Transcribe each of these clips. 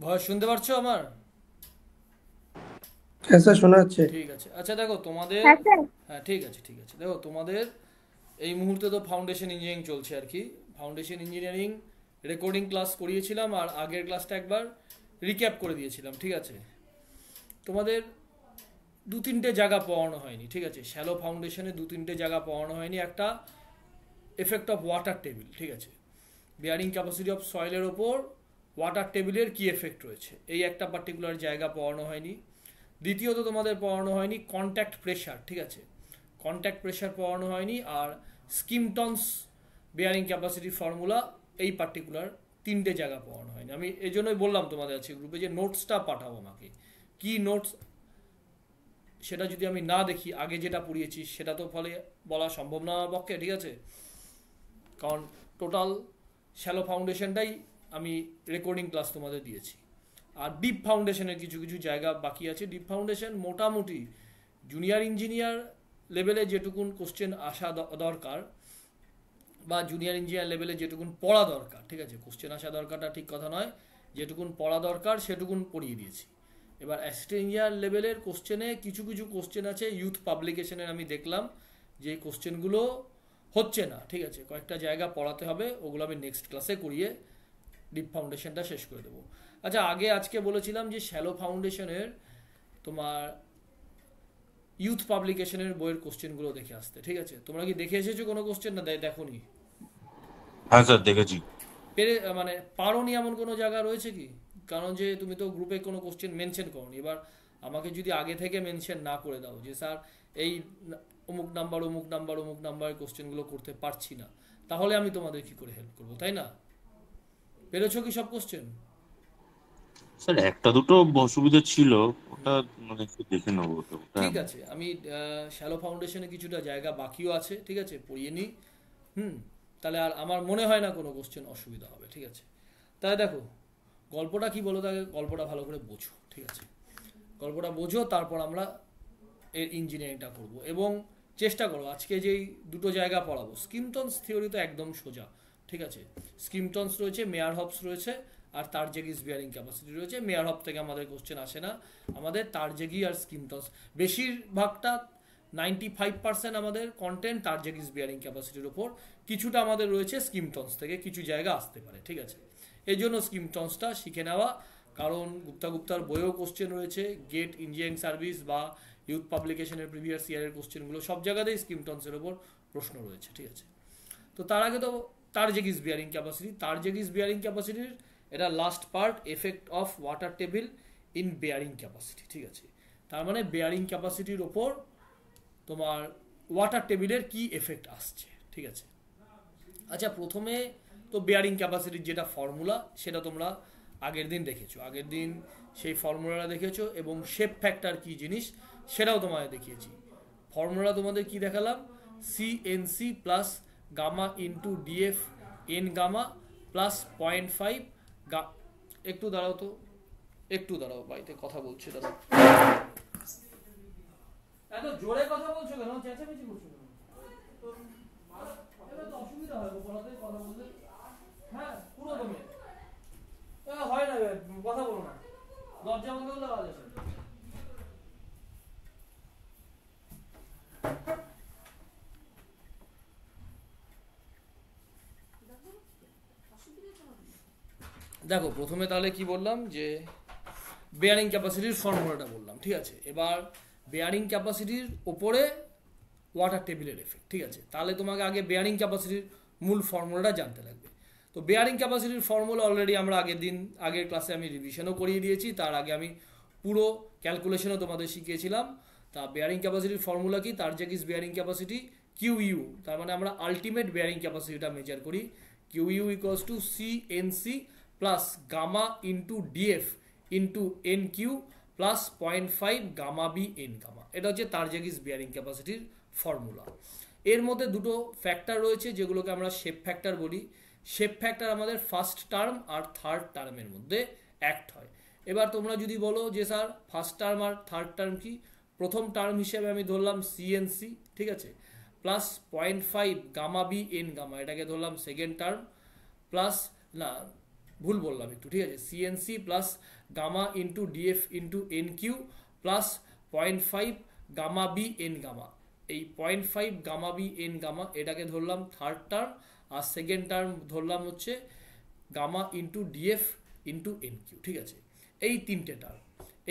ভয় শুনতে পারছো আমার? হ্যাঁ স্যার, শোনা যাচ্ছে। ঠিক আছে, আচ্ছা দেখো তোমাদের। হ্যাঁ স্যার। হ্যাঁ ঠিক আছে ঠিক আছে, দেখো তোমাদের এই মুহূর্তে তো ফাউন্ডেশন ইঞ্জিনিয়ারিং চলছে আর কি। ফাউন্ডেশন ইঞ্জিনিয়ারিং রেকর্ডিং ক্লাস করিয়েছিলাম আর আগের ক্লাসটা একবার রিক্যাপ করে দিয়েছিলাম, ঠিক আছে। তোমাদের দু তিনটে জায়গা পড়ানো হয়নি, ঠিক আছে। শ্যালো ফাউন্ডেশনে দু তিনটে জায়গা পড়ানো হয়নি। একটা এফেক্ট অফ ওয়াটার টেবিল, ঠিক আছে। বিয়ারিং ক্যাপাসিটি অফ সয়েলের ওপর ওয়াটার টেবিলের কি এফেক্ট রয়েছে, এই একটা পার্টিকুলার জায়গা পড়ানো হয়নি। দ্বিতীয়ত তোমাদের পড়ানো হয়নি কন্ট্যাক্ট প্রেশার, ঠিক আছে। কন্ট্যাক্ট প্রেশার পড়ানো হয়নি। আর স্কিমটনস বিয়ারিং ক্যাপাসিটি ফর্মুলা, এই পার্টিকুলার তিনটে জায়গা পড়ানো হয়নি। আমি এই জন্যই বললাম তোমাদের আছে গ্রুপে যে নোটসটা পাঠাবো আমাকে। কি নোটস, সেটা যদি আমি না দেখি আগে যেটা পড়িয়েছি সেটা তো ফলে বলা সম্ভব না আমার পক্ষে, ঠিক আছে। কারণ টোটাল শ্যালো ফাউন্ডেশনটাই আমি রেকর্ডিং ক্লাস তোমাদের দিয়েছি। আর ডিপ ফাউন্ডেশনের কিছু কিছু জায়গা বাকি আছে। ডিপ ফাউন্ডেশন মোটামুটি জুনিয়র ইঞ্জিনিয়ার লেভেলে যেটুকুন কোশ্চেন আসা দরকার, বা জুনিয়র ইঞ্জিনিয়ার লেভেলে যেটুকুন পড়া দরকার, ঠিক আছে। কোশ্চেন আসা দরকারটা ঠিক কথা নয়, যেটুকুন পড়া দরকার সেটুকুন পড়িয়ে দিয়েছি। এবার অ্যাসিস্ট্যান্ট ইঞ্জিনিয়ার লেভেলের কোশ্চেনে কিছু কিছু কোশ্চেন আছে ইউথ পাবলিকেশনের, আমি দেখলাম যে কোশ্চেনগুলো হচ্ছে না, ঠিক আছে। কয়েকটা জায়গা পড়াতে হবে, ওগুলো আমি নেক্সট ক্লাসে করিয়ে ডিপ ফাউন্ডেশনটা শেষ করে দেবো। আচ্ছা আজকে বলেছিলাম যে শ্যালো ফাউন্ডেশনের তোমার ইউথ পাবলিকেশনের বইয়ের কোশ্চেনগুলো দেখে আসতে, ঠিক আছে। তোমরা কি দেখে এসেছো কোনো কোশ্চেন, না দেখোনি? হ্যাঁ স্যার, দেখেছি। পেরে মানে পারোনি এমন কোনো জায়গা রয়েছে কি? কারণ যে তুমি তো গ্রুপে কোনো কোশ্চেন মেনশন করোনি। এবার আমাকে যদি আগে থেকে মেনশন না করে দাও যে স্যার এই অমুক নাম্বার অমুক নাম্বার অমুক নাম্বারের কোশ্চেনগুলো করতে পারছি না, তাহলে আমি তোমাদের কি করে হেল্প করবো, তাই না? পেরেছো কি সব কোশ্চেন? স্যার একটা দুটো অসুবিধা ছিল, ওটা মানে একটু দেখে নেবো ওটা ওটা। ঠিক আছে, আমি শ্যালো ফাউন্ডেশনে কিছুটা জায়গা বাকিও আছে, ঠিক আছে, পড়িয়ে নিই। হুম। তাহলে আর আমার মনে হয় না কোনো কোশ্চেন অসুবিধা হবে, ঠিক আছে। তাহলে দেখো গল্পটা কি বলো, তাকে গল্পটা ভালো করে বোঝো, ঠিক আছে। গল্পটা বোঝো, তারপর আমরা এর ইঞ্জিনিয়ারিংটা করব। এবং চেষ্টা করো আজকে যেই দুটো জায়গা পড়াবো, স্কিমটনস থিওরি তো একদম সোজা, ঠিক আছে। স্কিমটনস রয়েছে, মেয়ার হবস রয়েছে, আর টারজেগিস বিয়ারিং ক্যাপাসিটি রয়েছে। মেয়ার হব থেকে আমাদের কোশ্চেন আসে না, আমাদের টারজেগি আর স্কিমটনস বেশিরভাগটা 95% আমাদের কন্টেন্ট টারজেগিস বিয়ারিং ক্যাপাসিটির ওপর। কিছুটা আমাদের রয়েছে স্কিমটনস থেকে, কিছু জায়গা আসতে পারে, ঠিক আছে। এই জন্য স্কিমটনসটা শিখে নেওয়া। কারণ গুপ্তার বইয়েও কোশ্চেন রয়েছে, গেট ইঞ্জিনিয়ারিং সার্ভিস বা ইউথ পাবলিকেশনের প্রিভিয়াস ইয়ারের কোশ্চেনগুলো সব জায়গাতেই স্কিমটনসের ওপর প্রশ্ন রয়েছে, ঠিক আছে। তো তার আগে তো টারজেগিস বিয়ারিং ক্যাপাসিটি, টারজেগিস বিয়ারিং ক্যাপাসিটির এটা last part, effect of water table in bearing capacity, ঠিক আছে। তার মানে বেয়ারিং ক্যাপাসিটির ওপর তোমার ওয়াটার টেবিলের কি এফেক্ট আসছে, ঠিক আছে। আচ্ছা প্রথমে তো বেয়ারিং ক্যাপাসিটির যেটা ফর্মুলা সেটা তোমরা আগের দিন দেখেছো, আগের দিন সেই ফর্মুলাটা দেখেছো। এবং শেপ ফ্যাক্টর কি জিনিস সেটাও তোমাদের দেখিয়েছি। ফর্মুলা তোমাদের কি দেখালাম, CNC plus gamma into DF N gamma plus 0.5 গা। একটু দাঁড়াও তো, একটু দাঁড়াও, বাড়িতে কথা বলছে, দাঁড়াও। এত জোরে কথা বলছো কেন, চেঁচামেচি করছো কেন? এটা তো অসুবিধা হয় পড়াতে কথা বলতে। হ্যাঁ পুরো দমে হয় না, কথা বলো না, দরজা বন্ধ করলে আওয়াজ আসে। দেখো প্রথমে তাহলে কি বললাম, যে বেয়ারিং ক্যাপাসিটির ফর্মুলাটা বললাম, ঠিক আছে। এবার বেয়ারিং ক্যাপাসিটির ওপরে ওয়াটার টেবিলের এফেক্ট, ঠিক আছে। তাহলে তোমাকে আগে বেয়ারিং ক্যাপাসিটির মূল ফর্মুলাটা জানতে লাগবে। তো বেয়ারিং ক্যাপাসিটির ফর্মুলা অলরেডি আমরা আগের ক্লাসে আমি রিভিশনও করিয়ে দিয়েছি। তার আগে আমি পুরো ক্যালকুলেশনও তোমাদের শিখিয়েছিলাম। তা বেয়ারিং ক্যাপাসিটির ফর্মুলা কি, Terzaghi's bearing capacity Q U, তার মানে আমরা আলটিমেট বেয়ারিং ক্যাপাসিটিটা মেজার করি। Q U equals to C N C plus gamma into DF into N Q plus 0.5 gamma B N gamma. এটা হচ্ছে টারজেগিস বেয়ারিং ক্যাপাসিটির ফর্মুলা। এর মধ্যে দুটো ফ্যাক্টর রয়েছে যেগুলোকে আমরা শেপ ফ্যাক্টর বলি। শেপ ফ্যাক্টর আমাদের ফার্স্ট টার্ম আর থার্ড টার্মের মধ্যে অ্যাক্ট হয়। এবার তোমরা যদি বলো যে স্যার ফার্স্ট টার্ম আর থার্ড টার্ম কি, প্রথম টার্ম হিসেবে আমি ধরলাম সিএনসি, ঠিক আছে, plus 0.5 gamma B N gamma, এটাকে ধরলাম সেকেন্ড টার্ম, প্লাস না ভুল বললাম একটু, ঠিক আছে, CNC plus gamma into DF into N Q plus 0.5 gamma B N gamma. এই 0.5 গামা বি এন গামা এটাকে ধরলাম থার্ড টার্ম, আর সেকেন্ড টার্ম ধরলাম হচ্ছে gamma into DF into N Q, ঠিক আছে। এই তিনটে টার্ম,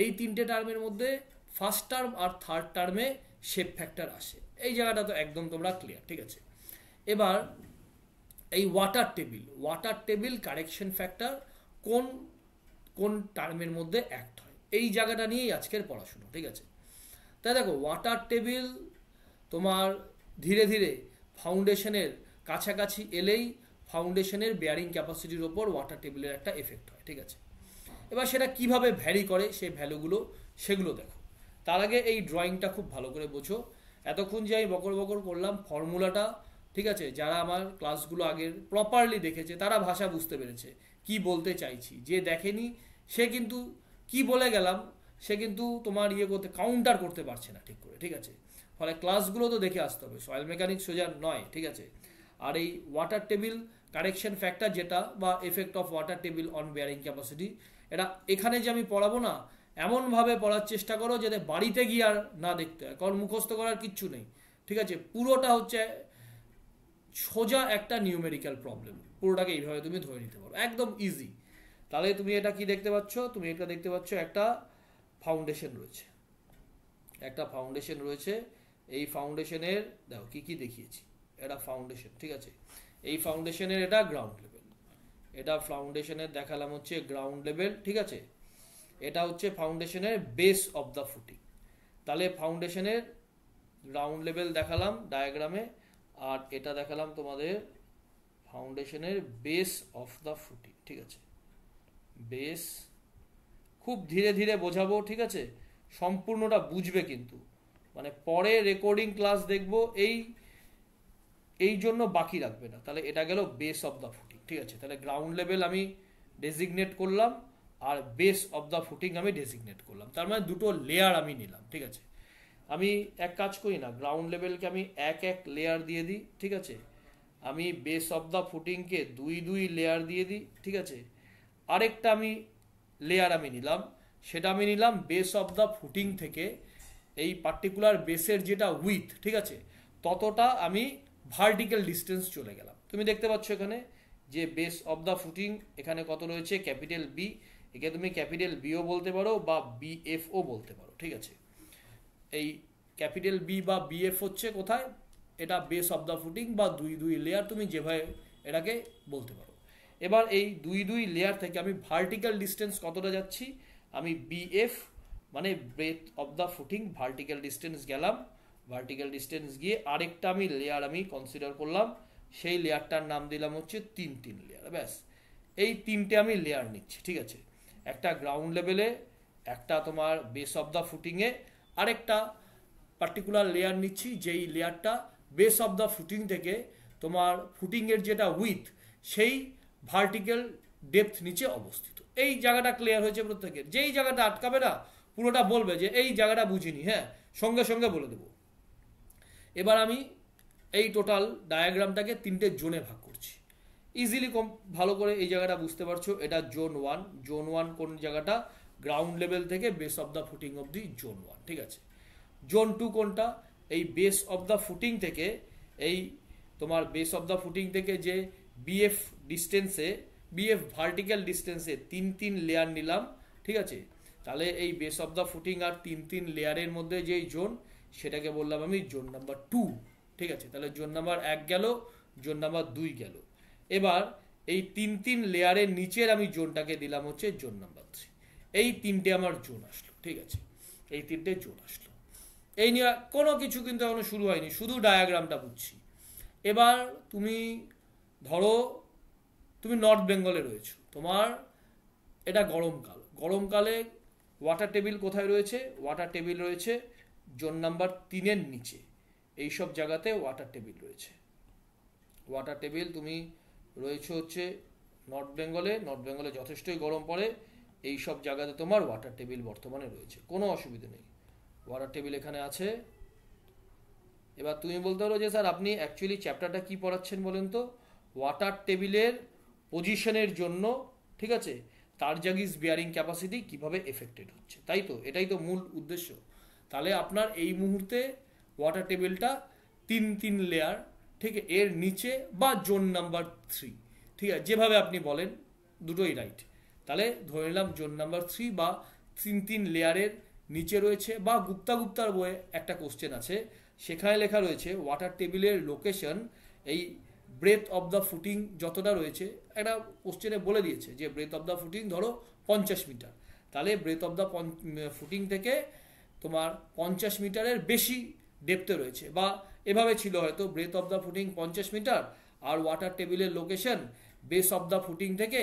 এই তিনটে টার্মের মধ্যে ফার্স্ট টার্ম আর থার্ড টার্মে শেপ ফ্যাক্টর আসে। এই জায়গাটা তো একদম তোমরা ক্লিয়ার, ঠিক আছে। এবার এই ওয়াটার টেবিল কারেকশন ফ্যাক্টর কোন কোন টার্মের মধ্যে অ্যাক্ট হয়, এই জায়গাটা নিয়েই আজকের পড়াশুনো, ঠিক আছে। তাই দেখো, ওয়াটার টেবিল তোমার ধীরে ধীরে ফাউন্ডেশনের কাছাকাছি এলেই ফাউন্ডেশনের বেয়ারিং ক্যাপাসিটির ওপর ওয়াটার টেবিলের একটা এফেক্ট হয়, ঠিক আছে। এবার সেটা কিভাবে ভ্যারি করে সেই ভ্যালুগুলো সেগুলো দেখো। তার আগে এই ড্রয়িংটা খুব ভালো করে বোঝো। এতক্ষণ যে আমি বকর বকর করলাম ফর্মুলাটা, ঠিক আছে, যারা আমার ক্লাসগুলো আগের প্রপারলি দেখেছে তারা ভাষা বুঝতে পেরেছে কি বলতে চাইছি। যে দেখেনি সে কিন্তু কি বলে গেলাম সে কিন্তু তোমার কাউন্টার করতে পারছে না ঠিক করে, ঠিক আছে। ফলে ক্লাসগুলো তো দেখে আসতে হবে, সয়েল মেকানিক্স সোজা নয়, ঠিক আছে। আর এই ওয়াটার টেবিল কারেকশন ফ্যাক্টর যেটা, বা effect of water table on bearing capacity, এটা এখানে যে আমি পড়াবো না, এমনভাবে পড়ার চেষ্টা করো যাতে বাড়িতে গিয়ে আর না দেখতে হয়, কারণ মুখস্থ করার কিচ্ছু নেই, ঠিক আছে। পুরোটা হচ্ছে সোজা একটা নিউমেরিক্যাল প্রবলেম, পুরোটাকে এইভাবে তুমি ধরে নিতে পারো, একদম ইজি। তাহলে তুমি এটা কি দেখতে পাচ্ছ, তুমি এটা দেখতে পাচ্ছ একটা ফাউন্ডেশন রয়েছে, একটা ফাউন্ডেশন রয়েছে। এই ফাউন্ডেশনের দেখো কি কি দেখিয়েছি, এটা ফাউন্ডেশন, ঠিক আছে। এই ফাউন্ডেশনের এটা গ্রাউন্ড লেভেল, এটা ফাউন্ডেশনের দেখালাম হচ্ছে গ্রাউন্ড লেভেল, ঠিক আছে। এটা হচ্ছে ফাউন্ডেশনের বেস অফ দ্য ফুটিং। তাহলে ফাউন্ডেশনের গ্রাউন্ড লেভেল দেখালাম ডায়াগ্রামে, আর এটা দেখালাম তোমাদের ফাউন্ডেশনের বেস অফ দ্য ফুটিং, ঠিক আছে। বেস খুব ধীরে ধীরে বোঝাবো, ঠিক আছে, সম্পূর্ণটা বুঝবে কিন্তু, মানে পরে রেকর্ডিং ক্লাস দেখবো এই জন্য বাকি রাখবে না। তাহলে এটা গেল বেস অফ দ্য ফুটিং, ঠিক আছে। তাহলে গ্রাউন্ড লেভেল আমি ডেজিগনেট করলাম আর বেস অফ দ্য ফুটিং আমি ডেজিগনেট করলাম, তার মানে দুটো লেয়ার আমি নিলাম, ঠিক আছে। আমি এক কাজ করি না, গ্রাউন্ড লেভেলকে আমি এক লেয়ার দিয়ে দিই, ঠিক আছে। আমি বেস অফ দ্য ফুটিংকে দুই লেয়ার দিয়ে দিই, ঠিক আছে। আরেকটা আমি লেয়ার আমি নিলাম, সেটা আমি নিলাম বেস অফ দ্য ফুটিং থেকে এই পার্টিকুলার বেসের যেটা উইথ, ঠিক আছে, ততটা আমি ভার্টিক্যাল ডিস্টেন্স চলে গেলাম। তুমি দেখতে পাচ্ছ এখানে যে বেস অফ দ্য ফুটিং এখানে কত রয়েছে, ক্যাপিটাল বি। একে তুমি ক্যাপিটাল বিও বলতে পারো বা বিএফও বলতে পারো, ঠিক আছে। এই ক্যাপিটাল বি বা বিএফ হচ্ছে কোথায়, এটা বেস অফ দ্য ফুটিং বা দুই লেয়ার, তুমি যেভাবে এটাকে বলতে পারো। এবার এই দুই লেয়ার থেকে আমি ভার্টিক্যাল ডিস্টেন্স কতটা যাচ্ছি, আমি বিএফ মানে breath of the footing vertical distance গেলাম। ভার্টিক্যাল ডিস্টেন্স গিয়ে আরেকটা আমি লেয়ার আমি কনসিডার করলাম, সেই লেয়ারটার নাম দিলাম হচ্ছে তিন লেয়ার, ব্যাস। এই তিনটে আমি লেয়ার নিচ্ছি, ঠিক আছে। একটা গ্রাউন্ড লেভেলে, একটা তোমার বেস অফ দ্য ফুটিংয়ে, আরেকটা পার্টিকুলার লেয়ার নিচ্ছি যেই লেয়ারটা বেস অফ দ্য ফুটিং থেকে তোমার ফুটিংয়ের যেটা উইথ সেই ভার্টিক্যাল ডেপথ নিচে অবস্থিত। এই জায়গাটা ক্লিয়ার হয়েছে প্রত্যেকের? যেই জায়গাটা আটকাবে না পুরোটা বলবে যে এই জায়গাটা বুঝিনি, হ্যাঁ, সঙ্গে সঙ্গে বলে দেবো। এবার আমি এই টোটাল ডায়াগ্রামটাকে তিনটে জোনে ভাগ করছি, ইজিলি ভালো করে এই জায়গাটা বুঝতে পারছো। এটা জোন 1, জোন 1 কোন জায়গাটা, গ্রাউন্ড লেভেল থেকে বেস অফ দ্য ফুটিং অবধি জোন 1, ঠিক আছে। জোন 2 কোনটা, এই বেস অফ দ্য ফুটিং থেকে এই তোমার বেস অফ দ্য ফুটিং থেকে যে বিএফ ডিস্টেন্সে, বিএফ ভার্টিক্যাল ডিস্টেন্সে তিন লেয়ার নিলাম, ঠিক আছে। তাহলে এই বেস অফ দ্য ফুটিং আর তিন লেয়ারের মধ্যে যেই জোন, সেটাকে বললাম আমি জোন নাম্বার 2, ঠিক আছে। তাহলে জোন নাম্বার 1 গেল, জোন নাম্বার 2 গেল। এবার এই তিন লেয়ারের নিচের আমি জোনটাকে দিলাম হচ্ছে জোন নাম্বার 3। এই তিনটে আমার জোন আসলো, ঠিক আছে, এই তিনটে জোন আসলো। এই নিয়ে কোনো কিছু কিন্তু এখনো শুরু হয়নি, শুধু ডায়াগ্রামটা বুঝছি। এবার তুমি ধরো তুমি নর্থ বেঙ্গলে রয়েছো, তোমার এটা গরমকাল, গরমকালে ওয়াটার টেবিল কোথায় রয়েছে, ওয়াটার টেবিল রয়েছে জোন নাম্বার 3-এর নিচে, এইসব জায়গাতে ওয়াটার টেবিল রয়েছে। ওয়াটার টেবিল তুমি রয়েছে হচ্ছে নর্থ বেঙ্গলে, নর্থ বেঙ্গলে যথেষ্টই গরম পড়ে, এই সব জায়গাতে তোমার ওয়াটার টেবিল বর্তমানে রয়েছে, কোনো অসুবিধা নেই, ওয়াটার টেবিল এখানে আছে। এবার তুমি বলতে পারো যে স্যার আপনি অ্যাকচুয়ালি চ্যাপ্টারটা কি পড়াচ্ছেন বলেন তো, ওয়াটার টেবিলের পজিশনের জন্য ঠিক আছে, তারজাগিজ বিয়ারিং ক্যাপাসিটি কিভাবে এফেক্টেড হচ্ছে, তাই তো, এটাই তো মূল উদ্দেশ্য। তাহলে আপনার এই মুহূর্তে ওয়াটার টেবিলটা 3 লেয়ার, ঠিক আছে, এর নিচে বা জোন নাম্বার 3, ঠিক আছে, যেভাবে আপনি বলেন দুটোই রাইট। তাহলে ধরে নিলাম জোন নাম্বার 3 বা 3 লেয়ারের নিচে রয়েছে, বা গুপ্তার বইয়ে একটা কোশ্চেন আছে, সেখানে লেখা রয়েছে ওয়াটার টেবিলের লোকেশন এই ব্রেথ অফ দ্য ফুটিং যতটা রয়েছে, একটা কোশ্চেনে বলে দিয়েছে যে ব্রেথ অফ দ্য ফুটিং ধরো 50 মিটার, তাহলে ব্রেথ অফ দ্য ফুটিং থেকে তোমার 50 মিটারের বেশি ডেপথে রয়েছে, বা এভাবে ছিল হয়তো breadth of the footing 50 metre আর ওয়াটার টেবিলের location base of the footing থেকে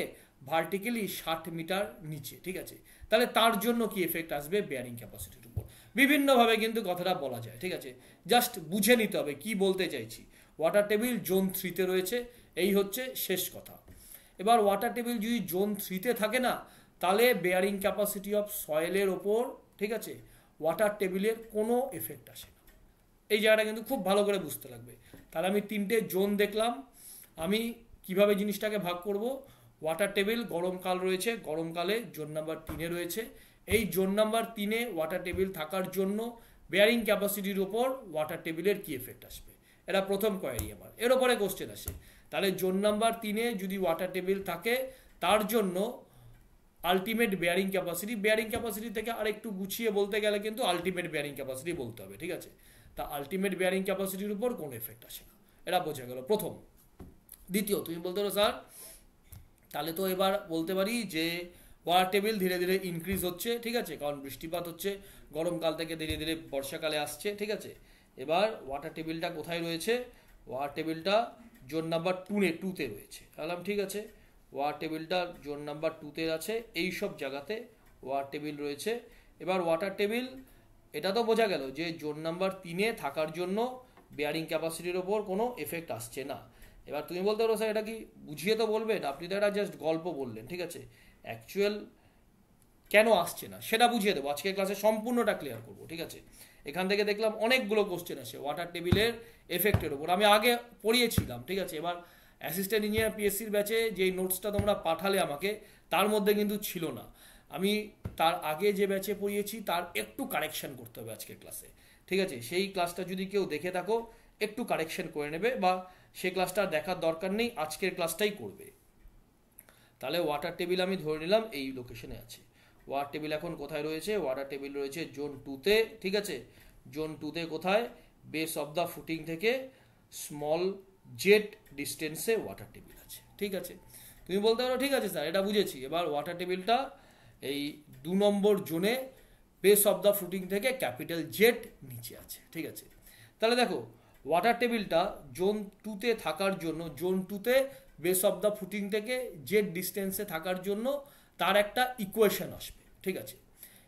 ভার্টিক্যালি 60 মিটার নিচে, ঠিক আছে। তাহলে তার জন্য কি এফেক্ট আসবে বেয়ারিং ক্যাপাসিটির উপর, বিভিন্নভাবে কিন্তু কথাটা বলা যায়, ঠিক আছে, জাস্ট বুঝে নিতে হবে কি বলতে চাইছি। ওয়াটার টেবিল জোন 3-তে রয়েছে, এই হচ্ছে শেষ কথা। এবার ওয়াটার টেবিল যদি জোন 3-তে থাকে না, তাহলে বেয়ারিং ক্যাপাসিটি অফ সয়েলের ওপর, ঠিক আছে, ওয়াটার টেবিলের কোনো এফেক্ট আসে না। এই জায়গাটা কিন্তু খুব ভালো করে বুঝতে লাগবে। তাহলে আমি 3টে জোন দেখলাম, আমি কিভাবে জিনিসটাকে ভাগ করব। ওয়াটার টেবিল গরমকাল রয়েছে, গরমকালে জোন নাম্বার 3-এ রয়েছে, এই জোন নাম্বার 3-এ ওয়াটার টেবিল থাকার জন্য বেয়ারিং ক্যাপাসিটির ওপর ওয়াটার টেবিলের কি এফেক্ট আসবে, এটা প্রথম কোয়েরি আমার। এর ওপরে কোশ্চেন আসে, তাহলে জোন নাম্বার 3-এ যদি ওয়াটার টেবিল থাকে, তার জন্য আলটিমেট বেয়ারিং ক্যাপাসিটি থেকে আর একটু গুছিয়ে বলতে গেলে কিন্তু আলটিমেট বেয়ারিং ক্যাপাসিটি বলতে হবে, ঠিক আছে। তা আলটিমেট বেয়ারিং ক্যাপাসিটির উপর কোনো এফেক্ট আসে না, এটা বোঝা গেল প্রথম। দ্বিতীয়, তুমি বলতে পারো স্যার তাহলে তো এবার বলতে পারি যে ওয়াটার টেবিল ধীরে ধীরে ইনক্রিজ হচ্ছে, ঠিক আছে, কারণ বৃষ্টিপাত হচ্ছে, গরমকাল থেকে ধীরে ধীরে বর্ষাকালে আসছে, ঠিক আছে। এবার ওয়াটার টেবিলটা কোথায় রয়েছে, ওয়াটার টেবিলটা জোন নাম্বার 2-তে রয়েছে, বললাম ঠিক আছে, ওয়াটার টেবিলটা জোন নাম্বার 2-তে আছে, এই সব জায়গাতে ওয়াটার টেবিল রয়েছে। এবার ওয়াটার টেবিল, এটা তো বোঝা গেল যে জোন নাম্বার 3-এ থাকার জন্য বেয়ারিং ক্যাপাসিটির ওপর কোনো এফেক্ট আসছে না। এবার তুমি বলতে পারো স্যার এটা কি বুঝিয়ে তো বলবেন, আপনি তো এটা জাস্ট গল্প বললেন, ঠিক আছে, অ্যাকচুয়াল কেন আসছে না সেটা বুঝিয়ে দেবো, আজকের ক্লাসে সম্পূর্ণটা ক্লিয়ার করবো, ঠিক আছে। এখান থেকে দেখলাম অনেকগুলো কোশ্চেন আসে ওয়াটার টেবিলের এফেক্টের ওপর, আমি আগে পড়িয়েছিলাম, ঠিক আছে। এবার অ্যাসিস্ট্যান্ট ইঞ্জিনিয়ার পিএসসির ব্যাচে যেই নোটসটা তোমরা পাঠালে আমাকে, তার মধ্যে কিন্তু ছিল না। আমি তার আগে যে ব্যাচে পড়িয়েছি তার একটু কারেকশন করতে হবে আজকের ক্লাসে, ঠিক আছে। সেই ক্লাসটা যদি কেউ দেখে থাকো একটু কারেকশন করে নেবে, বা সে ক্লাসটা দেখার দরকার নেই, আজকের ক্লাসটাই করবে। তাহলে ওয়াটার টেবিল আমি ধরে নিলাম এই লোকেশনে আছে। ওয়াটার টেবিল এখন কোথায় রয়েছে, ওয়াটার টেবিল রয়েছে জোন 2-তে, ঠিক আছে। জোন 2-তে কোথায়, বেস অফ দ্য ফুটিং থেকে স্মল জেট ডিস্টেন্সে ওয়াটার টেবিল আছে, ঠিক আছে। তুমি বলতে পারো ঠিক আছে স্যার এটা বুঝেছি। এবার ওয়াটার টেবিলটা এই 2 নম্বর জোনে বেস অফ দ্য ফুটিং থেকে ক্যাপিটাল জেট নিচে আছে, ঠিক আছে। তাহলে দেখো ওয়াটার টেবিলটা জোন 2-তে থাকার জন্য, জোন 2-তে বেস অফ দ্য ফুটিং থেকে জেট ডিস্টেন্সে থাকার জন্য তার একটা ইকুয়েশন আসবে, ঠিক আছে।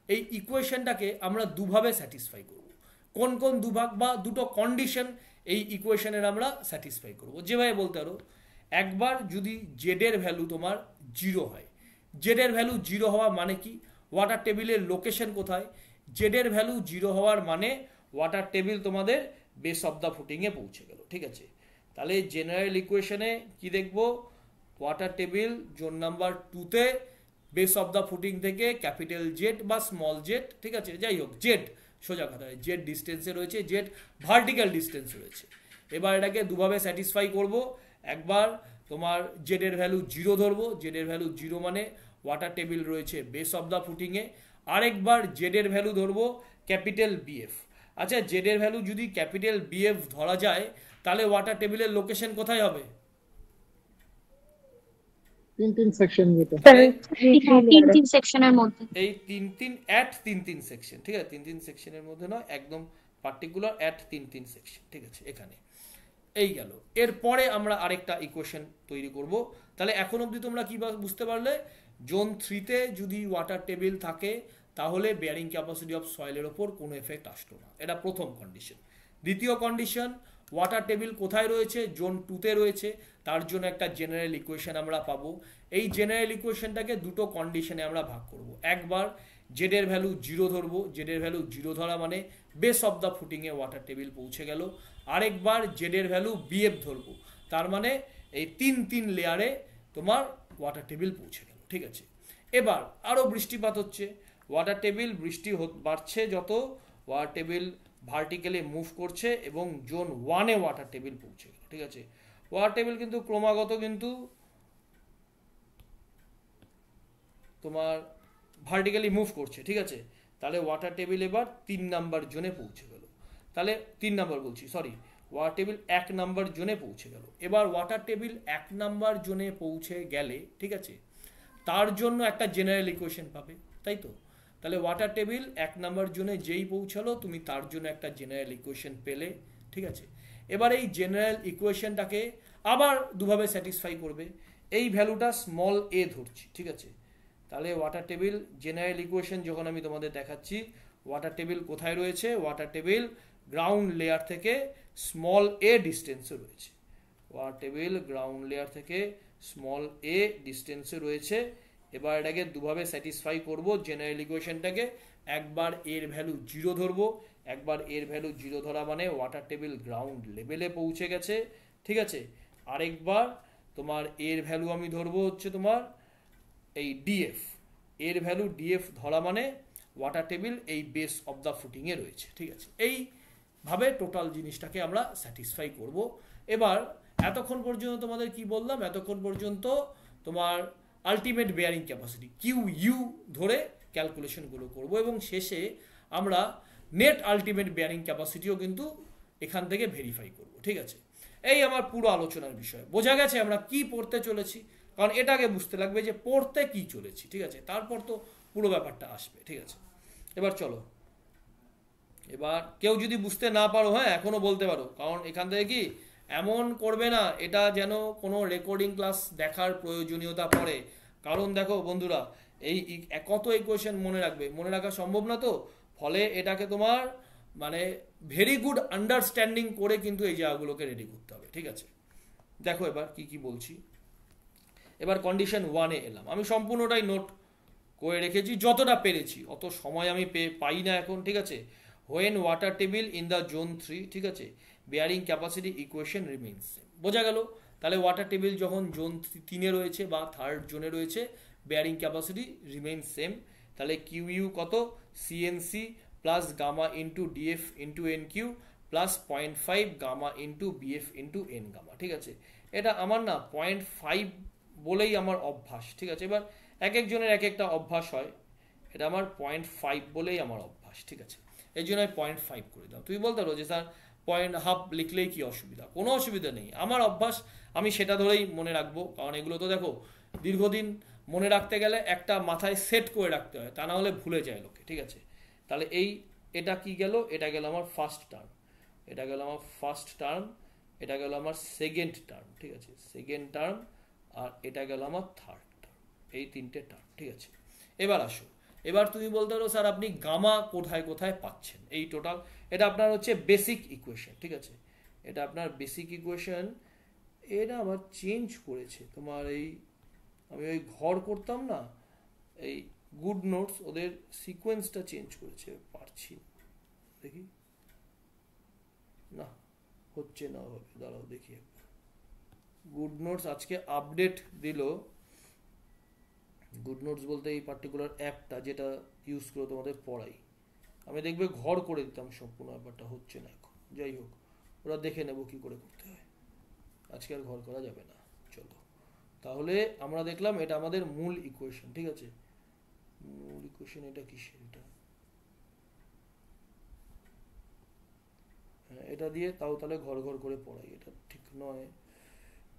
এই ইকুয়েশনটাকে আমরা দুভাবে স্যাটিসফাই করব। কোন কোন দুভাগ বা দুটো কন্ডিশন এই ইকুয়েশনের আমরা স্যাটিসফাই করব, যেভাবে বলতে পারো, একবার যদি জেডের ভ্যালু তোমার 0 হয়, জেডের ভ্যালু 0 হওয়া মানে কি, ওয়াটার টেবিলের লোকেশন কোথায়, জেডের ভ্যালু 0 হওয়ার মানে ওয়াটার টেবিল তোমাদের বেস অফ দ্য ফুটিংয়ে পৌঁছে গেল, ঠিক আছে। তাহলে জেনারেল ইকুয়েশনে কি দেখবো, ওয়াটার টেবিল জোন নাম্বার 2-তে বেস অফ দ্য ফুটিং থেকে ক্যাপিটাল জেট বা স্মল জেট, ঠিক আছে, যাই হোক জেট, সোজা কথা জেট ডিস্টেন্সে রয়েছে, জেট ভার্টিক্যাল ডিস্টেন্স রয়েছে। এবার এটাকে দুভাবে স্যাটিসফাই করব, একবার তোমার জেডের ভ্যালু 0 ধরবো, জেডের ভ্যালু 0 মানে ওয়াটার টেবিল রয়েছে বেস অফ দ্য ফুটিংয়ে, আরেকবার জেডের ভ্যালু ধরবো ক্যাপিটাল বিএফ। আচ্ছা জেডের ভ্যালু যদি ক্যাপিটাল বিএফ ধরা যায়, তাহলে ওয়াটার টেবিলের লোকেশন কোথায় হবে, 3 সেকশন যেটা তিন সেকশনের মধ্যে, এই 3 সেকশন, ঠিক আছে, 3 সেকশনের মধ্যে নয়, একদম পার্টিকুলার অ্যাট 3 সেকশন, ঠিক আছে। এখানে এই গেল, এরপরে আমরা আরেকটা ইকুয়েশন তৈরি করব। তাহলে এখন অবধি তোমরা কি বুঝতে পারলে, জোন 3-তে যদি ওয়াটার টেবিল থাকে তাহলে বেয়ারিং ক্যাপাসিটি অফ সয়েলের ওপর কোনো এফেক্ট আসলো না, এটা প্রথম কন্ডিশন। দ্বিতীয় কন্ডিশন, ওয়াটার টেবিল কোথায় রয়েছে, জোন 2-তে রয়েছে, তার জন্য একটা জেনারেল ইকুয়েশন আমরা পাবো। এই জেনারেল ইকুয়েশনটাকে দুটো কন্ডিশনে আমরা ভাগ করব। একবার জেডের ভ্যালু 0 ধরবো, জেডের ভ্যালু 0 ধরা মানে বেস অফ দ্য ফুটিংয়ে ওয়াটার টেবিল পৌঁছে গেল। আরেকবার জেডের ভ্যালু বিএফ ধরবো, তার মানে এই 3 লেয়ারে তোমার ওয়াটার টেবিল পৌঁছে গেল, ঠিক আছে। এবার আরও বৃষ্টিপাত হচ্ছে, ওয়াটার টেবিল বাড়ছে যত, ওয়াটার টেবিল ভার্টিক্যালি মুভ করছে এবং জোন 1-এ ওয়াটার টেবিল পৌঁছে গেল, ঠিক আছে। ওয়াটার টেবিল কিন্তু ক্রমাগত কিন্তু তোমার ভার্টিক্যালি মুভ করছে, ঠিক আছে। তাহলে ওয়াটার টেবিল এবার 3 নাম্বার জোনে পৌঁছে গেল। তাহলে 3 নাম্বার বলছি, সরি, ওয়াটার টেবিল 1 নাম্বার জোনে পৌঁছে গেল। এবার ওয়াটার টেবিল 1 নাম্বার জোনে পৌঁছে গেলে, ঠিক আছে, তার জন্য একটা জেনারেল ইকুয়েশন পাবে, তাই তো। তাহলে ওয়াটার টেবিল 1 নাম্বার জোনে যেই পৌঁছালো তুমি তার জন্য একটা জেনারেল ইকুয়েশন পেলে, ঠিক আছে। এবার এই জেনারেল ইকুয়েশনটাকে আবার দুভাবে স্যাটিসফাই করবে। এই ভ্যালুটা স্মল এ ধরছি, ঠিক আছে। তাহলে ওয়াটার টেবিল জেনারেল ইকুয়েশন যখন আমি তোমাদের দেখাচ্ছি, ওয়াটার টেবিল কোথায় রয়েছে, ওয়াটার টেবিল গ্রাউন্ড লেয়ার থেকে স্মল এ ডিস্টেন্সে রয়েছে। ওয়াটার টেবিল গ্রাউন্ড লেয়ার থেকে স্মল এ ডিস্টেন্সে রয়েছে। এবার এটাকে দুভাবে স্যাটিসফাই করব জেনারেল ইকুয়েশনটাকে। একবার এর ভ্যালু 0 ধরবো, একবার এর ভ্যালু 0 ধরা মানে ওয়াটার টেবিল গ্রাউন্ড লেভেলে পৌঁছে গেছে, ঠিক আছে। আরেকবার তোমার এর ভ্যালু আমি ধরবো হচ্ছে তোমার এই ডিএফ, এর ভ্যালু ডিএফ ধরা মানে ওয়াটার টেবিল এই বেস অফ দ্য ফুটিংয়ে রয়েছে, ঠিক আছে। এইভাবে টোটাল জিনিসটাকে আমরা স্যাটিসফাই করব। এবার এতক্ষণ পর্যন্ত তোমাদের কি বললাম, এতক্ষণ পর্যন্ত তোমার ultimate bearing capacity Q U ধরে ক্যালকুলেশনগুলো করব এবং শেষে আমরা নেট আলটিমেট বেয়ারিং ক্যাপাসিটিও কিন্তু এখান থেকে ভেরিফাই করব, ঠিক আছে। এই আমার পুরো আলোচনার বিষয়। বোঝা গেছে আমরা কি পড়তে চলেছি, কারণ এটাকে বুঝতে লাগবে যে পড়তে কি চলেছি, ঠিক আছে, তারপর তো পুরো ব্যাপারটা আসবে, ঠিক আছে। এবার চলো, এবার কেউ যদি বুঝতে না পারো, হ্যাঁ এখনো বলতে পারো, কারণ এখান থেকে কি এমন করবে না এটা যেন কোনো রেকর্ডিং ক্লাস দেখার প্রয়োজনীয়তা পড়ে। কারণ দেখো বন্ধুরা, এই কত ইকুয়েশন মনে রাখবে, মনে রাখা সম্ভব না তো। ফলে এটাকে তোমার মানে ভেরি গুড আন্ডারস্ট্যান্ডিং করে কিন্তু এই জায়গাগুলোকে রেডি করতে হবে, ঠিক আছে। দেখো এবার কি কি বলছি। এবার কন্ডিশন 1-এ এলাম, আমি সম্পূর্ণটাই নোট করে রেখেছি যতটা পেরেছি, অত সময় আমি পাই না এখন, ঠিক আছে। When water table in the zone 3, ঠিক আছে, bearing capacity equation remains same. বোঝা গেল। তাহলে ওয়াটার টেবিল যখন জোন 3-এ রয়েছে বা থার্ড জোনে রয়েছে, বেয়ারিং ক্যাপাসিটি রিমেইন সেম। তাহলে কিউ ইউ কত, CNC plus gamma into DF into N Q plus 0.5 gamma into BF into N gamma, ঠিক আছে। এটা আমার না 0.5 বলেই আমার অভ্যাস, ঠিক আছে। এবার এক একজনের এক একটা অভ্যাস হয়, এটা আমার 0.5 বলেই আমার অভ্যাস, ঠিক আছে। এই জন্য আমি 0.5 করে দাও। তুমি বলতে পারো যে স্যার 0.5 লিখলেই কি অসুবিধা, কোনো অসুবিধা নেই, আমার অভ্যাস, আমি সেটা ধরেই মনে রাখবো। কারণ এগুলো তো দেখো দীর্ঘদিন মনে রাখতে গেলে একটা মাথায় সেট করে রাখতে হয়, তা না হলে ভুলে যায় লোকে, ঠিক আছে। তাহলে এটা কি গেল, এটা গেল আমার ফার্স্ট টার্ম, এটা গেল আমার ফার্স্ট টার্ম, এটা গেল আমার সেকেন্ড টার্ম, ঠিক আছে, সেকেন্ড টার্ম, আর এটা গেল আমার থার্ড টার্ম, এই 3টে টার্ম, ঠিক আছে। এবার আসো, এবার তুমি বলতে পারো স্যার আপনি গামা কোথায় কোথায় পাচ্ছেন, এই টোটাল এটা আপনার হচ্ছে বেসিক ইকুয়েশন, ঠিক আছে। এটা আপনার বেসিক ইকুয়েশন। এটা আবার চেঞ্জ করেছে তোমার, আমি ওই ঘর করতাম না, এই গুড নোটস ওদের সিকোয়েন্সটা চেঞ্জ করেছে, পারছি দেখি না, হচ্ছে না হবে, দাঁড়াও দেখি একবার। গুড নোটস আজকে আপডেট দিল, গুড নোটস বলতে এই পার্টিকুলার অ্যাপটা যেটা ইউজ করে তোমাদের পড়াই, আমি দেখবে ঘর করে দিতাম সম্পূর্ণ, ব্যাপারটা হচ্ছে না এখন। যাই হোক, ওরা দেখে নেবো কি করে করতে হয়, আজকে আর ঘর করা যাবে না। চলো তাহলে আমরা দেখলাম এটা আমাদের মূল ইকুয়েশন, ঠিক আছে। মূল ইকুয়েশন এটা কিসের, এটা হ্যাঁ এটা দিয়ে তাও তাহলে ঘর ঘর করে পড়াই, এটা ঠিক নয়।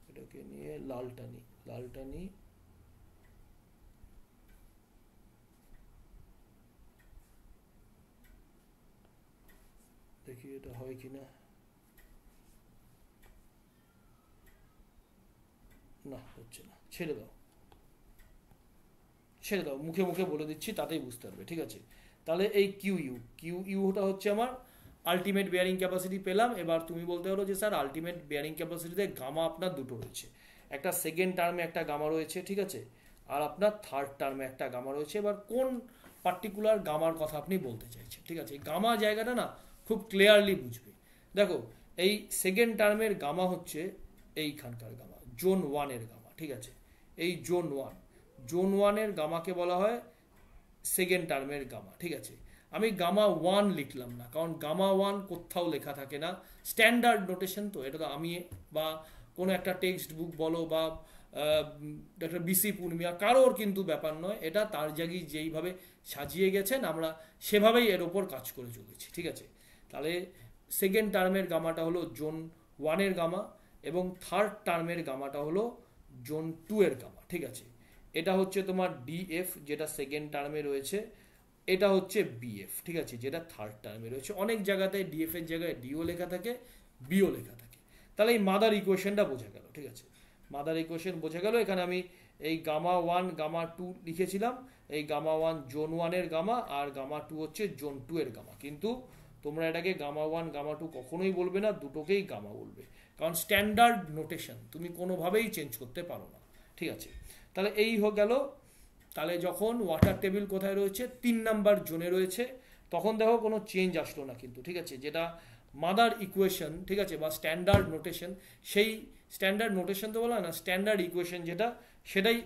এটাকে নিয়ে লালটা নিই, দেখি এটা হয় কিনা। না হচ্ছে না, ছেড়ে দাও, মুখে মুখে বলে দিচ্ছি, তাতেই বুঝতে পারবে, ঠিক আছে। তাহলে এই কিউ ইউটা হচ্ছে আমার আলটিমেট বেয়ারিং ক্যাপাসিটি পেলাম। এবার তুমি বলতে পারো যে স্যার আলটিমেট বেয়ারিং ক্যাপাসিটিতে গামা আপনার দুটো রয়েছে, একটা সেকেন্ড টার্মে একটা গামা রয়েছে, ঠিক আছে, আর আপনার থার্ড টার্মে একটা গামা রয়েছে। এবার কোন পার্টিকুলার গামার কথা আপনি বলতে চাইছেন, ঠিক আছে। গামা জায়গাটা না খুব ক্লিয়ারলি বুঝবে। দেখো এই সেকেন্ড টার্মের গামা হচ্ছে এইখানকার গামা, জোন 1-এর গামা, ঠিক আছে, এই জোন 1। জোন 1 এর গামাকে বলা হয় সেকেন্ড টার্মের গামা, ঠিক আছে। আমি গামা 1 লিখলাম না, কারণ গামা 1 কোথাও লেখা থাকে না, স্ট্যান্ডার্ড নোটেশন, তো এটা তো আমি বা কোনো একটা টেক্সট বুক বলো বা ডক্টর বিসি পূর্ণিমা কারোর কিন্তু ব্যাপার নয়, এটা তার জায়গায় যেইভাবে সাজিয়ে গেছেন আমরা সেভাবেই এর ওপর কাজ করে চলেছি, ঠিক আছে। তাহলে সেকেন্ড টার্মের গামাটা হলো জোন 1 এর গামা, এবং থার্ড টার্মের গামাটা হলো জোন 2 এর গামা, ঠিক আছে। এটা হচ্ছে তোমার ডিএফ যেটা সেকেন্ড টার্মে রয়েছে, এটা হচ্ছে বিএফ, ঠিক আছে, যেটা থার্ড টার্মে রয়েছে। অনেক জায়গাতে ডিএফ এর জায়গায় ডিও লেখা থাকে, বিও লেখা থাকে। তাহলে এই মাদার ইকুয়েশনটা বোঝা গেল, ঠিক আছে। মাদার ইকুয়েশন বোঝা গেল। এখানে আমি এই গামা 1 গামা 2 লিখেছিলাম, এই গামা 1 জোন 1 এর গামা আর গামা 2 হচ্ছে জোন 2 এর গামা। কিন্তু তোমরা এটাকে গামা 1 গামা 2 কখনোই বলবে না, দুটোকেই গামা বলবে, কারণ স্ট্যান্ডার্ড নোটেশন তুমি কোনোভাবেই চেঞ্জ করতে পারো না, ঠিক আছে। তাহলে এই হয়ে গেল। তাহলে যখন ওয়াটার টেবিল কোথায় রয়েছে, 3 নাম্বার জোনে রয়েছে, তখন দেখো কোনো চেঞ্জ আসলো না কিন্তু, ঠিক আছে। যেটা মাদার ইকুয়েশন, ঠিক আছে, বা স্ট্যান্ডার্ড নোটেশন, সেই স্ট্যান্ডার্ড নোটেশন তো বলা না, স্ট্যান্ডার্ড ইকুয়েশন যেটা, সেটাই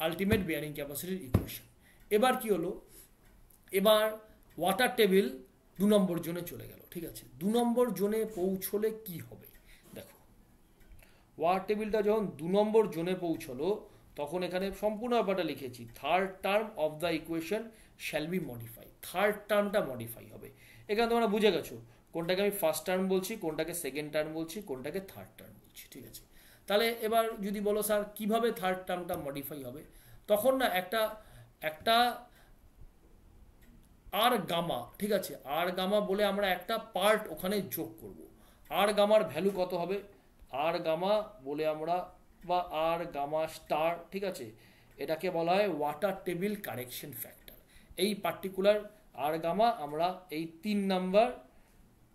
আলটিমেট বিয়ারিং ক্যাপাসিটির ইকুয়েশন। এবার কি হলো, এবার ওয়াটার টেবিল 2 নম্বর জোনে চলে গেল, ঠিক আছে। 2 নম্বর জোনে পৌঁছলে কি হবে দেখো, ওয়াটার টেবিলটা যখন 2 নম্বর জোনে পৌঁছলো, তখন এখানে সম্পূর্ণ ব্যাপারটা লিখেছি, third term of the equation shall be modify. Third টার্মটা মডিফাই হবে। এখানে তোমরা বুঝে গেছো কোনটাকে আমি ফার্স্ট টার্ম বলছি, কোনটাকে সেকেন্ড টার্ম বলছি, কোনটাকে থার্ড টার্ম বলছি, ঠিক আছে। তাহলে এবার যদি বলো স্যার কিভাবে থার্ড টার্মটা মডিফাই হবে, তখন না একটা আর গামা, ঠিক আছে, আর গামা বলে আমরা একটা পার্ট ওখানে যোগ করব। আর গামার ভ্যালু কত হবে, আর গামা বলে আমরা, বা আর গামা স্টার, ঠিক আছে, এটাকে বলা হয় ওয়াটার টেবিল কারেকশন ফ্যাক্টর। এই পার্টিকুলার আর গামা আমরা এই 3 নাম্বার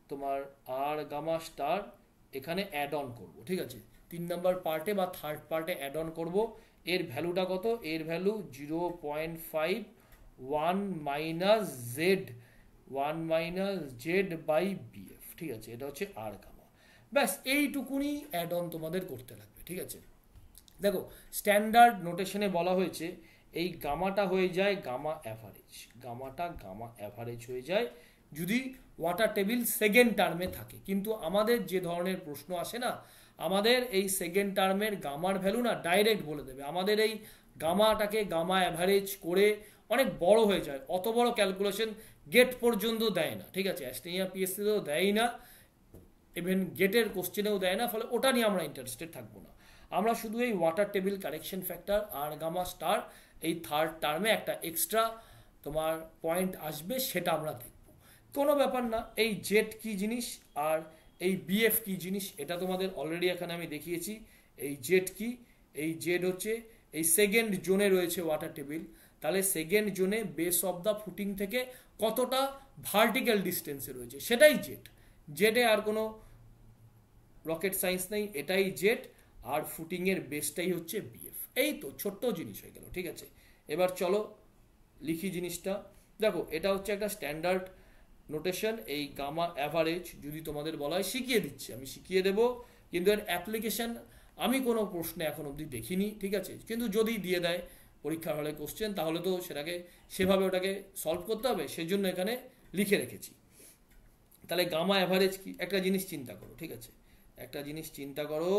তোমার আর গামা স্টার এখানে অ্যাড অন করবো, ঠিক আছে। 3 নাম্বার পার্টে বা থার্ড পার্টে অ্যাড অন করবো। এর ভ্যালুটা কত, এর value 0.51 minus Z, 1 minus Z by BF, ঠিক আছে। এটা হচ্ছে আর গামা। ব্যাস এইটুকুনি অ্যাড অন তোমাদের করতে লাগবে, ঠিক আছে। দেখো স্ট্যান্ডার্ড নোটেশনে বলা হয়েছে এই গামাটা হয়ে যায় গামা অ্যাভারেজ, গামাটা গামা অ্যাভারেজ হয়ে যায় যদি ওয়াটার টেবিল সেকেন্ড টার্মে থাকে। কিন্তু আমাদের যে ধরনের প্রশ্ন আসে না, আমাদের এই সেকেন্ড টার্মের গামার ভ্যালু না ডাইরেক্ট বলে দেবে, আমাদের এই গামাটাকে গামা অ্যাভারেজ করে অনেক বড় হয়ে যায়, অত বড় ক্যালকুলেশন গেট পর্যন্ত দেয় না, ঠিক আছে। অ্যাস্টেনিয়া পিএসসিতেও দেয় না, ইভেন গেটের কোশ্চেনেও দেয় না, ফলে ওটা নিয়ে আমরা ইন্টারেস্টেড থাকবো না। আমরা শুধু এই ওয়াটার টেবিল কারেকশন ফ্যাক্টর আর গামা স্টার এই থার্ড টার্মে একটা এক্সট্রা তোমার পয়েন্ট আসবে, সেটা আমরা দেখব। কোনো ব্যাপার না। এই জেড কি জিনিস আর এই বিএফ কি জিনিস এটা তোমাদের অলরেডি এখানে আমি দেখিয়েছি। এই জেড কি, এই জেড হচ্ছে এই সেকেন্ড জোনে রয়েছে ওয়াটার টেবিল, তাহলে সেকেন্ড জোনে বেস অফ দ্য ফুটিং থেকে কতটা ভার্টিক্যাল ডিস্টেন্সে রয়েছে সেটাই জেড। জেডে আর কোনো রকেট সায়েন্স নেই, এটাই জেড, আর ফুটিংয়ের বেসটাই হচ্ছে বিএফ। এই তো ছোট্ট জিনিস হয়ে গেল, ঠিক আছে। এবার চলো লিখি জিনিসটা। দেখো এটা হচ্ছে একটা স্ট্যান্ডার্ড নোটেশন। এই গামা অ্যাভারেজ যদি তোমাদের বলা হয়, শিখিয়ে দিচ্ছি, আমি শিখিয়ে দেবো, কিন্তু এর অ্যাপ্লিকেশন আমি কোনো প্রশ্নে এখন অবধি দেখিনি, ঠিক আছে। কিন্তু যদি দিয়ে দেয় পরীক্ষার হলে কোশ্চেন, তাহলে তো সেটাকে সেভাবে ওটাকে সলভ করতে হবে, সেই জন্য এখানে লিখে রেখেছি। তাহলে গামা অ্যাভারেজ কি, একটা জিনিস চিন্তা করো, ঠিক আছে, একটা জিনিস চিন্তা করো।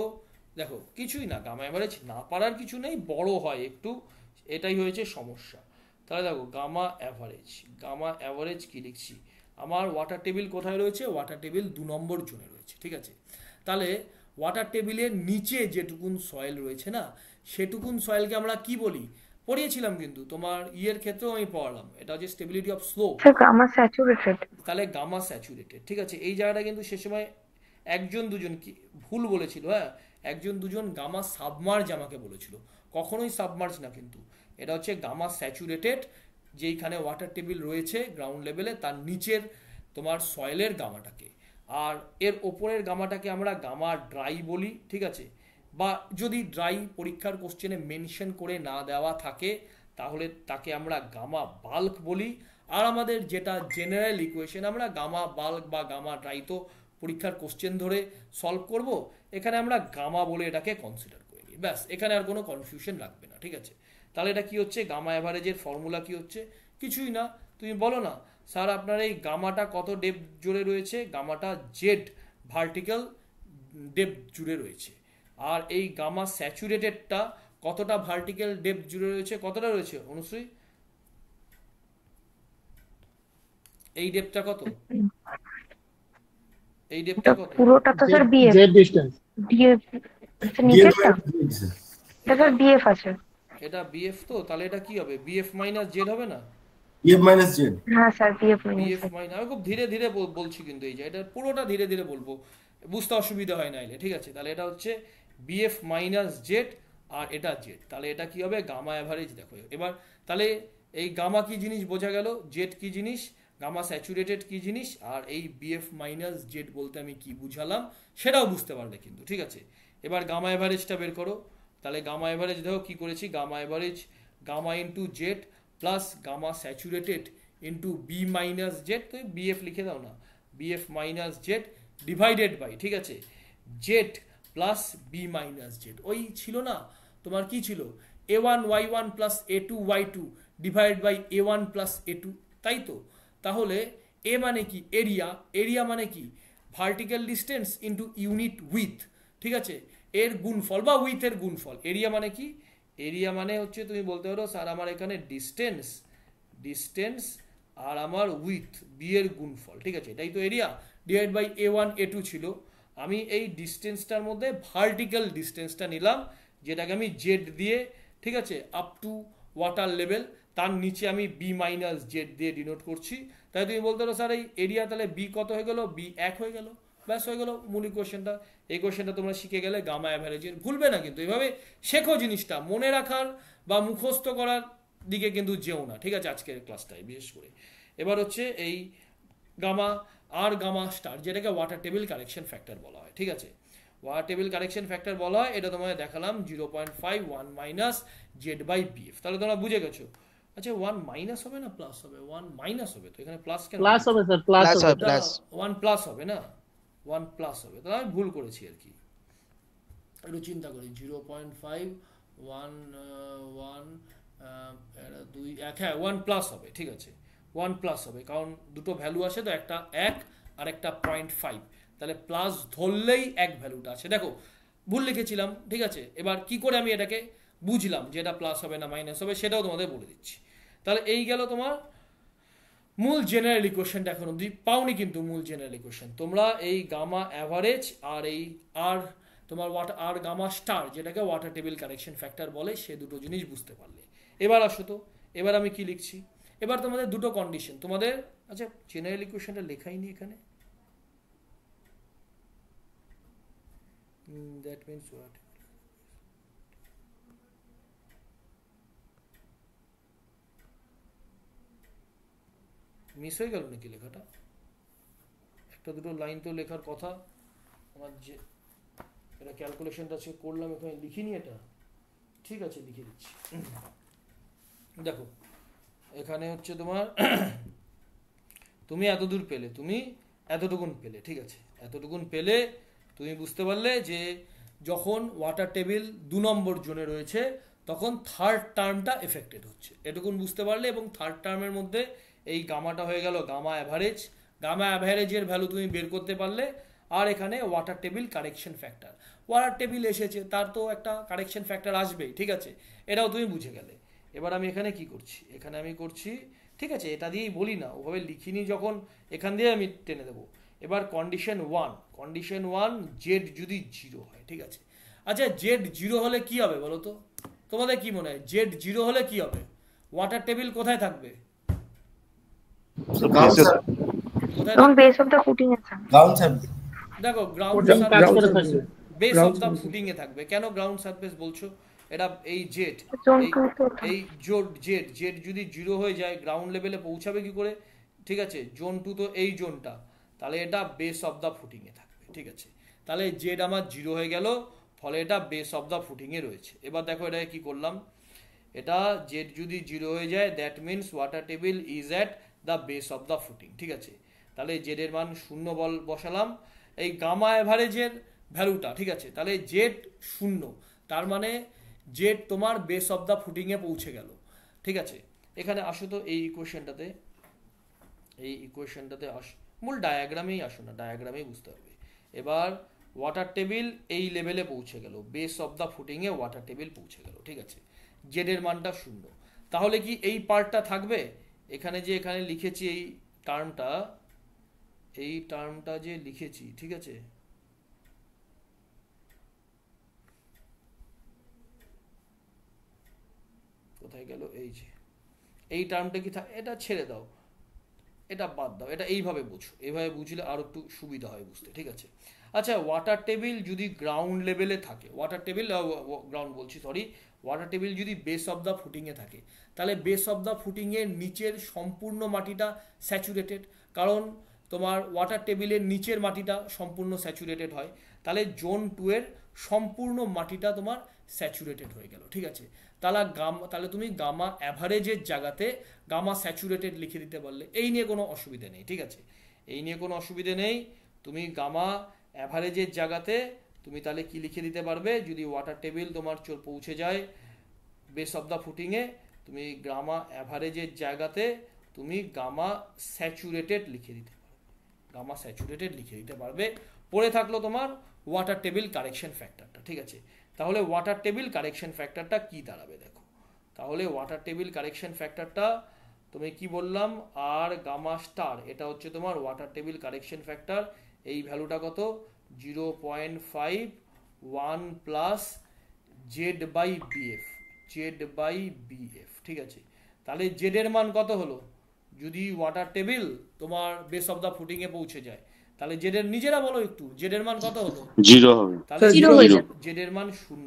দেখো কিছুই না, গামা অ্যাভারেজ না পারার কিছু নেই, বড় হয় একটু, এটাই হয়েছে সমস্যা। তাহলে দেখো গামা অ্যাভারেজ কি লিখছি, আমার ওয়াটার টেবিল কোথায় রয়েছে, ওয়াটার টেবিল 2 নম্বর জোনে রয়েছে, ঠিক আছে। তাহলে ওয়াটার টেবিলের নিচে যেটুকুন সয়েল রয়েছে না, সেটুকুন সয়েলকে আমরা কি বলি, পড়িয়েছিলাম কিন্তু তোমার ইয়ের ক্ষেত্রেও আমি পড়ালাম, এটা হচ্ছে stability of slope, gamma saturated. তাহলে গামা স্যাচুরেটেড, ঠিক আছে। এই জায়গাটা কিন্তু সে সময় একজন দুজন কি ভুল বলেছিল, হ্যাঁ, একজন দুজন গামা সাবমার্জ আমাকে বলেছিল, কখনোই সাবমার্জ না, কিন্তু এটা হচ্ছে গামা স্যাচুরেটেড, যেইখানে ওয়াটার টেবিল রয়েছে গ্রাউন্ড লেভেলে, তার নিচের তোমার সয়েলের গামাটাকে, আর এর ওপরের গামাটাকে আমরা গামা ড্রাই বলি, ঠিক আছে। বা যদি ড্রাই পরীক্ষার কোশ্চেনে মেনশন করে না দেওয়া থাকে, তাহলে তাকে আমরা গামা বাল্ক বলি। আর আমাদের যেটা জেনারেল ইকুয়েশন, আমরা গামা বাল্ক বা গামা ড্রাই তো পরীক্ষার কোশ্চেন ধরে সলভ করব, এখানে আমরা গামা বলে এটাকে কনসিডার করে নিই, ব্যাস, এখানে আর কোনো কনফিউশন লাগবে না, ঠিক আছে। তাহলে এটা কি হচ্ছে, গামা অ্যাভারেজের ফর্মুলা কি হচ্ছে, কিছুই না, তুমি বলো না স্যার আপনার এই গামাটা কত ডেপথ জুড়ে রয়েছে, গামাটা জেড ভার্টিক্যাল ডেপথ জুড়ে রয়েছে, আর এই গামা স্যাচুরেটেডটা কতটা ভার্টিক্যাল ডেপথ জুড়ে রয়েছে, কতটা রয়েছে অনুশ্রী, এই ডেপথটা কত, এই ডেপথটা কত, পুরোটা তো sir BF, Z distance, BF নিচেরটা এটা স্যার বিএফ আছে। এটা বিএফ, তো তাহলে এটা কি হবে, বিএফ মাইনাস জেড হবে না, বিএফ মাইনাস জেড। হ্যাঁ স্যার বিএফ বিএফ মাইনাস, আমি খুব ধীরে ধীরে বলছি কিন্তু এই যে এটা পুরোটা ধীরে ধীরে বলবো, বুঝতে অসুবিধা হয় না এলে, ঠিক আছে। তাহলে এটা হচ্ছে বিএফ মাইনাস জেড আর এটা জেড, তাহলে এটা কি হবে গামা অ্যাভারেজ। দেখো এবার তাহলে এই গামা কি জিনিস বোঝা গেল, জেড কি জিনিস, গামা স্যাচুরেটেড কি জিনিস, আর এই বিএফ মাইনাস জেড বলতে আমি কি বুঝালাম সেটাও বুঝতে পারলে কিন্তু, ঠিক আছে। এবার গামা অ্যাভারেজটা বের করো, তাহলে গামা অ্যাভারেজ দেখো কি করেছি, gamma average gamma into Z plus gamma saturated into B minus Z, তো বিএফ লিখে দাও না, BF minus Z divided by, ঠিক আছে, Z plus B minus Z, ওই ছিল না তোমার কি ছিল, a1y1 plus a2y2 divide by a1 plus a2, তাই তো। তাহলে এ মানে কি এরিয়া, এরিয়া মানে কি vertical distance into unit with, ঠিক আছে, এর গুণফল বা উইথের গুণফল। এরিয়া মানে কি, এরিয়া মানে হচ্ছে তুমি বলতে পারো স্যার আমার এখানে ডিস্টেন্স, ডিস্টেন্স আর আমার উইথ বি এর গুণফল, ঠিক আছে, এটাই তো area, divide by a1 a2 ছিল, আমি এই ডিস্টেন্সটার মধ্যে ভার্টিক্যাল ডিস্টেন্সটা নিলাম যেটাকে আমি জেড দিয়ে, ঠিক আছে, আপ টু ওয়াটার লেভেল, তার নিচে আমি বি মাইনাস জেড দিয়ে ডিনোট করছি। তাই তুমি বলতে পারো স্যার এই এরিয়া তাহলে বি কত হয়ে গেল, বি 1 হয়ে গেল, ব্যাস হয়ে গেল মূল কোয়েশ্চেনটা। এই কোয়েশ্চেনটা তোমরা শিখে গেলে গামা অ্যাভারেজের, ভুলবে না কিন্তু, এইভাবে শেখো জিনিসটা, মনে রাখার বা মুখস্থ করার দিকে কিন্তু যেও না, ঠিক আছে, আজকের ক্লাসটায় বিশেষ করে। এবার হচ্ছে এই গামা আর গামা স্টার, যেটাকে ওয়াটার টেবিল কারেকশন ফ্যাক্টর বলা হয়, ঠিক আছে, ওয়াটার টেবিল কারেকশন ফ্যাক্টর বলা হয়, এটা তোমাদের দেখালাম 0.51 মাইনাস জেড বাই বিএফ, তাহলে তোমরা বুঝে গেছো। আচ্ছা 1 মাইনাস হবে না প্লাস হবে, 1 মাইনাস হবে, তো এখানে প্লাস কেন, প্লাস হবে স্যার, প্লাস হবে, প্লাস 1 প্লাস হবে না, 1 প্লাস হবে, তাহলে আমি ভুল করেছি আর কি, একটু চিন্তা করি, 0.5 1 1 2 1, হ্যাঁ 1 প্লাস হবে, ঠিক আছে, 1 প্লাস হবে, কারণ দুটো ভ্যালু আছে তো, একটা 1 আর একটা 0.5, তাহলে প্লাস ধরলেই এক ভ্যালুটা আছে, দেখো ভুল লিখেছিলাম, ঠিক আছে। এবার কি করে আমি এটাকে বুঝলাম যে এটা প্লাস হবে না মাইনাস হবে, সেটাও তোমাদের বলে দিচ্ছি। তাহলে এই গেল তোমার মূল জেনারেল ইকুয়েশনটা, এখন অবধি পাওনি কিন্তু মূল জেনারেল ইকুয়েশন তোমরা, এই গামা অ্যাভারেজ আর এই আর তোমার ওয়াটার আর গামা স্টার যেটাকে ওয়াটার টেবিল কারেকশন ফ্যাক্টর বলে, সে দুটো জিনিস বুঝতে পারলে। এবার আসো তো, এবার আমি কি লিখছি, এবার তোমাদের দুটো কন্ডিশন তোমাদের, আচ্ছা জেনারেল ইকুয়েশনটা লেখাই নি এখানে, দ্যাট মিন্স হোয়াট, মিস হয়ে গেল নাকি লেখাটা, একটা দুটো লাইন তো লেখার কথা আমার, যে এটা ক্যালকুলেশনটা চেক করলাম এখানে লিখিনি এটা, ঠিক আছে লিখে দিচ্ছি। দেখো এখানে হচ্ছে তোমার তুমি এতদূর পেলে, তুমি এতটুকুন পেলে, ঠিক আছে, এতটুকুন পেলে তুমি বুঝতে পারলে যে যখন ওয়াটার টেবিল 2 নম্বর জোনে রয়েছে তখন থার্ড টার্মটা এফেক্টেড হচ্ছে, এটুকুন বুঝতে পারলে। এবং থার্ড টার্মের মধ্যে এই গামাটা হয়ে গেল গামা অ্যাভারেজ, গামা অ্যাভারেজের ভ্যালু তুমি বের করতে পারলে, আর এখানে water table correction factor, water table এসেছে তার তো একটা কারেকশন ফ্যাক্টর আসবেই, ঠিক আছে, এটাও তুমি বুঝে গেলে। এবার আমি এখানে কি করছি, এখানে আমি করছি, ঠিক আছে, এটা দিয়েই বলি না, ওভাবে লিখিনি যখন এখান দিয়ে আমি টেনে দেবো। এবার কন্ডিশন 1, কন্ডিশন 1 জেড যদি 0 হয়, ঠিক আছে। আচ্ছা জেড 0 হলে কি হবে বলো তো, তোমাদের কি মনে হয় জেড 0 হলে কি হবে, ওয়াটার টেবিল কোথায় থাকবে, এবং বেস অফ দ্য ফুটিং এ থাকবে, দেখো গ্রাউন্ড কাজ করে থাকবে, বেস অফ দ্য ফুটিং এ থাকবে। কেন গ্রাউন্ড সারফেস বলছো, এটা এই জেড, এই জেড জেড যদি 0 হয়ে যায় গ্রাউন্ড লেভেলে পৌঁছাবে কি করে, ঠিক আছে, জোন 2 তো এই জোনটা, তাহলে এটা বেস অফ দ্য ফুটিং এ থাকবে, ঠিক আছে। তাহলে জেড আমার 0 হয়ে গেল, ফলে এটা বেস অফ দ্য ফুটিং এ রয়েছে। এবার দেখো এটা কি করলাম, এটা জেড যদি 0 হয়ে যায় that means water table is at the base of the footing, ঠিক আছে। তাহলে জেড এর মান 0 বসালাম, এই গামা অ্যাভারেজের ভ্যালুটা, ঠিক আছে, তাহলে জেড 0, তার মানে জেড তোমার বেস অফ দ্য ফুটিংয়ে পৌঁছে গেল, ঠিক আছে। এখানে আসো তো এই ইকুয়েশনটাতে মূল ডায়াগ্রামেই আসো না, ডায়াগ্রামেই বুঝতে পারবে। এবার ওয়াটার টেবিল এই লেভেলে পৌঁছে গেল, বেস অফ দ্য ফুটিংয়ে ওয়াটার টেবিল পৌঁছে গেল, ঠিক আছে। জেড এর মানটা 0, তাহলে কি এই পার্টটা থাকবে? এখানে লিখেছি এই টার্মটা যে লিখেছি, ঠিক আছে, কোথায় গেল? এই টার্মটা কি এটা ছেড়ে দাও, এটা বাদ দাও, এটা এইভাবে বুঝো, এইভাবে বুঝলে আর একটু সুবিধা হয় বুঝতে, ঠিক আছে। আচ্ছা, ওয়াটার টেবিল যদি গ্রাউন্ড লেভেলে থাকে, ওয়াটার টেবিল যদি বেস অফ দ্য ফুটিংয়ে থাকে, তাহলে বেস অফ দ্য ফুটিংয়ের নিচের সম্পূর্ণ মাটিটা স্যাচুরেটেড, কারণ তোমার ওয়াটার টেবিলের নিচের মাটিটা সম্পূর্ণ স্যাচুরেটেড হয়, তাহলে জোন 2 এর সম্পূর্ণ মাটিটা তোমার স্যাচুরেটেড হয়ে গেল, ঠিক আছে। তাহলে তুমি গামা অ্যাভারেজের জায়গাতে গামা স্যাচুরেটেড লিখে দিতে পারলে, এই নিয়ে কোনো অসুবিধা নেই, ঠিক আছে, এই নিয়ে কোনো অসুবিধা নেই। তুমি গামা অ্যাভারেজের জায়গাতে তুমি তাহলে কি লিখে দিতে পারবে? যদি ওয়াটার টেবিল তোমার পৌঁছে যায় বেস অফ দ্য ফুটিংয়ে, তুমি গামা অ্যাভারেজের জায়গাতে তুমি গামা স্যাচুরেটেড লিখে দিতে পারবে। পড়ে থাকলো তোমার ওয়াটার টেবিল কারেকশন ফ্যাক্টরটা, ঠিক আছে। তাহলে ওয়াটার টেবিল কারেকশন ফ্যাক্টরটা কি দাঁড়াবে দেখো। তাহলে ওয়াটার টেবিল কারেকশন ফ্যাক্টরটা তুমি কি বললাম, আর গামা স্টার, এটা হচ্ছে তোমার ওয়াটার টেবিল কারেকশন ফ্যাক্টর। এই ভ্যালুটা কত? 0.51 প্লাস জেড বাই বিএফ, ঠিক আছে। তাহলে জেড এর মান কত হলো? যদি ওয়াটার টেবিল তোমার বেস অফ দ্য ফুটিং এ পৌঁছে যায়, তাহলে জেড এর, নিজেরা বলো একটু, জেড এর মান কত হলো? 0 হবে। তাহলে জেড এর মান 0,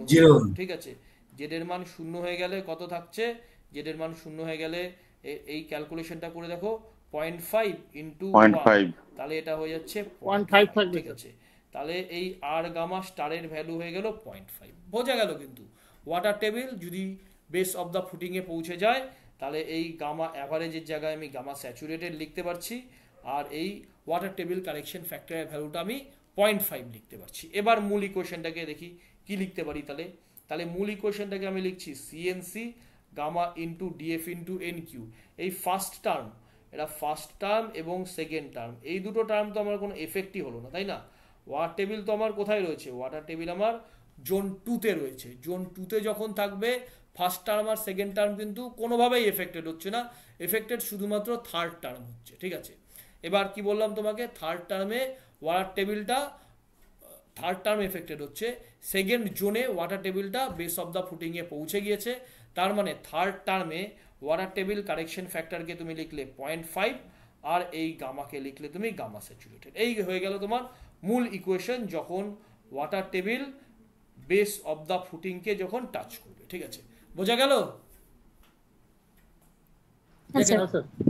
ঠিক আছে। জেড এর মান 0 হয়ে গেলে কত থাকছে? জেড এর মান 0 হয়ে গেলে এই ক্যালকুলেশনটা করে দেখো, 0.5 ইন্টু 1, তাহলে এটা হয়ে যাচ্ছে 0.5, ঠিক আছে। তাহলে এই আর গামা স্টারের ভ্যালু হয়ে গেল 0.5। বোঝা গেল? কিন্তু ওয়াটার টেবিল যদি বেস অফ দ্য ফুটিং এ পৌঁছে যায়, তাহলে এই গামা অ্যাভারেজের জায়গায় আমি গামা স্যাচুরেটেড লিখতে পারছি, আর এই ওয়াটার টেবিল কারেকশন ফ্যাক্টরের ভ্যালুটা আমি 0.5 লিখতে পারছি। এবার মূল ইকুয়েশনটাকে দেখি কি লিখতে পারি। তাহলে মূল ইকুয়েশনটাকে আমি লিখছি CNC gamma into DF into N Q. এই ফার্স্ট টার্ম, এটা ফার্স্ট টার্ম এবং সেকেন্ড টার্ম, এই দুটো টার্ম তো আমার কোনো এফেক্টই হলো না, তাই না? ওয়াটার টেবিল তো আমার কোথায় রয়েছে? ওয়াটার টেবিল আমার জোন 2-তে রয়েছে। জোন 2-তে যখন থাকবে, ফার্স্ট টার্ম আর সেকেন্ড টার্ম কিন্তু কোনোভাবেই এফেক্টেড হচ্ছে না, এফেক্টেড শুধুমাত্র থার্ড টার্ম হচ্ছে, ঠিক আছে। এবার কি বললাম তোমাকে? থার্ড টার্মে ওয়াটার টেবিলটা, থার্ড টার্ম এফেক্টেড হচ্ছে, সেকেন্ড জোনে ওয়াটার টেবিলটা বেস অফ দ্য ফুটিংয়ে পৌঁছে গিয়েছে। তার মানে থার্ড টার্মে ওয়াটার টেবিল কারেকশন ফ্যাক্টরকে তুমি লিখলে 0.5, আর এই গামাকে লিখলে তুমি গামা স্যাচুরেটেড। এই হয়ে গেল তোমার মূল ইকুয়েশন যখন water table base of the ফুটিংকে যখন টাচ করবে, ঠিক আছে। বোঝা গেল?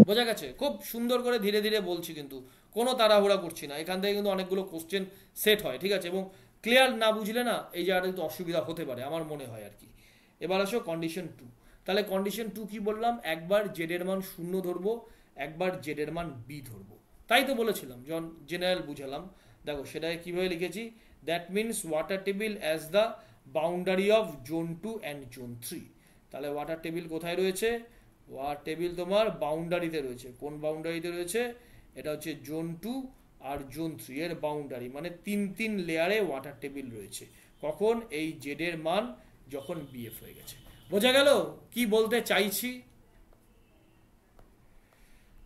বোঝা গেছে? খুব সুন্দর করে ধীরে ধীরে বলছি, কিন্তু কোনো তাড়াহুড়া করছি না। এখান থেকে কিন্তু অনেকগুলো কোশ্চেন সেট হয়, ঠিক আছে, এবং ক্লিয়ার না বুঝলে না এই জায়গাটা একটু অসুবিধা হতে পারে, আমার মনে হয় আর কি। এবার আসো কন্ডিশন 2। তাহলে কন্ডিশন 2 কি বললাম? একবার জেড এর মান 0 ধরবো, একবার জেড এর মান বি ধরবো, তাই তো বলেছিলাম যখন জেনারেল বুঝালাম। দেখো সেটাকে কিভাবে লিখেছি, that means water table as the boundary of zone 2 and zone 3। তাহলে ওয়াটার টেবিল কোথায় রয়েছে? ওয়াটার টেবিল তোমার বাউন্ডারিতে রয়েছে। কোন বাউন্ডারিতে রয়েছে? এটা হচ্ছে জোন 2 আর জোন 3 এর বাউন্ডারি, মানে 3 লেয়ারে ওয়াটার টেবিল রয়েছে। কখন? এই জেড এর মান যখন বিএফ হয়ে গেছে। বোঝা গেল কি বলতে চাইছি?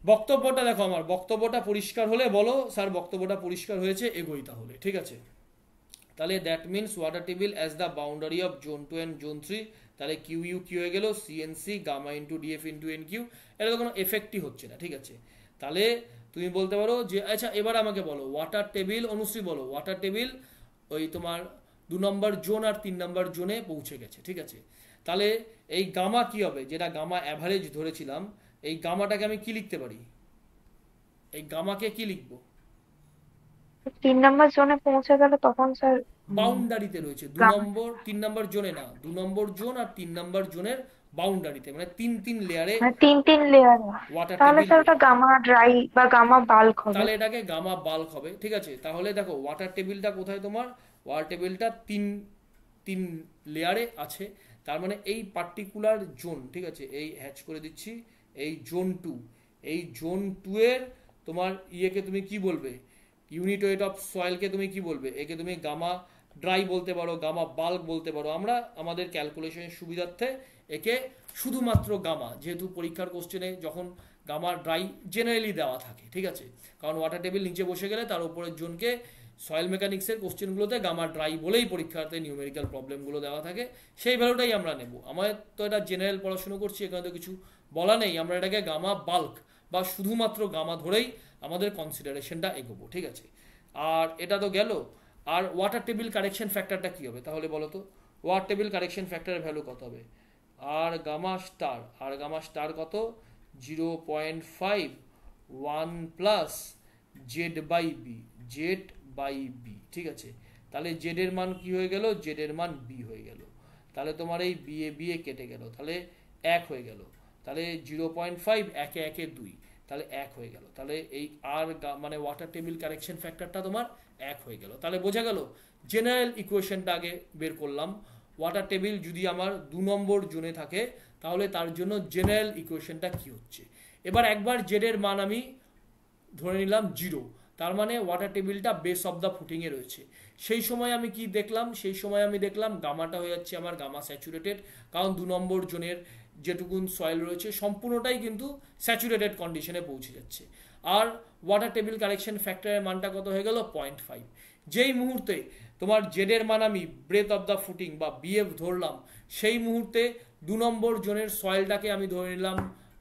বক্তব্যটা দেখো, আমার বক্তব্যটা পরিষ্কার হলে বলো, স্যার বক্তব্যটা পরিষ্কার হয়েছে, এগোই তাহলে, ঠিক আছে। তাহলে that means water table as the boundary of zone 2 and zone 3। তাহলে কিউ ইউ কি হয়ে গেল? CNC gamma into DF into N Q. এটা তো কোনো এফেক্টই হচ্ছে না, ঠিক আছে। তাহলে তুমি বলতে পারো যে আচ্ছা এবার আমাকে বলো ওয়াটার টেবিল, অনুশ্রী বলো, ওয়াটার টেবিল ওই তোমার 2 নম্বর জোন আর 3 নম্বর জোনে পৌঁছে গেছে, ঠিক আছে। তাহলে এই গামা কি হবে? যেটা গামা অ্যাভারেজ ধরেছিলাম, এই গামাটাকে আমি কি লিখতে পারি? এই গামাকে কি লিখবো? 3 নম্বর জোনে পৌঁছে গেলে তখন স্যার বাউন্ডারিতে রয়েছে 2 নম্বর 3 নম্বর জোনে না, 2 নম্বর জোন আর 3 নম্বর জোনের বাউন্ডারিতে, মানে 3 লেয়ারে, মানে 3 লেয়ার। ওয়াটার তাহলে টেবিল। স্যার ওটা গামা ড্রাই বা গামা বাল্ক হবে। তাহলে এটাকে গামা বাল্ক হবে, ঠিক আছে। তাহলে দেখো ওয়াটার টেবিলটা কোথায়? তোমার ওয়াটার টেবিলটা 3 লেয়ারে আছে। তার মানে এই পার্টিকুলার জোন, ঠিক আছে, এই হ্যাচ করে দিচ্ছি, এই জোন 2, এই জোন 2 এর তোমার ইয়েকে তুমি কি বলবে, ইউনিট ওয়েট অফ সয়েলকে তুমি কি বলবে, একে তুমি গামা ড্রাই বলতে পারো, গামা বাল্ক বলতে পারো। আমরা আমাদের ক্যালকুলেশনের সুবিধার্থে একে শুধুমাত্র গামা, যেহেতু পরীক্ষার কোশ্চেনে যখন গামা ড্রাই জেনারেলি দেওয়া থাকে, ঠিক আছে, কারণ ওয়াটার টেবিল নিচে বসে গেলে তার উপরের জোনকে সয়েল মেকানিক্সের কোশ্চেনগুলোতে গামা ড্রাই বলেই পরীক্ষাতে নিউমেরিক্যাল প্রবলেমগুলো দেওয়া থাকে, সেই ভ্যালুটাই আমরা নেব। আমাদের তো এটা জেনারেল পড়াশুনো করছি, এখানে তো কিছু বলা নেই, আমরা এটাকে গামা বাল্ক বা শুধুমাত্র গামা ধরেই আমাদের কনসিডারেশনটা এগোবো, ঠিক আছে। আর এটা তো গেল। আর ওয়াটার টেবিল কারেকশন ফ্যাক্টরটা কি হবে তাহলে বলো তো? ওয়াটার টেবিল কারেকশন ফ্যাক্টরের ভ্যালু কত হবে? আর গামা স্টার কত? 0.5 1 প্লাস জেড বাই বি, ঠিক আছে। তাহলে জেড এর মান কি হয়ে গেল? জেড এর মান বি হয়ে গেল। তাহলে তোমার এই বি এ কেটে গেল, তাহলে 1 হয়ে গেল। তাহলে 0.5 একে একে 2, তাহলে 1 হয়ে গেল। তাহলে এই আর মানে ওয়াটার টেবিল কারেকশন ফ্যাক্টরটা তোমার 1 হয়ে গেল। তাহলে বোঝা গেল জেনারেল ইকুয়েশনটা আগে বের করলাম। ওয়াটার টেবিল যদি আমার 2 নম্বর জোনে থাকে তাহলে তার জন্য জেনারেল ইকুয়েশনটা কি হচ্ছে। এবার একবার জেড এর মান আমি ধরে নিলাম 0, তার মানে ওয়াটার টেবিলটা বেস অফ দ্য ফুটিংয়ে রয়েছে। সেই সময় আমি কি দেখলাম? সেই সময় আমি দেখলাম গামাটা হয়ে যাচ্ছে আমার গামা স্যাচুরেটেড, কারণ 2 নম্বর জোনের যেটুকুন সয়েল রয়েছে সম্পূর্ণটাই কিন্তু স্যাচুরেটেড কন্ডিশনে পৌঁছে যাচ্ছে। আর ওয়াটার টেবিল কারেকশন ফ্যাক্টরের মানটা কত হয়ে গেল? 0.5। যেই মুহূর্তে তোমার জেডের মান আমি ব্রেথ অফ দ্য ফুটিং বা বিএফ ধরলাম, সেই মুহূর্তে 2 নম্বর জোনের সয়েলটাকে আমি ধরে নিলাম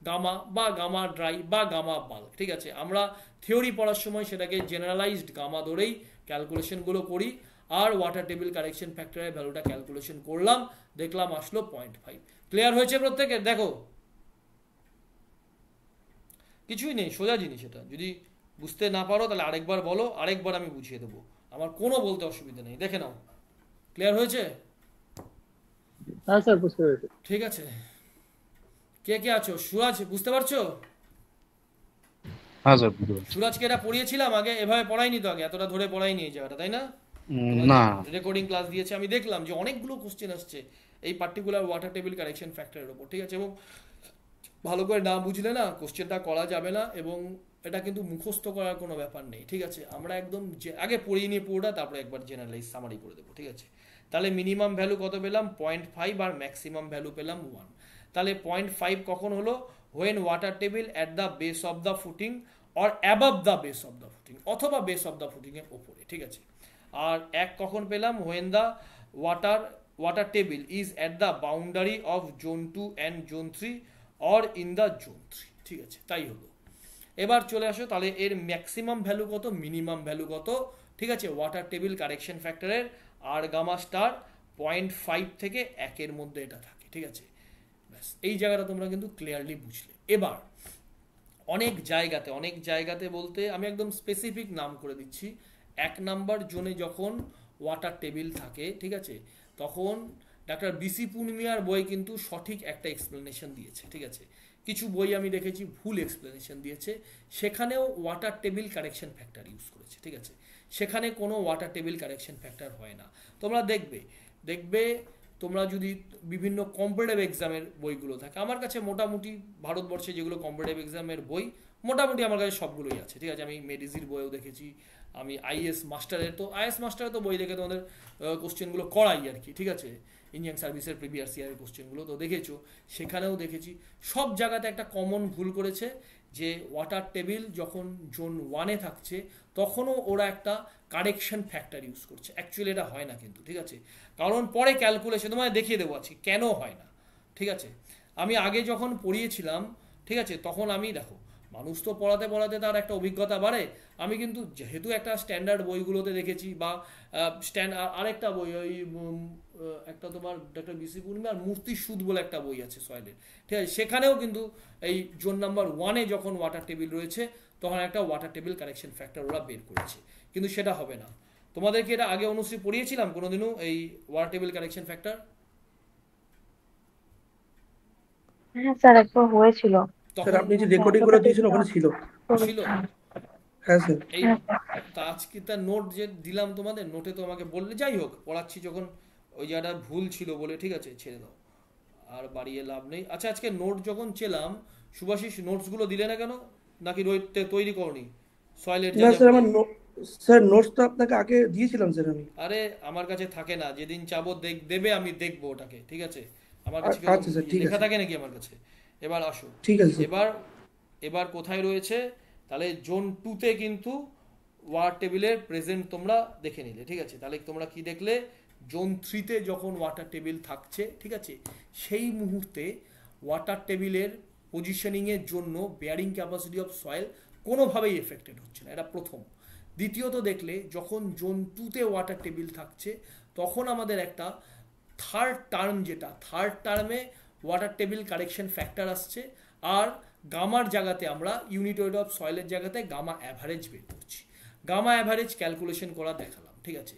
গামা বা গামা ড্রাই বা গামা বাল্ক, ঠিক আছে। আমরা থিওরি পড়ার সময় সেটাকে জেনারেলাইজড গামা ধরেই ক্যালকুলেশনগুলো করি। আর ওয়াটার টেবিল কারেকশন ফ্যাক্টরের ভ্যালুটা ক্যালকুলেশন করলাম, দেখলাম আসলো 0.5। ক্লিয়ার হয়েছে প্রত্যেকের? দেখো কিছুই নেই, সোজা জিনিস। এটা যদি বুঝতে না পারো তাহলে আরেকবার বলো, আরেকবার আমি বুঝিয়ে দেবো, আমার কোনো বলতে অসুবিধা নেই। দেখে নাও, ক্লিয়ার হয়েছে? হ্যাঁ স্যার, বুঝতে পেরেছি। ঠিক আছে, কে কে আছো? সুরাজ, বুঝতে পারছো? হ্যাঁ স্যার, বুঝতে পারছি। সুরাজকে এটা পড়িয়েছিলাম আগে, এভাবে পড়াইনি তো আগে, এতটা ধরে পড়াইনি এই জায়গাটা, তাই না? না, রেকর্ডিং ক্লাস দিয়েছে, আমি দেখলাম যে অনেকগুলো কোশ্চেন আসছে এই পার্টিকুলার ওয়াটার টেবিল কারেকশন ফ্যাক্টরের উপর, ঠিক আছে। এবং ভালো করে না বুঝলে না কোশ্চেনটা করা যাবে না, এবং এটা কিন্তু মুখস্থ করার কোনো ব্যাপার নেই, ঠিক আছে। আমরা একদম আগে পড়িয়ে নিয়ে পুরোটা, তারপরে একবার জেনারেলাইজ সামারি করে দেবো, ঠিক আছে। তাহলে মিনিমাম ভ্যালু কত পেলাম? 0.5, আর ম্যাক্সিমাম ভ্যালু পেলাম 1। তাহলে 0.5 কখন হলো? When water table at the base of the footing or above the base of the footing, অথবা বেস অফ দ্য ফুটিং এর ওপরে, ঠিক আছে। আর 1 কখন পেলাম? When the water table is at the boundary of zone 2 and zone 3 or in the zone 3, ঠিক আছে। তাই হলো। এবার চলে আসো, তাহলে এর ম্যাক্সিমাম ভ্যালু কত, মিনিমাম ভ্যালু কত, ঠিক আছে, ওয়াটার টেবিল কারেকশন ফ্যাক্টরের। আর গামা স্টার 0.5 থেকে 1 মধ্যে এটা থাকে, ঠিক আছে। ব্যাস, এই জায়গাটা তোমরা কিন্তু ক্লিয়ারলি বুঝলে। এবার অনেক জায়গাতে বলতে আমি একদম স্পেসিফিক নাম করে দিচ্ছি। 1 নাম্বার জোনে যখন ওয়াটার টেবিল থাকে, ঠিক আছে, তখন ডাক্তার বিসি পূর্ণিমার বই কিন্তু সঠিক একটা এক্সপ্লেনেশন দিয়েছে, ঠিক আছে। কিছু বই আমি দেখেছি ভুল এক্সপ্লেনেশন দিয়েছে, সেখানেও water table correction factor use করেছে, ঠিক আছে। সেখানে কোনো ওয়াটার টেবিল কারেকশন ফ্যাক্টর হয় না। তোমরা দেখবে তোমরা যদি বিভিন্ন কম্পিটিটিভ এক্সামের বইগুলো থাকে, আমার কাছে মোটামুটি ভারতবর্ষে যেগুলো কম্পিটিটিভ এক্সামের বই মোটামুটি আমার কাছে সবগুলোই আছে, ঠিক আছে। আমি মেডিসির বইও দেখেছি, আমি আইএস মাস্টারে তো বই দেখে তোমাদের কোশ্চেনগুলো করাই আর কি, ঠিক আছে। ইঞ্জিনিয়ারিং সার্ভিসের প্রিভিয়াস ইয়ারের কোশ্চেনগুলো তো দেখেছো, সেখানেও দেখেছি। সব জায়গাতে একটা কমন ভুল করেছে যে ওয়াটার টেবিল যখন জোন 1-এ থাকছে তখনও ওরা একটা কারেকশন ফ্যাক্টর ইউজ করছে। অ্যাকচুয়ালি এটা হয় না কিন্তু, ঠিক আছে। কারণ পরে ক্যালকুলেশন তোমায় দেখিয়ে দেবো আছি কেন হয় না, ঠিক আছে। আমি আগে যখন পড়িয়েছিলাম, ঠিক আছে, তখন আমি দেখো মানুষ তো পড়াতে তার একটা অভিজ্ঞতা বাড়ে। আমি কিন্তু যেহেতু একটা স্ট্যান্ডার্ড বইগুলোতে দেখেছি, বা আরেকটা বই ওই একটা তোমার ডক্টর বিসি পূর্ণিমার মূর্তি সুদ বলে একটা বই আছে সয়েলের, ঠিক আছে, সেখানেও কিন্তু এই জোন নাম্বার 1-এ যখন ওয়াটার টেবিল রয়েছে তখন একটা ওয়াটার টেবিল কারেকশন ফ্যাক্টর ওরা বের করেছে, কিন্তু সেটা হবে না। তোমাদেরকে এটা আগে অনুশ্রী পড়িয়েছিলাম কোনোদিনও এই ওয়াটার টেবিল কারেকশন ফ্যাক্টর? হ্যাঁ স্যার, একবার হয়েছিল। স্যার আপনি যে রেকর্ডিং করে দিয়েছেন ওখানে ছিল। ছিল? হ্যাঁ স্যার। এই তা আজকে তার নোট যে দিলাম তোমাদের, নোটে তো আমাকে বললে, যাই হোক পড়াচ্ছি যখন, ওই জায়গাটা ভুল ছিল বলে, ঠিক আছে, ছেড়ে দাও। আর বাড়িয়ে লাভ নেই। আচ্ছা, আজকে নোট যখন ছিলাম, শুভাশিস নোটসগুলো দিলে না কেন? নাকি তৈরি করনি সয়েলের না যা স্যার, যা আমার স্যার নোটস তো আপনাকে আগে দিয়েছিলাম স্যার আমি। আরে আমার কাছে থাকে না, যেদিন চাবো দেবে আমি দেখবো ওটাকে, ঠিক আছে? আমার কাছে আচ্ছা স্যার, ঠিক লেখা আছে, থাকে নাকি আমার কাছে? এবার আসো, ঠিক আছে স্যার। এবার এবার কোথায় রয়েছে? তাহলে জোন 2তে কিন্তু ওয়ার টেবিলের প্রেজেন্ট তোমরা দেখে নিলে, ঠিক আছে? তাহলে তোমরা কি দেখলে? জোন 3তে যখন ওয়াটার টেবিল থাকছে, ঠিক আছে, সেই মুহূর্তে ওয়াটার টেবিলের পজিশনিংয়ের জন্য বেয়ারিং ক্যাপাসিটি অফ সয়েল কোনোভাবেই এফেক্টেড হচ্ছে না, এটা প্রথম। দ্বিতীয়ত দেখলে যখন জোন 2তে ওয়াটার টেবিল থাকছে, তখন আমাদের একটা থার্ড টার্ম, যেটা থার্ড টার্মে ওয়াটার টেবিল কারেকশন ফ্যাক্টর আসছে, আর গামার জায়গাতে আমরা ইউনিট ওয়েট অফ সয়েলের জায়গাতে গামা অ্যাভারেজ বের করছি। গামা অ্যাভারেজ ক্যালকুলেশন করা দেখালাম, ঠিক আছে?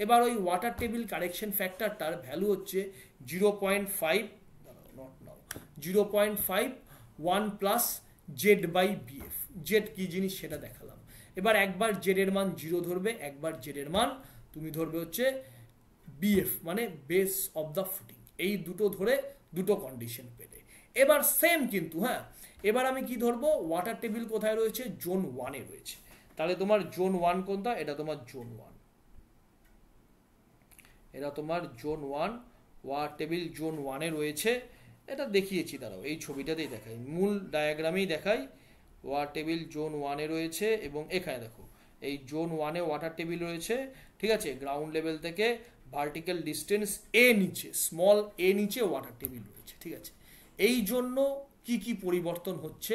এবার ওই ওয়াটার টেবিল কারেকশন ফ্যাক্টরটার ভ্যালু হচ্ছে 0.5, not now, 0.51 plus Z by BF. Z কি জিনিস সেটা দেখালাম। এবার একবার জেড এর মান 0 ধরবে, একবার জেড এর মান তুমি ধরবে হচ্ছে বিএফ, মানে বেস অফ দ্য ফুটিং। এই দুটো ধরে দুটো কন্ডিশন পেলে। এবার সেম কিন্তু, হ্যাঁ, এবার আমি কি ধরবো? ওয়াটার টেবিল কোথায় রয়েছে? জোন 1-এ রয়েছে। তাহলে তোমার জোন 1 কোনটা? এটা তোমার জোন 1, এটা তোমার জোন 1, ওয়াটার টেবিল জোন 1-এ রয়েছে। এটা দেখিয়েছি, দাঁড়াও এই ছবিটাতেই দেখাই, মূল ডায়াগ্রামেই দেখাই। ওয়াটার টেবিল জোন 1-এ রয়েছে, এবং এখানে দেখো এই জোন 1-এ ওয়াটার টেবিল রয়েছে, ঠিক আছে? গ্রাউন্ড লেভেল থেকে ভার্টিক্যাল ডিস্টেন্স এ নিচে, স্মল এ নিচে ওয়াটার টেবিল রয়েছে, ঠিক আছে? এই জন্য কি কি পরিবর্তন হচ্ছে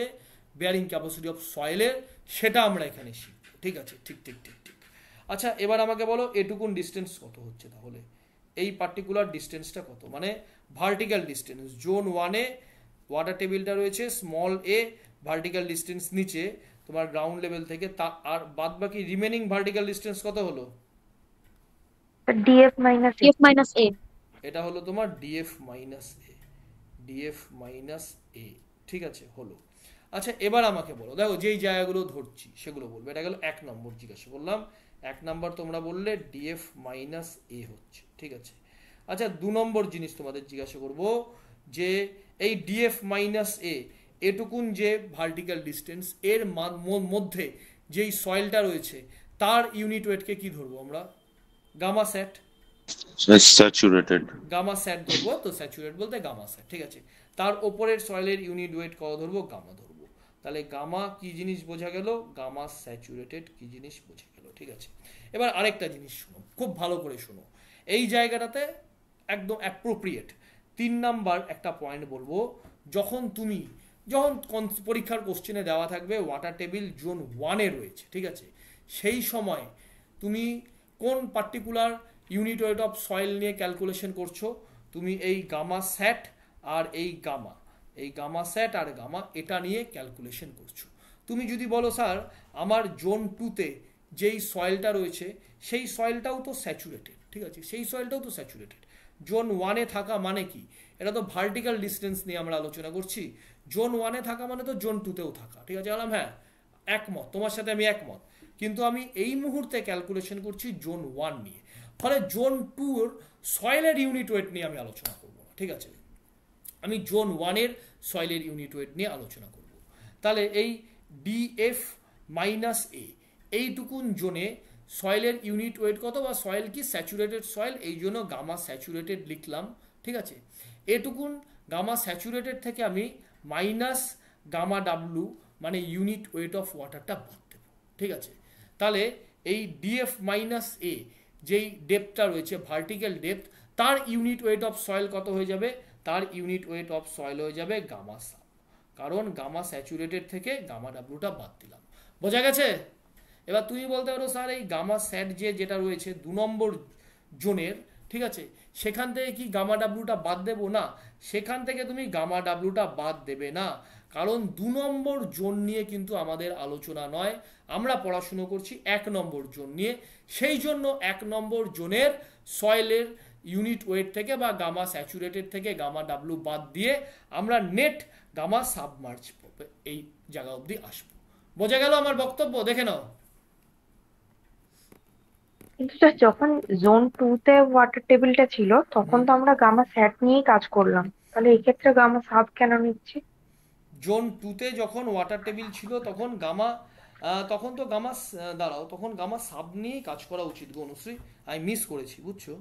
বেয়ারিং ক্যাপাসিটি অফ সয়েলের, সেটা আমরা এখানে শিখব, ঠিক আছে? ঠিক ঠিক ঠিক ঠিক। আচ্ছা, এবার আমাকে বলো এটুকুন ডিস্টেন্স কত হচ্ছে তাহলে? এই পার্টিকুলার ডিস্টেন্সটা কত? মানে ভার্টিক্যাল ডিস্টেন্স জোন 1-এ ওয়াটার টেবিলটা রয়েছে স্মল এ, ভার্টিক্যাল ডিস্টেন্স নিচে তোমার গ্রাউন্ড লেভেল থেকে, তা আর বাদ বাকি রিমেনিং ভার্টিক্যাল ডিস্টেন্স কত হলো? ডিএফ মাইনাস এ। এটা হলো তোমার ডিএফ মাইনাস এ, ডিএফ মাইনাস এ, ঠিক আছে? হলো। আচ্ছা, এবার আমাকে বলো, দেখো যেই জায়গাগুলো ধরছি সেগুলো বলবে। এটা গেল 1 নম্বর জিজ্ঞাসা করলাম। 1 নম্বর তোমরা বললে ডিএফ মাইনাস এ হচ্ছে, ঠিক আছে? আচ্ছা, 2 নম্বর জিনিস তোমাদের জিজ্ঞাসা করব, যে এই ডিএফ মাইনাস এ, এটুকুন যে ভার্টিক্যাল ডিস্টেন্স, এর মধ্যে যেই সয়েলটা রয়েছে তার ইউনিট ওয়েটকে কি ধরবো আমরা? গামা স্যাট। স্যাচুরেটেড। গামা স্যাট ধরবো, তো স্যাচুরেট বলতে গামা স্যাট, ঠিক আছে? তার ওপরের সয়েলের ইউনিট ওয়েট কত ধরবো? গামা ধরবো। তাহলে গামা কি জিনিস বোঝা গেল, গামা স্যাচুরেটেড কি জিনিস বোঝা গেল, ঠিক আছে? এবার আরেকটা জিনিস শোনো, খুব ভালো করে শোনো, এই জায়গাটাতে একদম অ্যাপ্রোপ্রিয়েট 3 নাম্বার একটা পয়েন্ট বলবো। যখন পরীক্ষার কোশ্চেনে দেওয়া থাকবে ওয়াটার টেবিল জোন 1-এ রয়েছে, ঠিক আছে, সেই সময় তুমি কোন particular unit weight of soil নিয়ে ক্যালকুলেশন করছো? তুমি এই গামা স্যাট আর এই গামা স্যাট আর গামা, এটা নিয়ে ক্যালকুলেশন করছো। তুমি যদি বলো স্যার আমার জোন 2-তে যেই সয়েলটা রয়েছে সেই সয়েলটাও তো স্যাচুরেটেড, ঠিক আছে, সেই সয়েলটাও তো স্যাচুরেটেড, জোন 1-এ থাকা মানে কি? এটা তো ভার্টিক্যাল ডিস্টেন্স নিয়ে আমরা আলোচনা করছি। জোন 1-এ থাকা মানে তো জোন 2-তেও থাকা, ঠিক আছে? বললাম হ্যাঁ, একমত, তোমার সাথে আমি একমত, কিন্তু আমি এই মুহূর্তে ক্যালকুলেশন করছি জোন 1 নিয়ে। ফলে জোন 2-র সয়েলের ইউনিট ওয়েট নিয়ে আমি আলোচনা করব না, ঠিক আছে? আমি জোন 1-এর সয়েলের ইউনিট ওয়েট নিয়ে আলোচনা করব। তাহলে এই ডিএফ মাইনাস এ, এইটুকুন জোনে সয়েলের ইউনিট ওয়েট কত, বা সয়েল কি স্যাচুরেটেড সয়েল, এই জন্য গামা স্যাচুরেটেড লিখলাম, ঠিক আছে? এটুকুন গামা স্যাচুরেটেড থেকে আমি মাইনাস গামা ডাব্লু, মানে ইউনিট ওয়েট অফ ওয়াটারটা বাদ দেব, ঠিক আছে? তাহলে এই ডিএফ মাইনাস এ যেই ডেপথটা রয়েছে, ভার্টিক্যাল ডেপথ, তার ইউনিট ওয়েট অফ সয়েল কত হয়ে যাবে? তার ইউনিট ওয়েট অফ সয়েল হয়ে যাবে গামা সাব, কারণ গামা স্যাচুরেটেড থেকে গামা ডাব্লুটা বাদ দিলাম। বোঝা গেছে? এবার তুমি বলতে পারো স্যার এই গামা স্যাট যেটা রয়েছে 2 নম্বর জোনের, ঠিক আছে, সেখান থেকে কি গামা ডাব্লুটা বাদ দেবো? না, সেখান থেকে তুমি গামা ডাব্লুটা বাদ দেবে না, কারণ 2 নম্বর জোন নিয়ে কিন্তু আমাদের আলোচনা নয়, আমরা পড়াশুনো করছি 1 নম্বর জোন নিয়ে। সেই জন্য 1 নম্বর জোনের সয়েলের ইউনিট ওয়েট থেকে বা গামা স্যাচুরেটেড থেকে গামা ডাব্লু বাদ দিয়ে আমরা নেট গামা সাবমার্জ এই জায়গা অবধি আসবো। বোঝা গেল আমার বক্তব্য? দেখে নাও। কিন্তু স্যার যখন জোন 2 তে ওয়াটার টেবিলটা ছিল তখন তো আমরা গামা স্যাট নিয়েই কাজ করলাম, তাহলে এই ক্ষেত্রে গামা সাব কেন নিচ্ছি? জোন 2 তে যখন ওয়াটার টেবিল ছিল তখন গামা তখন তো গামা দাঁড়াও, তখন গামা সাব নিয়ে কাজ করা উচিত গো অনুশ্রী। আমি মিস করেছি, বুঝছো,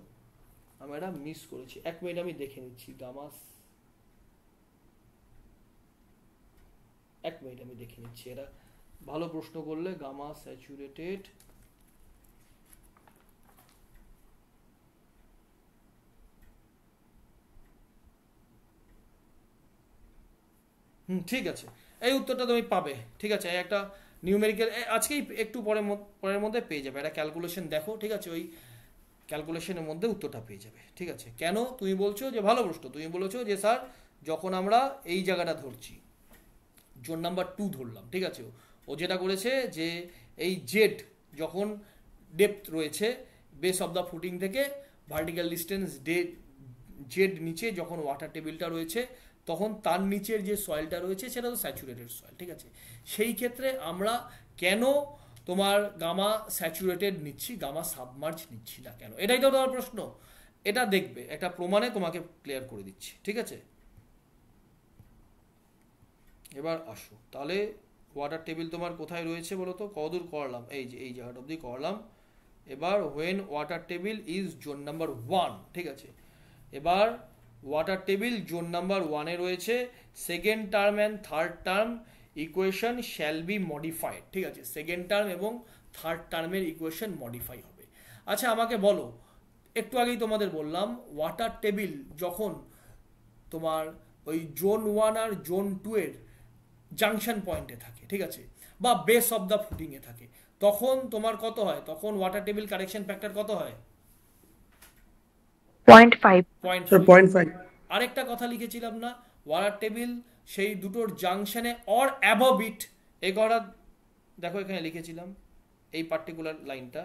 আমি এটা মিস করেছি। 1 মিনিট আমি দেখে নিচ্ছি গামা, 1 মিনিট আমি দেখে নিচ্ছি। এটা ভালো প্রশ্ন করলে। গামা স্যাচুরেটেড, ঠিক আছে, এই উত্তরটা তুমি পাবে, ঠিক আছে। একটা নিউমেরিক্যাল আজকেই একটু পরের মধ্যে পেয়ে যাবে, একটা ক্যালকুলেশন দেখো, ঠিক আছে, ওই ক্যালকুলেশনের মধ্যে উত্তরটা পেয়ে যাবে, ঠিক আছে। কেন তুমি বলছো যে ভালো প্রশ্ন, তুমি বলেছো যে স্যার যখন আমরা এই জায়গাটা ধরছি, জোন নাম্বার 2 ধরলাম, ঠিক আছে, ও যেটা করেছে যে এই জেড যখন ডেপথ রয়েছে বেস অফ দ্য ফুটিং থেকে ভার্টিক্যাল ডিস্টেন্স জেড নিচে যখন ওয়াটার টেবিলটা রয়েছে, তখন তার নিচের যে সয়েলটা রয়েছে সেটা তো স্যাচুরেটেড সয়েল, ঠিক আছে। সেই ক্ষেত্রে আমরা কেন তোমার গামা স্যাচুরেটেড নিচ্ছি, গামা সাবমার্জ নিচ্ছি না কেন, এটাই তো তোমার প্রশ্ন। এটা দেখবে একটা প্রমাণে তোমাকে ক্লিয়ার করে দিচ্ছি, ঠিক আছে। এবার আসো তাহলে, ওয়াটার টেবিল তোমার কোথায় রয়েছে বলো তো, কতদূর করলাম, এই যে এই জায়গাটা অবধি করলাম। এবার when water table is zone number 1, ঠিক আছে। এবার ওয়াটার টেবিল জোন নাম্বার 1-এ রয়েছে, second term and third term equation shall B modified, ঠিক আছে। সেকেন্ড টার্ম এবং থার্ড টার্মের ইকুয়েশন মডিফাই হবে। আচ্ছা আমাকে বলো, একটু আগেই তোমাদের বললাম ওয়াটার টেবিল যখন তোমার ওই জোন 1 আর জোন 2 এর জাংশন পয়েন্টে থাকে, ঠিক আছে, বা বেস অফ দ্য ফুটিংয়ে থাকে, তখন তোমার কত হয়, তখন ওয়াটার টেবিল কারেকশন ফ্যাক্টর কত হয়? 0.5। 0.5। আরেকটা কথা লিখেছিলাম না, ওয়াটার টেবিল সেই দুটোর জাংশনে অর অ্যাবভ ইট, এই কথা দেখো এখানে লিখেছিলাম, এই পার্টিকুলার লাইনটা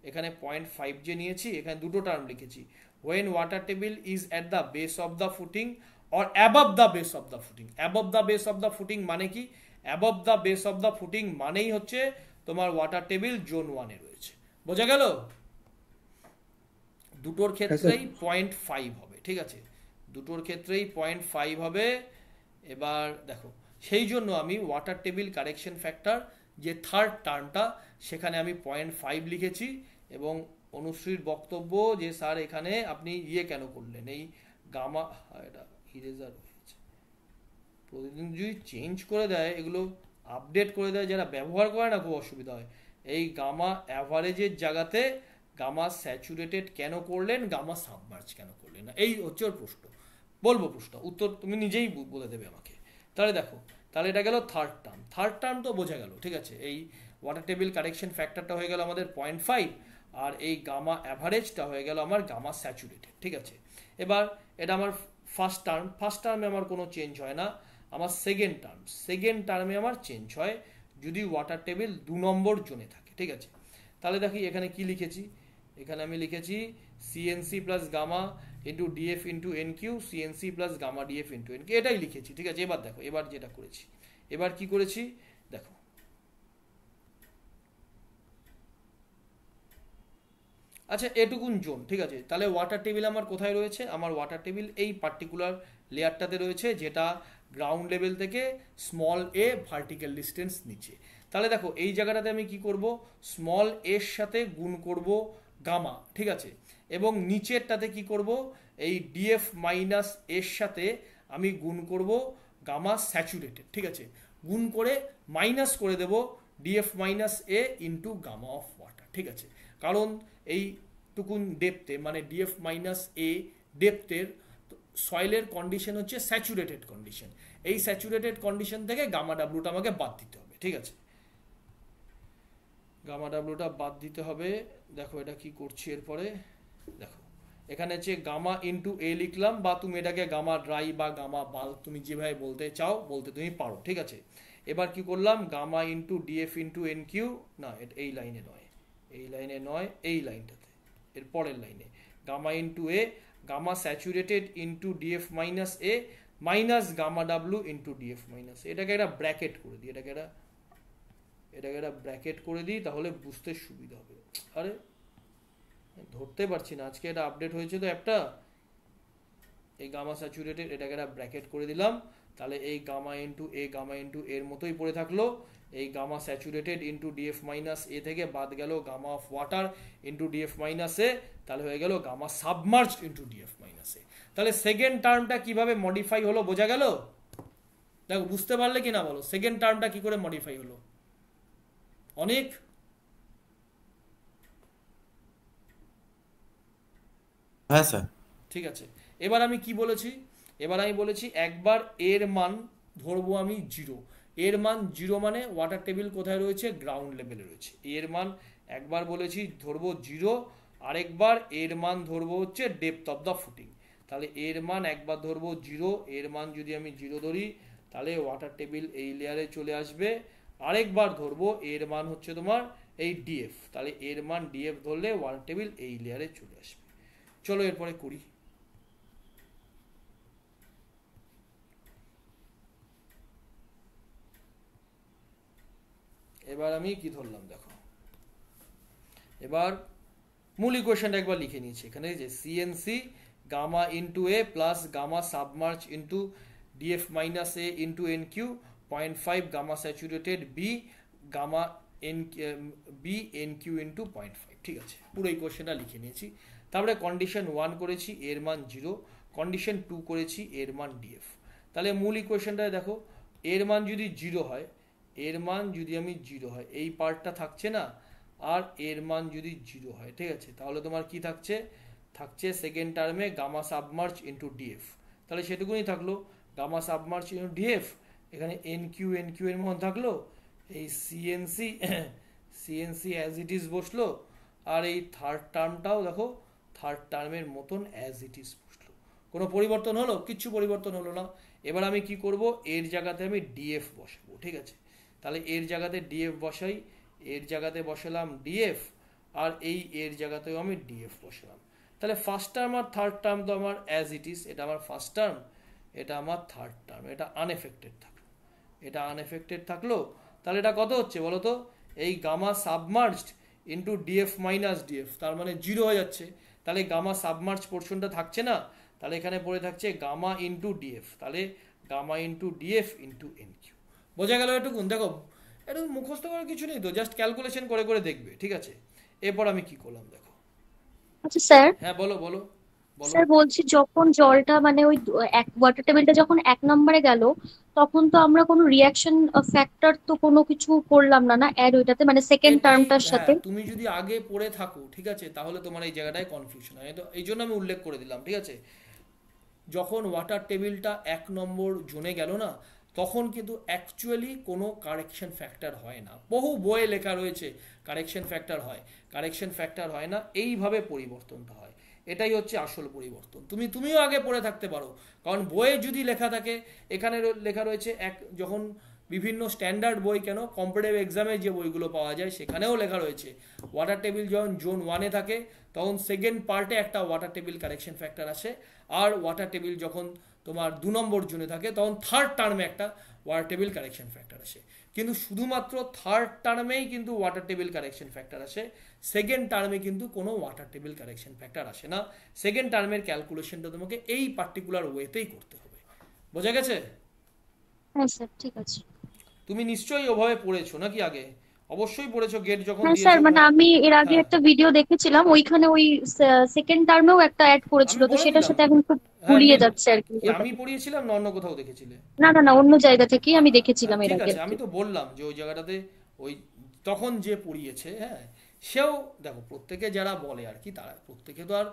এখানে 0.5 যে নিয়েছি, এখানে দুটো টার্ম লিখেছি, when water table is at the base of the footing or above the base of the footing। above the base of the footing মানে কি? above the base of the footing মানেই হচ্ছে তোমার ওয়াটার টেবিল জোন 1-এ রয়েছে, বোঝা গেল? দুটোর ক্ষেত্রেই 0.5 হবে, ঠিক আছে, দুটোর ক্ষেত্রেই 0.5 হবে। এবার দেখো, সেই জন্য আমি ওয়াটার টেবিল কারেকশন ফ্যাক্টর যে থার্ড টার্মটা সেখানে আমি 0.5 লিখেছি। এবং অনুশ্রীর বক্তব্য যে স্যার এখানে আপনি ইয়ে কেন করলেন, এই গামা, এটা ইরেজার হয়েছে, প্রতিদিন যদি চেঞ্জ করে দেয়, এগুলো আপডেট করে দেয়, যারা ব্যবহার করে না খুব অসুবিধা হয়। এই গামা অ্যাভারেজের জায়গাতে গামা স্যাচুরেটেড কেন করলেন, গামা সাবমার্জ কেন করলেন না, এই হচ্ছে ওর প্রশ্ন। বলবো প্রশ্ন, উত্তর তুমি নিজেই বলে দেবে আমাকে। তাহলে দেখো, তাহলে এটা গেল থার্ড টার্ম, থার্ড টার্ম তো বোঝা গেল, ঠিক আছে। এই ওয়াটার টেবিল কারেকশন ফ্যাক্টরটা হয়ে গেল আমাদের 0.5, আর এই গামা অ্যাভারেজটা হয়ে গেল আমার গামা স্যাচুরেটেড, ঠিক আছে। এবার এটা আমার ফার্স্ট টার্ম, ফার্স্ট টার্মে আমার কোনো চেঞ্জ হয় না। আমার সেকেন্ড টার্ম, সেকেন্ড টার্মে আমার চেঞ্জ হয় যদি ওয়াটার টেবিল 2 নম্বর জোনে থাকে, ঠিক আছে। তাহলে দেখি এখানে কি লিখেছি, এখানে আমি লিখেছি CNC plus gamma into DF into NQ, CNC plus gamma DF into NQ, এটাই লিখেছি, ঠিক আছে। এবার দেখো, এবার যেটা করেছি, এবার কি করেছি দেখো, আচ্ছা এটুকুন জোন, ঠিক আছে। তাহলে ওয়াটার টেবিল আমার কোথায় রয়েছে, আমার ওয়াটার টেবিল এই পার্টিকুলার লেয়ারটাতে রয়েছে, যেটা গ্রাউন্ড লেভেল থেকে স্মল এ ভার্টিক্যাল ডিস্টেন্স নিচে। তাহলে দেখো এই জায়গাটাতে আমি কি করব, স্মল এর সাথে গুণ করব গামা, ঠিক আছে, এবং নিচেরটাতে কি করব, এই ডিএফ মাইনাস এর সাথে আমি গুণ করব গামা স্যাচুরেটেড, ঠিক আছে, গুণ করে মাইনাস করে দেব DF minus A into gamma of water, ঠিক আছে। কারণ এই টুকুন ডেপথে মানে ডিএফ মাইনাস এ ডেপথের সয়েলের কন্ডিশন হচ্ছে স্যাচুরেটেড কন্ডিশন, এই স্যাচুরেটেড কন্ডিশন থেকে গামা ডাব্লুটা আমাকে বাদ দিতে হবে, ঠিক আছে, গামা ডাব্লুটা বাদ দিতে হবে। দেখো এটা কি করছি এরপরে, দেখো এখানে হচ্ছে গামা ইন্টু এ লিখলাম, বা তুমি এটাকে গামা ড্রাই বা গামা বাল্ক তুমি যেভাবে বলতে চাও বলতে তুমি পারো, ঠিক আছে। এবার কি করলাম, gamma into DF into N Q, না এটা এই লাইনে নয়, এই লাইনে নয়, এই লাইনটাতে, এর পরের লাইনে, gamma into A, gamma saturated into DF minus A minus gamma W into DF minus, এটাকে একটা ব্র্যাকেট করে দিই, এটাকে একটা ব্র্যাকেট করে দিই, তাহলে বুঝতে সুবিধা হবে। আরে ধরতে পারছি না, আজকে এটা আপডেট হয়েছে তো অ্যাপটা, এই গামা স্যাচুরেটেড এটাকে একটা ব্র্যাকেট করে দিলাম, তাহলে এই গামা ইন্টু এর মতোই পড়ে থাকলো। এই gamma saturated into DF minus A থেকে বাদ গেল gamma of water into DF minus A, তাহলে হয়ে গেল gamma submerged into DF minus A. তাহলে সেকেন্ড টার্মটা কিভাবে মডিফাই হলো বোঝা গেল? দেখো বুঝতে পারলে কি না বলো, সেকেন্ড টার্মটা কি করে মডিফাই হলো? অনেক হ্যাঁ স্যার। ঠিক আছে। এবার আমি কি বলেছি? এবার আমি বলেছি একবার এর মান ধরবো আমি 0। এর মান 0 মানে ওয়াটার টেবিল কোথায় রয়েছে? গ্রাউন্ড লেভেলে রয়েছে। এর মান একবার বলেছি ধরবো 0, আরেকবার এর মান ধরবো হচ্ছে ডেপথ অফ দ্য ফুটিং। তাহলে এর মান একবার ধরবো 0, এর মান যদি আমি 0 ধরি তাহলে ওয়াটার টেবিল এই লেয়ারে চলে আসবে। আরেকবার ধরবো এর মান হচ্ছে তোমার এই ডিএফ, তাহলে এর মান ডিএফ ধরলে ওয়াটার টেবিল এই লেয়ারে চলে আসবে। চলো এরপরে করি। এবার আমি কি ধরলাম দেখো, এবার মূল ইকুয়েশনটা একবার লিখে নিয়েছি এখানে, যে CNC gamma into A plus gamma submerge into DF minus A into N Q 0.5 gamma saturated B gamma N Q into 0.5। ঠিক আছে, পুরো ইকুয়েশনটা লিখে নিয়েছি। তারপরে কন্ডিশন 1 করেছি এর মান 0, কন্ডিশন 2 করেছি এর মান ডিএফ। তাহলে মূল ইকুয়েশনটায় দেখো এর মান যদি 0 হয়, এর মান যদি আমি 0 হয় এই পার্টটা থাকছে না, আর এর মান যদি 0 হয়, ঠিক আছে, তাহলে তোমার কি থাকছে? থাকছে সেকেন্ড টার্মে গামা সাবমার্জ ইন্টু ডিএফ। তাহলে সেটুকুনি থাকলো, গামা সাবমার্জ ইন্টু ডিএফ, এখানে এন কিউ এর মান থাকলো, এই সিএনসি অ্যাজ ইট ইজ বসলো, আর এই থার্ড টার্মটাও দেখো থার্ড টার্মের মতন অ্যাজ ইট ইজ বসলো। কোনো পরিবর্তন হলো? কিচ্ছু পরিবর্তন হলো না। এবার আমি কি করব? এর জায়গাতে আমি ডিএফ বসাবো। ঠিক আছে, তাহলে এর জায়গাতে ডিএফ বসাই, এর জায়গাতে বসালাম ডিএফ, আর এই এর জায়গাতেও আমি ডিএফ বসালাম। তাহলে ফার্স্ট টার্ম আর থার্ড টার্ম তো আমার অ্যাজ ইট ইজ, এটা আমার ফার্স্ট টার্ম, এটা আমার থার্ড টার্ম, এটা আনএফেক্টেড থাকলো, এটা আনএফেক্টেড থাকলো। তাহলে এটা কত হচ্ছে বলো তো? এই gamma submerged into DF minus DF, তার মানে 0 হয়ে যাচ্ছে। তাহলে গামা সাবমার্জ পোর্শনটা থাকছে না, তাহলে এখানে পড়ে থাকছে গামা ইন্টু ডিএফ, তাহলে gamma into DF into N Q. বোঝা গেল এটুকুন? দেখো এটা মুখস্থ করার কিছু নেই তো, জাস্ট ক্যালকুলেশন করে করে দেখবে। ঠিক আছে, এরপর আমি কি করলাম দেখো। আচ্ছা স্যার, হ্যাঁ বলো বলো বলো। স্যার বলছি যখন জলটা মানে ওই এক ওয়াটার টেবিলটা যখন 1 নম্বরে গেল, তখন তো আমরা কোনো রিয়াকশন ফ্যাক্টর তো কোনো কিছু করলাম না না অ্যাড ওইটাতে, মানে সেকেন্ড এটাই, টার্মটার হ্যাঁ, সাথে। তুমি যদি আগে পড়ে থাকো, ঠিক আছে, তাহলে তোমার এই জায়গাটায় কনফিউশন হয়, তো এই জন্য আমি উল্লেখ করে দিলাম। ঠিক আছে, যখন ওয়াটার টেবিলটা 1 নম্বর জোনে গেল না, তখন কিন্তু অ্যাকচুয়ালি কোনো কারেকশন ফ্যাক্টর হয় না। বহু বইয়ে লেখা রয়েছে কারেকশন ফ্যাক্টর হয়, কারেকশন ফ্যাক্টর হয় না, এইভাবে পরিবর্তনটা হয়। এটাই হচ্ছে আসল পরিবর্তন। তুমিও আগে পড়ে থাকতে পারো, কারণ বইয়ে যদি লেখা থাকে, এখানে লেখা রয়েছে যখন বিভিন্ন স্ট্যান্ডার্ড বই, কেন কম্পিটিটিভ এক্সামে যে বইগুলো পাওয়া যায় সেখানেও লেখা রয়েছে ওয়াটার টেবিল যখন জোন 1-এ থাকে তখন সেকেন্ড পার্টে একটা ওয়াটার টেবিল কারেকশন ফ্যাক্টর আসে, আর ওয়াটার টেবিল যখন তোমার 2 নম্বর জোনে থাকে তখন থার্ড টার্মে একটা ওয়াটার টেবিল কারেকশন ফ্যাক্টর আসে। কিন্তু শুধুমাত্র থার্ড টার্মেই কিন্তু ওয়াটার টেবিল কারেকশন ফ্যাক্টর আসে, সেকেন্ড টার্মে কিন্তু কোনো ওয়াটার টেবিল কারেকশন ফ্যাক্টর আসে না। সেকেন্ড টার্মের ক্যালকুলেশনটা তোমাকে এই পার্টিকুলার ওয়েতেই করতে হবে। বোঝা গেছে? হ্যাঁ স্যার, ঠিক আছে। তুমি নিশ্চয়ই ওভাবে পড়েছো নাকি? আগে অবশ্যই পড়েছো, গেট যখন হ্যাঁ স্যার, দিয়েছো। মানে আমি এর আগে হ্যাঁ, একটা ভিডিও দেখেছিলাম, ওইখানে ওই সেকেন্ড টার্মেও একটা অ্যাড করেছিল, আমি তো বলে সেটার দিলাম। সাথে এখন খুব হ্যাঁ, গুলিয়ে মিল। যাচ্ছে আর কি কি আমি পড়িয়েছিলাম না অন্য কোথাও দেখেছিলে? না না না, অন্য জায়গা থেকেই আমি দেখেছিলাম এর ঠিক আগে আছে, আর আমি কি। তো বললাম যে ওই জায়গাটাতে ওই তখন যে পড়িয়েছে, হ্যাঁ, সেও দেখো প্রত্যেকে যারা বলে আর কি, তারা প্রত্যেকে তো আর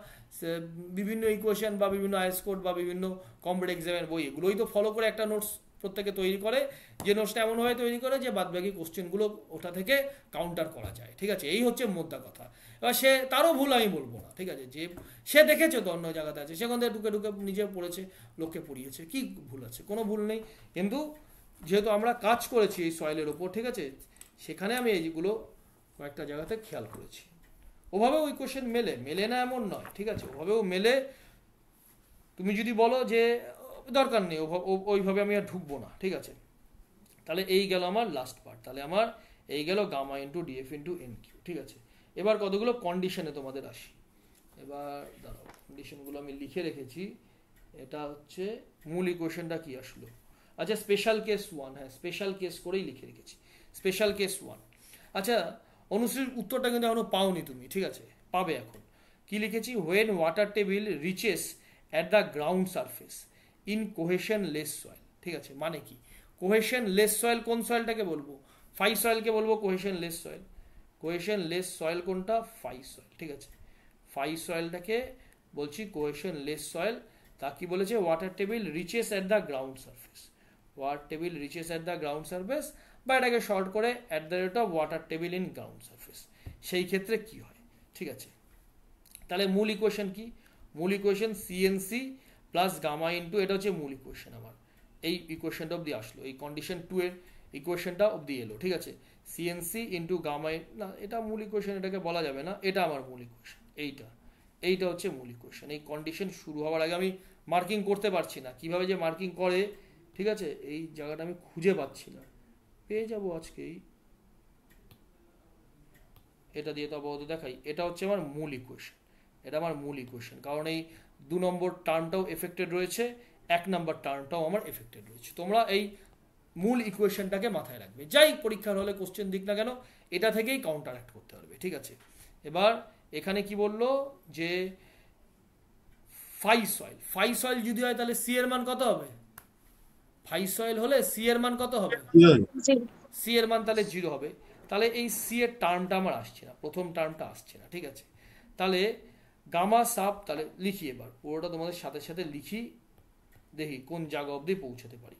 বিভিন্ন ইকুয়েশন বা বিভিন্ন আইএস কোড বা বিভিন্ন কম্পিটিটিভ এক্সামের বই এগুলোই তো ফলো করে একটা নোটস প্রত্যেকে তৈরি করে, যে নোটসটা এমনভাবে তৈরি করে যে বাদবাকি কোশ্চেনগুলো ওটা থেকে কাউন্টার করা যায়। ঠিক আছে, এই হচ্ছে মোদ্দা কথা। এবার তারও ভুল আমি বলবো না, ঠিক আছে, যে সে দেখেছে তো অন্য জায়গাতে আছে, সেখান থেকে ঢুকে ঢুকে নিজে পড়েছে, লোককে পড়িয়েছে, কি ভুল আছে? কোনো ভুল নেই। কিন্তু যেহেতু আমরা কাজ করেছি এই সয়েলের ওপর, ঠিক আছে, সেখানে আমি এইগুলো কয়েকটা জায়গাতে খেয়াল করেছি। ওভাবেও ওই কোশ্চেন মেলে না এমন নয়, ঠিক আছে, ওভাবেও মেলে। তুমি যদি বলো যে দরকার নেই ওইভাবে আমি আর ঢুকবো না, ঠিক আছে, তাহলে এই গেল আমার লাস্ট পার্ট। তাহলে আমার এই গেল gamma into DF into N Q. ঠিক আছে, এবার কতগুলো কন্ডিশনে তোমাদের আসি। এবার দাঁড়াও, কন্ডিশনগুলো আমি লিখে রেখেছি, এটা হচ্ছে মূল ইকুয়েশনটা কি আসলো। আচ্ছা স্পেশাল কেস 1, হ্যাঁ স্পেশাল কেস করেই লিখে রেখেছি স্পেশাল কেস 1। আচ্ছা অনুশ্রীর উত্তরটা কিন্তু এখনো পাওনি তুমি, ঠিক আছে পাবে এখন। কি লিখেছি, when water table reaches at the ground surface in cohesionless soil. ঠিক আছে, মানে কি কোহেশন লেস সয়েল, কোন সয়েলটাকে বলবো, ফাই সয়েলকে বলবো cohesion less soil. Cohesion less soil কোনটা, ফাই সয়েল, ঠিক আছে ফাই সয়েলটাকে বলছি কোহেশন লেস সয়েল। তা কি বলেছে, water table reaches at the ground surface, water table reaches at the ground surface, বা এটাকে শর্ট করে at the rate of water table in ground surface. সেই ক্ষেত্রে কি হয়, ঠিক আছে। তাহলে মূল ইকুয়েশন কি, মূল equation CNC plus gamma into, এটা হচ্ছে মূল ইকুয়েশন আমার। এই ইকুয়েশনটা অব্দি আসলো, এই কন্ডিশন 2 এর ইকুয়েশনটা অব্দি এলো, ঠিক আছে। সিএনসি ইন্টু গামা, না এটা মূল ইকুয়েশন, এটাকে বলা যাবে না, এটা আমার মূল ইকুয়েশন, এইটা হচ্ছে মূল ইকুয়েশন। এই কন্ডিশন শুরু হওয়ার আগে আমি মার্কিং করতে পারছি না, কিভাবে যে মার্কিং করে, ঠিক আছে এই জায়গাটা আমি খুঁজে পাচ্ছি না, পেয়ে যাবো আজকেই। এটা দিয়ে তো আপাতত দেখাই, এটা হচ্ছে আমার মূল ইকুয়েশন, এটা আমার মূল ইকুয়েশন, কারণ এই 2 নম্বর টার্মটাও এফেক্টেড রয়েছে, 1 নম্বর টার্মটাও আমার এফেক্টেড রয়েছে। তোমরা এই মূল ইকুয়েশনটাকে মাথায় রাখবে, যাই পরীক্ষার হলে কোশ্চেন দিক না কেন, এটা থেকেই কাউন্টারাক্ট করতে পারবে, ঠিক আছে। এবার এখানে কি বললো যে ফাই সয়েল যদি হয় তাহলে সি এর মান কত হবে, ফাই সয়েল হলে সি এর মান কত হবে, সি এর মান তাহলে 0 হবে। তাহলে এই সি এর টার্মটা আমার আসছে না, প্রথম টার্মটা আসছে না, ঠিক আছে। তাহলে গামা সাব, তাহলে লিখি এবার পুরোটা তোমাদের সাথে সাথে লিখি, দেখি কোন জায়গা অবধি পৌঁছাতে পারি।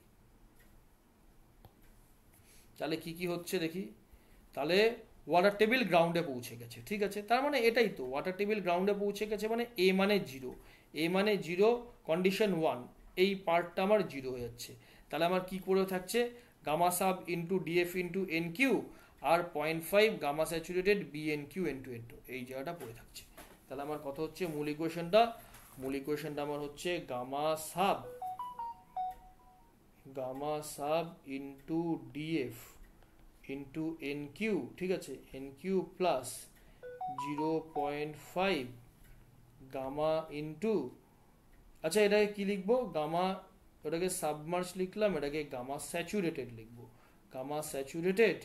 তাহলে কি কি হচ্ছে দেখি, তাহলে ওয়াটার টেবিল গ্রাউন্ডে পৌঁছে গেছে, ঠিক আছে। তার মানে এটাই তো, ওয়াটার টেবিল গ্রাউন্ডে পৌঁছে গেছে মানে এ মানে 0, এ মানে 0, কন্ডিশন 1, এই পার্টটা আমার 0 হয়ে যাচ্ছে। তাহলে আমার কি করে থাকছে, gamma sub into DF into N Q আর 0.5 gamma saturated B N Q into N two, এই জায়গাটা পড়ে থাকছে। তাহলে আমার কত হচ্ছে মূল ইকুয়েশনটা, মূল ইকুয়েশনটা আমার হচ্ছে gamma sub into DF into N Q, ঠিক আছে N Q plus 0.5 gamma into, আচ্ছা এটাকে কি লিখবো, গামা, ওটাকে সাবমার্জ লিখলাম, এটাকে গামা স্যাচুরেটেড লিখবো, gamma saturated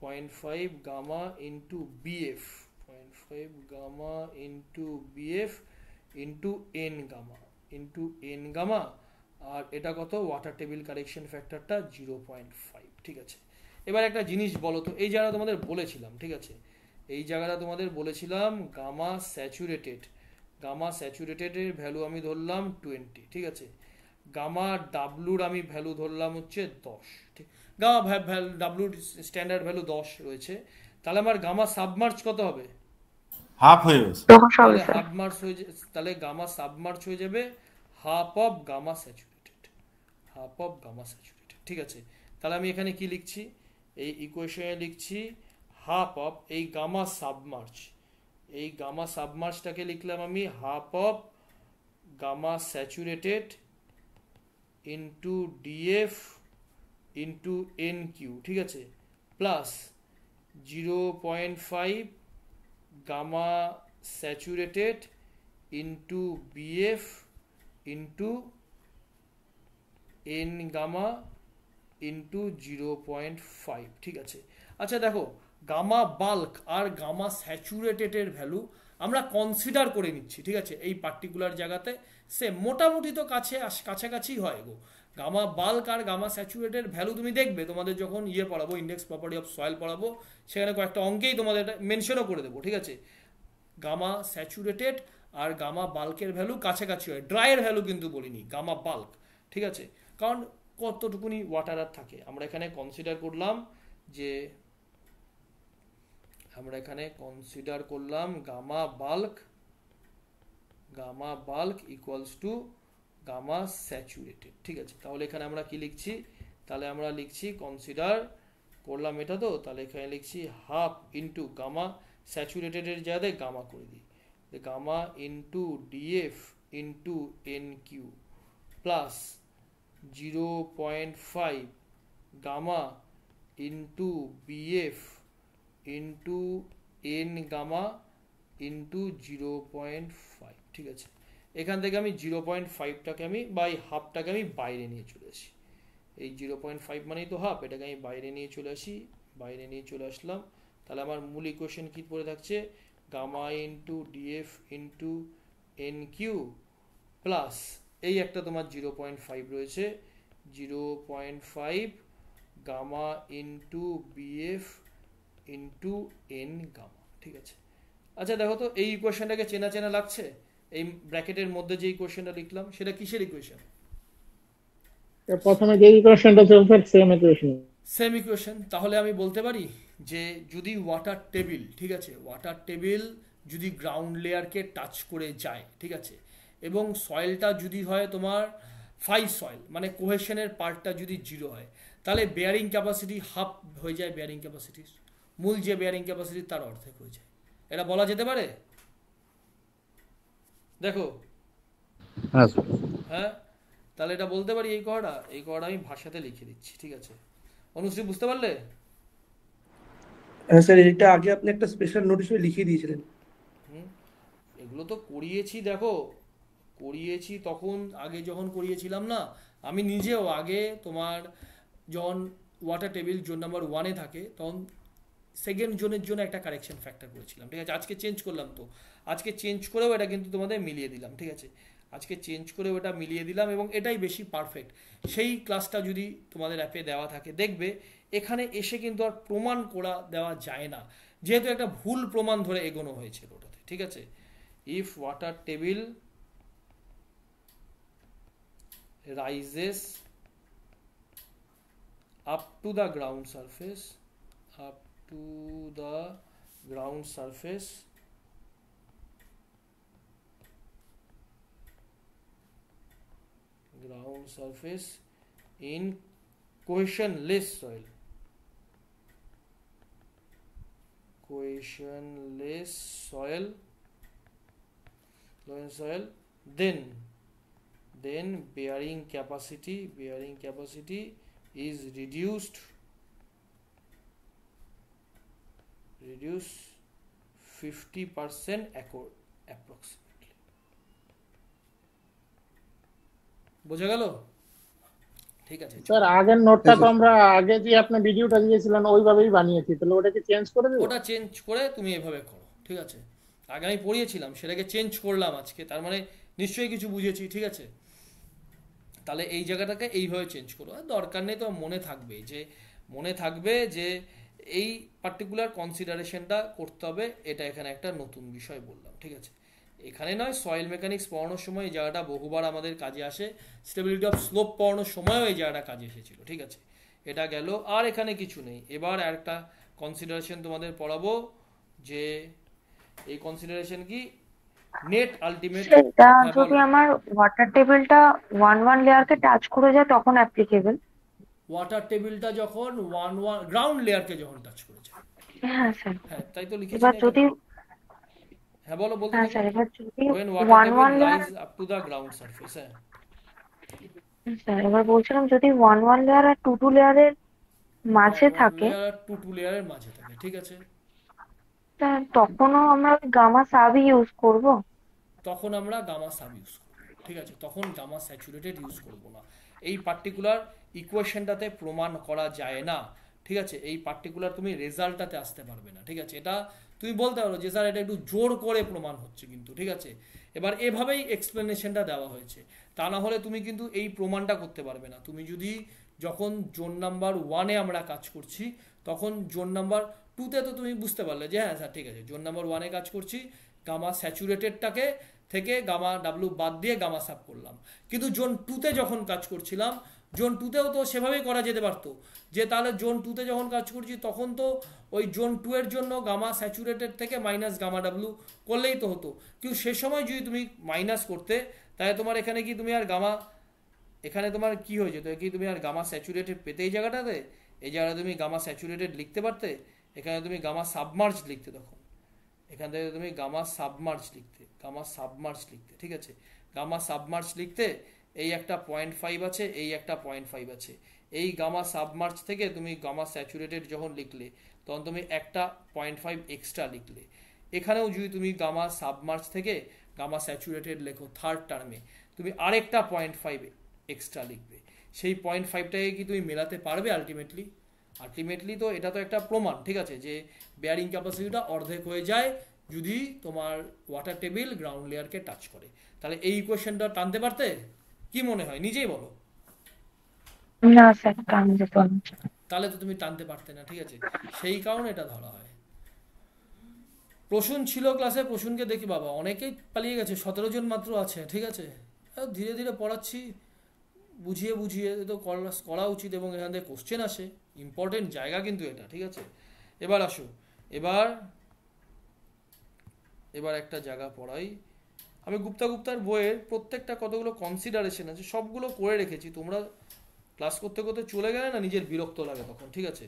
0.5 gamma into BF, 0.5 gamma into BF into N gamma, আর এটা কত, ওয়াটার টেবিল কারেকশন ফ্যাক্টরটা 0.5, ঠিক আছে। এবার একটা জিনিস বলো তো, এই জায়গাটা তোমাদের বলেছিলাম, ঠিক আছে এই জায়গাটা তোমাদের বলেছিলাম গামা স্যাচুরেটেডের ভ্যালু আমি ধরলাম 20, ঠিক আছে। গামা ডাব্লুর আমি ভ্যালু ধরলাম হচ্ছে 10, ঠিক, গামা ডাব্লুর স্ট্যান্ডার্ড ভ্যালু 10 রয়েছে। তাহলে আমার গামা সাবমার্জ কত হবে, হাফ হয়ে গেছে। তাহলে গামা সাবমার্জ হয়ে যাবে হাফ অফ গামা স্যাচুরেটেড, ঠিক আছে। তাহলে আমি এখানে কি লিখছি, এই ইকুয়েশনে লিখছি হাফ অফ এই গামা সাবমার্জটাকে লিখলাম আমি half of gamma saturated into DF into N Q, ঠিক আছে, plus 0.5 gamma saturated into BF into N gamma into 0.5, ঠিক আছে। আচ্ছা দেখো গামা বাল্ক আর গামা স্যাচুরেটেডের ভ্যালু আমরা কনসিডার করে নিচ্ছি, ঠিক আছে এই পার্টিকুলার জায়গাতে, সে মোটামুটি তো কাছাকাছি হয় গো। গামা বাল্ক আর গামা স্যাচুরেটেড ভ্যালু তুমি দেখবে তোমাদের যখন পড়াবো, ইন্ডেক্স প্রপার্টি অফ সয়েল পড়াবো, সেখানে কয়েকটা অঙ্কেই তোমাদের এটা মেনশনও করে দেবো, ঠিক আছে। গামা স্যাচুরেটেড আর গামা বাল্কের ভ্যালু কাছাকাছি হয়, ড্রাইয়ের ভ্যালু কিন্তু বলিনি, গামা বাল্ক, ঠিক আছে, কারণ কতটুকুনি ওয়াটার আর থাকে। আমরা এখানে কনসিডার করলাম gamma bulk equals to gamma saturated, ঠিক আছে। তাহলে এখানে আমরা কি লিখছি, তাহলে আমরা লিখছি কনসিডার করলাম এটা তো, তাহলে এখানে লিখছি হাফ ইন্টু গামা স্যাচুরেটেডের জায়গায় গামা করে দিই, gamma into DF into N Q plus 0.5 gamma into BF into N gamma into 0.5, ঠিক আছে। এখান থেকে আমি 0.5টাকে আমি বা এই হাফটাকে আমি বাইরে নিয়ে চলে আসি। এই 0.5 মানেই তো হাফ, এটাকে আমি বাইরে নিয়ে চলে আসি, বাইরে নিয়ে চলে আসলাম। তাহলে আমার মূল ইকুয়েশন কি পড়ে থাকছে, gamma into DF into N Q plus এই একটা তোমার 0.5 রয়েছে, 0.5 gamma into BF into N gamma, ঠিক আছে। আচ্ছা দেখো তো এই ইকুয়েশনটাকে চেনা চেনা লাগছে? এই ব্র্যাকেটের মধ্যে যে ইকুয়েশনটা লিখলাম সেটা কিসের ইকুয়েশন? প্রথমে যে ইকুয়েশনটা ছিল sir same equation. Same equation. তাহলে আমি বলতে পারি যে যদি ওয়াটার টেবিল, ঠিক আছে, ওয়াটার টেবিল যদি গ্রাউন্ড লেয়ারকে টাচ করে যায়, ঠিক আছে, এবং সয়েলটা যদি হয় তোমার ফাই সয়েল, মানে কোহেশনের পার্টটা যদি 0 হয়, তাহলে বেয়ারিং ক্যাপাসিটি হাফ হয়ে যায়, বেয়ারিং ক্যাপাসিটির মূল যে বেয়ারিং ক্যাপাসিটি তার অর্ধেক হয়ে যায়। এটা বলা যেতে পারে? দেখো, হ্যাঁ, তাহলে এটা বলতে পারি। এই কথাটা আমি ভাষাতে লিখে দিচ্ছি, ঠিক আছে। অনুশ্রী বুঝতে পারলে? হ্যাঁ স্যার, এটা আগে আপনি একটা স্পেশাল নোটিশে লিখিয়ে দিয়েছিলেন। এগুলো তো করিয়েছি, দেখো করিয়েছি তখন, আগে যখন করিয়েছিলাম না, আমি নিজেও আগে তোমার যখন ওয়াটার টেবিল জোন নাম্বার 1-এ থাকে তখন সেকেন্ড জোনের জন্য একটা কারেকশন ফ্যাক্টর করেছিলাম, ঠিক আছে। আজকে চেঞ্জ করলাম, তো আজকে চেঞ্জ করেও এটা কিন্তু তোমাদের মিলিয়ে দিলাম, ঠিক আছে। আজকে চেঞ্জ করেও এটা মিলিয়ে দিলাম এবং এটাই বেশি পারফেক্ট। সেই ক্লাসটা যদি তোমাদের অ্যাপে দেওয়া থাকে দেখবে, এখানে এসে কিন্তু আর প্রমাণ করা দেওয়া যায় না, যেহেতু একটা ভুল প্রমাণ ধরে এগোনো হয়েছিল ওটাতে, ঠিক আছে। If water table rises up to the ground surface, up to the ground surface, ground surface in cohesionless soil, cohesionless soil, loam soil, then bearing capacity is reduced 50% approximately. বোঝা গেল? ঠিক আছে স্যার আগের নোটটা তো আমরা আগে যে আপনি ভিডিওটা দিয়েছিলেন ওইভাবেই বানিয়েছি, তাহলে ওটাকে চেঞ্জ করে দেব? ওটা চেঞ্জ করে তুমি এভাবে করো, ঠিক আছে। আগে আমি পড়িয়েছিলাম সেটাকে চেঞ্জ করলাম আজকে, তার মানে নিশ্চয়ই কিছু বুঝেছি, ঠিক আছে। তাহলে এই জায়গাটাকে এইভাবে চেঞ্জ করো, দরকার নেই তো, মনে থাকবে যে এই পার্টিকুলার কনসিডারেশনটা করতে হবে, এটা এখানে একটা নতুন বিষয় বললাম, ঠিক আছে। এখানে নয়, সয়েল মেকানিক্স পড়ানোর সময় এই জায়গাটা বহুবার আমাদের কাজে আসে, স্টেবিলিটি অফ স্লোপ পড়ানোর সময়ও এই জায়গাটা কাজে এসেছিল, ঠিক আছে। এটা গেল, আর এখানে কিছু নেই। এবার একটা কনসিডারেশন তোমাদের পড়াবো, যে এই কনসিডারেশন কি, নেট আলটিমেট। সেটা যদি আমার ওয়াটার টেবিলটা 1-1 লেয়ারকে টাচ করে যায় তখন অ্যাপ্লিকেবল? ওয়াটার টেবিলটা যখন 1-1 গ্রাউন্ড লেয়ারকে যখন টাচ করে যায়, হ্যাঁ স্যার। হ্যাঁ তাই তো লিখেছি। এবার যদি হ্যাঁ বলো, বলতে হ্যাঁ থাকো। স্যার, এবার যদি when water 1-1 table layer, rise up to the ground surface, হ্যাঁ স্যার এবার বলছিলাম যদি 1-1 লেয়ার আর 2-2 লেয়ারের মাঝে থাকে, লেয়ার 2 লেয়ারের মাঝে থাকে, ঠিক আছে, তা তখনও আমরা ওই গামা সাবই ইউজ করব? তখন আমরা গামা সাব ইউজ করব, ঠিক আছে। তখন গামা স্যাচুরেটেড ইউজ করব না। এই পার্টিকুলার ইকুয়েশনটাতে প্রমাণ করা যায় না, ঠিক আছে। এই পার্টিকুলার তুমি রেজাল্টটাতে আসতে পারবে না, ঠিক আছে। এটা তুমি বলতে পারো যে স্যার এটা একটু জোর করে প্রমাণ হচ্ছে কিন্তু, ঠিক আছে। এবার এভাবেই এক্সপ্লেনেশনটা দেওয়া হয়েছে, তা না হলে তুমি কিন্তু এই প্রমাণটা করতে পারবে না। তুমি যদি যখন জোন নাম্বার 1-এ আমরা কাজ করছি, তখন জোন নাম্বার 2-তে তো তুমি বুঝতে পারলে যে হ্যাঁ স্যার ঠিক আছে, জোন নাম্বার 1-এ কাজ করছি, গামা স্যাচুরেটেডটাকে থেকে গামা ডাব্লু বাদ দিয়ে গামা সাব করলাম। কিন্তু জোন 2-তে যখন কাজ করছিলাম, জোন 2-তেও তো সেভাবেই করা যেতে পারতো, যে তাহলে জোন 2-তে যখন কাজ করছি তখন তো ওই জোন 2 এর জন্য গামা স্যাচুরেটেড থেকে মাইনাস গামা ডাব্লু করলেই তো হতো। কিন্তু সে সময় যদি তুমি মাইনাস করতে, তাহলে তোমার এখানে কি তুমি আর গামা, এখানে তোমার কি হয়ে যেত, কি তুমি আর গামা স্যাচুরেটেড পেতে এই জায়গাটাতে, এই জায়গাটা তুমি গামা স্যাচুরেটেড লিখতে পারতে, এখানে তুমি গামা সাবমার্জ লিখতে, তখন এখান থেকে তুমি গামা সাবমার্জ লিখতে, ঠিক আছে। গামা সাবমার্জ লিখতে এই একটা 0.5 আছে, এই একটা 0.5 আছে, এই গামা সাবমার্জ থেকে তুমি গামা স্যাচুরেটেড যখন লিখলে তখন তুমি একটা 0.5 এক্সট্রা লিখলে। এখানেও যদি তুমি গামা সাবমার্জ থেকে গামা স্যাচুরেটেড লেখো থার্ড টার্মে, তুমি আরেকটা 0.5 এক্সট্রা লিখবে। সেই 0.5টাকে কি তুমি মেলাতে পারবে আলটিমেটলি? তো এটা তো একটা প্রমাণ, ঠিক আছে, যে বেয়ারিং ক্যাপাসিটিটা অর্ধেক হয়ে যায় যদি তোমার ওয়াটার টেবিল গ্রাউন্ড লেয়ারকে টাচ করে। তাহলে এই ইকুয়েশনটা টানতে পারতে? কি মনে হয়, নিজেই বলো। না স্যার, টান যেত না। তাহলে তো তুমি টানতে পারতে না, ঠিক আছে, সেই কারণে এটা ধরা হয়। প্রসূন ছিল ক্লাসে, প্রসূনকে দেখি বাবা অনেকেই পালিয়ে গেছে, 17 জন মাত্র আছে, ঠিক আছে। ধীরে ধীরে পড়াচ্ছি, বুঝিয়ে তো করা উচিত, এবং এখান থেকে কোশ্চেন আসে, ইম্পর্টেন্ট জায়গা কিন্তু এটা, ঠিক আছে। এবার আসো, এবার একটা জায়গা পড়াই। আমি গুপ্তার বইয়ের প্রত্যেকটা কতগুলো কনসিডারেশন আছে সবগুলো করে রেখেছি, তোমরা ক্লাস করতে করতে চলে গেলে না নিজের বিরক্ত লাগে তখন, ঠিক আছে।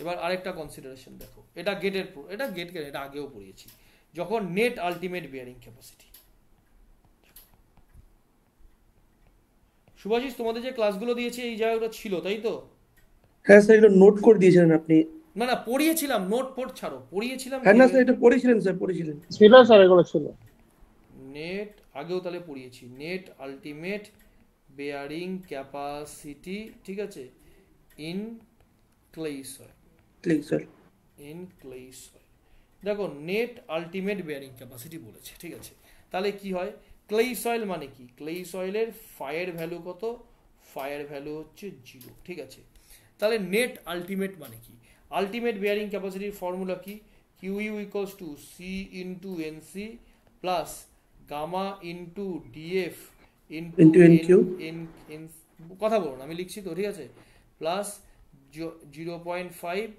এবার আরেকটা কনসিডারেশন দেখো, এটা এটা আগেও পড়িয়েছি, যখন net ultimate bearing capacity. Subhashis, তোমাদের যে ক্লাসগুলো দিয়েছে এই জায়গাগুলো ছিল, তাই তো? হ্যাঁ স্যার, এগুলো নোট করে দিয়েছিলেন আপনি। না পড়িয়েছিলাম, নোট ছাড়ো, পড়িয়েছিলাম। হ্যাঁ না স্যার, এটা পড়েছিলেন স্যার, পড়েছিলেন। ছিল স্যার, এগুলো ছিল। নেট আগেও তাহলে পড়িয়েছি, নেট আলটিমেট বেয়ারিং ক্যাপাসিটি, ঠিক আছে, ইন ক্লেই সয়েল। দেখো নেট আলটিমেট বেয়ারিং ক্যাপাসিটি বলেছে, ঠিক আছে। তাহলে কি হয়, ক্লেই সয়েল মানে কি? ক্লেই সয়েলের ফায়ের ভ্যালু কত? ফায়ের ভ্যালু হচ্ছে 0, ঠিক আছে। তাহলে নেট আলটিমেট মানে কি? আলটিমেট বেয়ারিং ক্যাপাসিটির ফর্মুলা কি? QU equals to C into NC plus gamma into DF into N, কথা বলুন আমি লিখছি তো, ঠিক আছে, plus 0.5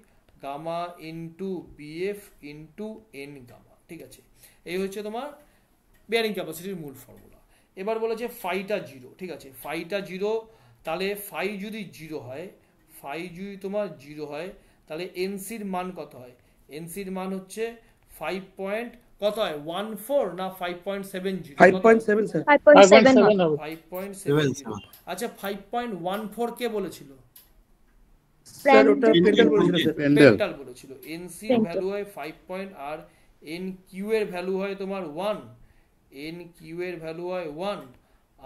gamma into BF into N gamma, ঠিক আছে। এই হচ্ছে তোমার বেয়ারিং ক্যাপাসিটির মূল ফর্মুলা। এবার বলেছে ফাইটা 0, ঠিক আছে, ফাইটা 0। তাহলে ফাই যদি 0 হয়, তাহলে এনসির মান কত হয়? এনসির মান হচ্ছে 5.14 না 5.70? 5.7 স্যার। 5.70। আচ্ছা 5.14 কে বলেছিল? স্যার ওটা পেন্টাল বলেছিল স্যার। পেন্টাল বলেছিল। এনসি এর ভ্যালু হয় 5 আর এন কিউ এর ভ্যালু হয় তোমার 1, এন কিউ এর ভ্যালু হয় 1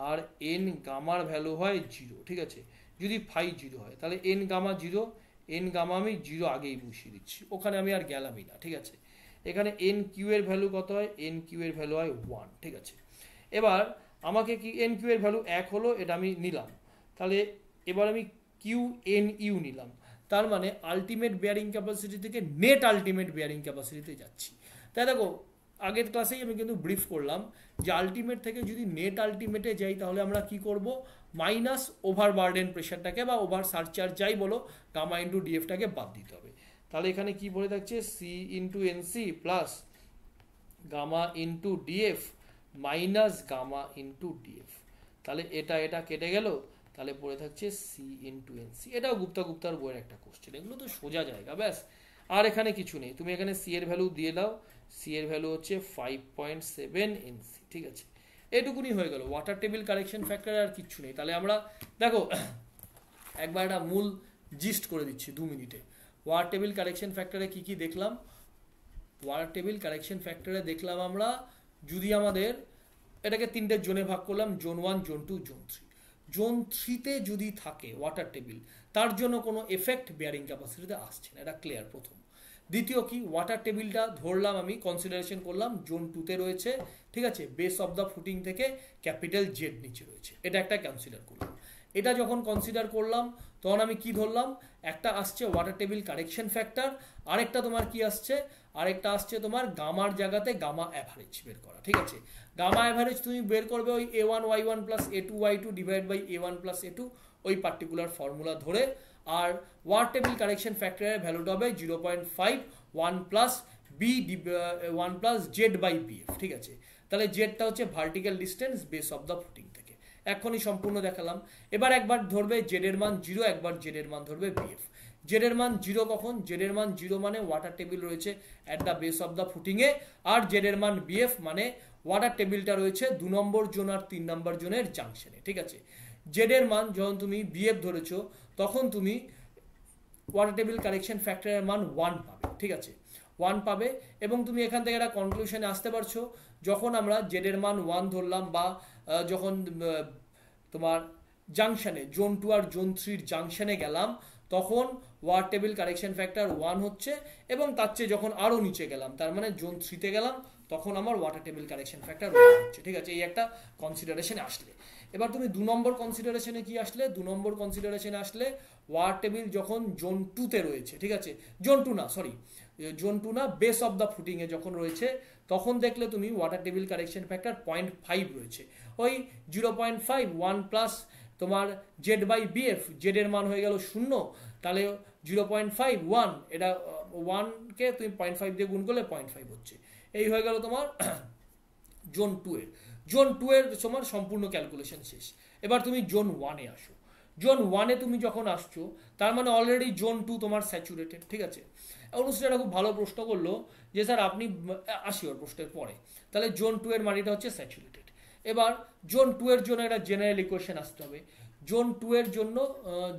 আর এন গামার ভ্যালু হয় 0, ঠিক আছে। যদি ফাই 0 হয় তাহলে এন গামা 0, এন গামা আমি 0 আগেই বসিয়ে দিচ্ছি, ওখানে আমি আর গেলামই না, ঠিক আছে। এখানে এন কিউ এর ভ্যালু কত হয়? এন কিউ এর ভ্যালু হয় 1, ঠিক আছে। এবার আমাকে কি এন কিউ এর ভ্যালু 1 হলো, এটা আমি নিলাম। তাহলে এবার আমি কিউ এন ইউ নিলাম, তার মানে আলটিমেট বেয়ারিং ক্যাপাসিটি থেকে নেট আলটিমেট বেয়ারিং ক্যাপাসিটিতে যাচ্ছি। তাই দেখো আগের ক্লাসেই আমি কিন্তু ব্রিফ করলাম যে আলটিমেট থেকে যদি নেট আলটিমেটে যাই তাহলে আমরা কি করব, মাইনাস ওভার বার্ডেন প্রেশারটাকে বা ওভার সারচার্জ যাই বলো, গামা ইন্টু ডিএফটাকে বাদ দিতে হবে। তাহলে এখানে কি বলে থাকছে, C into NC plus gamma into DF minus gamma into DF. তাহলে এটা কেটে গেল, তাহলে পড়ে থাকছে সি ইন্টু এনসি। এটাও গুপ্তার বইয়ের একটা কোশ্চেন, এগুলো তো সোজা জায়গা, ব্যাস। আর এখানে কিছু নেই, তুমি এখানে সি এর ভ্যালু দিয়ে দাও, সি এর ভ্যালু হচ্ছে 5.7 এনসি, ঠিক আছে। এটুকুনি হয়ে গেল, ওয়াটার টেবিল কারেকশন ফ্যাক্টর আর কিচ্ছু নেই। তাহলে আমরা দেখো একবার একটা মূল জিস্ট করে দিচ্ছি 2 মিনিটে। ওয়াটার টেবিল কারেকশন ফ্যাক্টরে কি কি দেখলাম? ওয়াটার টেবিল কারেকশন ফ্যাক্টরে দেখলাম আমরা, যদি আমাদের এটাকে 3টে জোনে ভাগ করলাম, জোন 1, জোন 2, জোন 3। জোন 3তে যদি থাকে ওয়াটার টেবিল, তার জন্য কোনো এফেক্ট বেয়ারিং ক্যাপাসিটিতে আসছে না, এটা ক্লিয়ার প্রথম। দ্বিতীয় কি, ওয়াটার টেবিলটা ধরলাম আমি, কনসিডারেশন করলাম জোন 2তে রয়েছে, ঠিক আছে, বেস অফ দ্য ফুটিং থেকে ক্যাপিটাল জেড নিচে রয়েছে, এটা একটা কনসিডার করলাম। এটা যখন কনসিডার করলাম তখন আমি কি ধরলাম, একটা আসছে ওয়াটার টেবিল কারেকশন ফ্যাক্টর, আরেকটা তোমার কি আসছে, আরেকটা আসছে তোমার গামার জায়গাতে গামা অ্যাভারেজ বের করা, ঠিক আছে। গামা অ্যাভারেজ তুমি বের করবে ওই a1y1 plus a2y2 divide by a1 plus a2, ওই পার্টিকুলার ফর্মুলা ধরে। আর ওয়াটার টেবিল কারেকশন ফ্যাক্টরের ভ্যালুটা হবে 0.5 1 plus b1 plus Z by bf, ঠিক আছে। তাহলে জেডটা হচ্ছে vertical distance base of the footing থেকে, এখনই সম্পূর্ণ দেখালাম। এবার একবার ধরবে জেড এর মান 0, একবার জেড এর মান ধরবে bf। জেড এর মান 0 কখন? জেড এর মান 0 মানে ওয়াটার টেবিল রয়েছে at the base of the footing এ, আর জেড এর মান bf মানে ওয়াটার টেবিলটা রয়েছে 2 নম্বর জোন আর 3 নম্বর জোনের জাংশনে, ঠিক আছে। জেড এর মান যখন তুমি bf ধরেছো তখন তুমি ওয়াটার টেবিল কারেকশন ফ্যাক্টরের মান 1 পাবে, ঠিক আছে। 1 পাবে এবং তুমি এখান থেকে একটা কনক্লুশনে আসতে পারছো যখন আমরা জেড এর মান 1 ধরলাম বা যখন তোমার জাংশনে জোন 2 আর জোন 3 এর জাংশনে গেলাম তখন ওয়াটার টেবিল কারেকশন ফ্যাক্টর 1 হচ্ছে এবং তার চেয়ে যখন আরো নিচে গেলাম তার মানে জোন 3 তে গেলাম তখন আমার ওয়াটার টেবিল কারেকশন ফ্যাক্টর 1 হচ্ছে। ঠিক আছে, এই একটা কনসিডারেশনে আসলে। এবার তুমি 2 নম্বর কনসিডারেশনে কি আসলে? 2 নম্বর কনসিডারেশনে আসলে ওয়াটার টেবিল যখন জোন 2 তে রয়েছে, ঠিক আছে, জোন 2 না, সরি, জোন 2 না, বেস অফ দ্য ফুটিং এ যখন রয়েছে তখন দেখলে তুমি ওয়াটার টেবিল কারেকশন ফ্যাক্টর 0.5 রয়েছে। ওই 0.5 1 প্লাস তোমার জেড বাই বিএফ, জেড এর মান হয়ে গেল 0, তাহলে 0.5 1, এটা 1 কে তুমি 0.5 দিয়ে গুণ করলে 0.5 হচ্ছে। এই হয়ে গেল তোমার জোন 2 এর। জোন 2 এর তোমার সম্পূর্ণ ক্যালকুলেশন শেষ। এবার তুমি জোন 1 এ আসো। জোন 1 এ তুমি যখন আসছো তার মানে অলরেডি জোন 2 তোমার স্যাচুরেটেড। ঠিক আছে, অনুষ্ঠিত খুব ভালো প্রশ্ন করলো যে স্যার আপনি আসি ওর প্রশ্নের পরে, তাহলে জোন 2 এর মানিটা হচ্ছে স্যাচুরেটেড। এবার জোন 2 এর জন্য একটা জেনারেল ইকুয়েশন আসতে হবে। জোন 2 এর জন্য,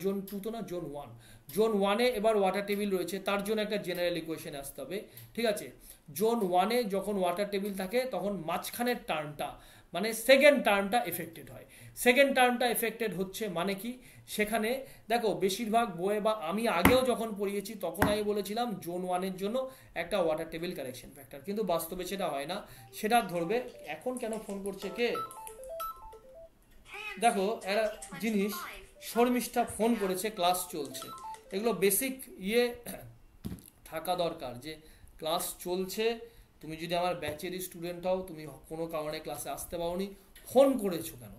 জোন 2 তো না, জোন 1, জোন 1 এ এবার ওয়াটার টেবিল রয়েছে, তার জন্য একটা জেনারেল ইকুয়েশন আসতে হবে। ঠিক আছে, জোন 1 এ যখন ওয়াটার টেবিল থাকে তখন মাঝখানের টার্মটা মানে সেকেন্ড টার্মটা এফেক্টেড হয়। সেকেন্ড টার্মটা এফেক্টেড হচ্ছে মানে কি, সেখানে দেখো বেশিরভাগ বইয়ে বা আমি আগেও যখন পড়িয়েছি তখন আমি বলেছিলাম জোন 1 এর জন্য একটা ওয়াটার টেবিল কারেকশন ফ্যাক্টর, কিন্তু বাস্তবে সেটা হয় না। সেটা ধরবে, এখন কেন ফোন করছে কে দেখো, একটা জিনিস, শর্মিষ্ঠা ফোন করেছে, ক্লাস চলছে, এগুলো বেসিক থাকা দরকার যে ক্লাস চলছে। তুমি যদি আমার ব্যাচেরই স্টুডেন্ট হও, তুমি কোনো কারণে ক্লাসে আসতে পারোনি, ফোন করেছো কেন?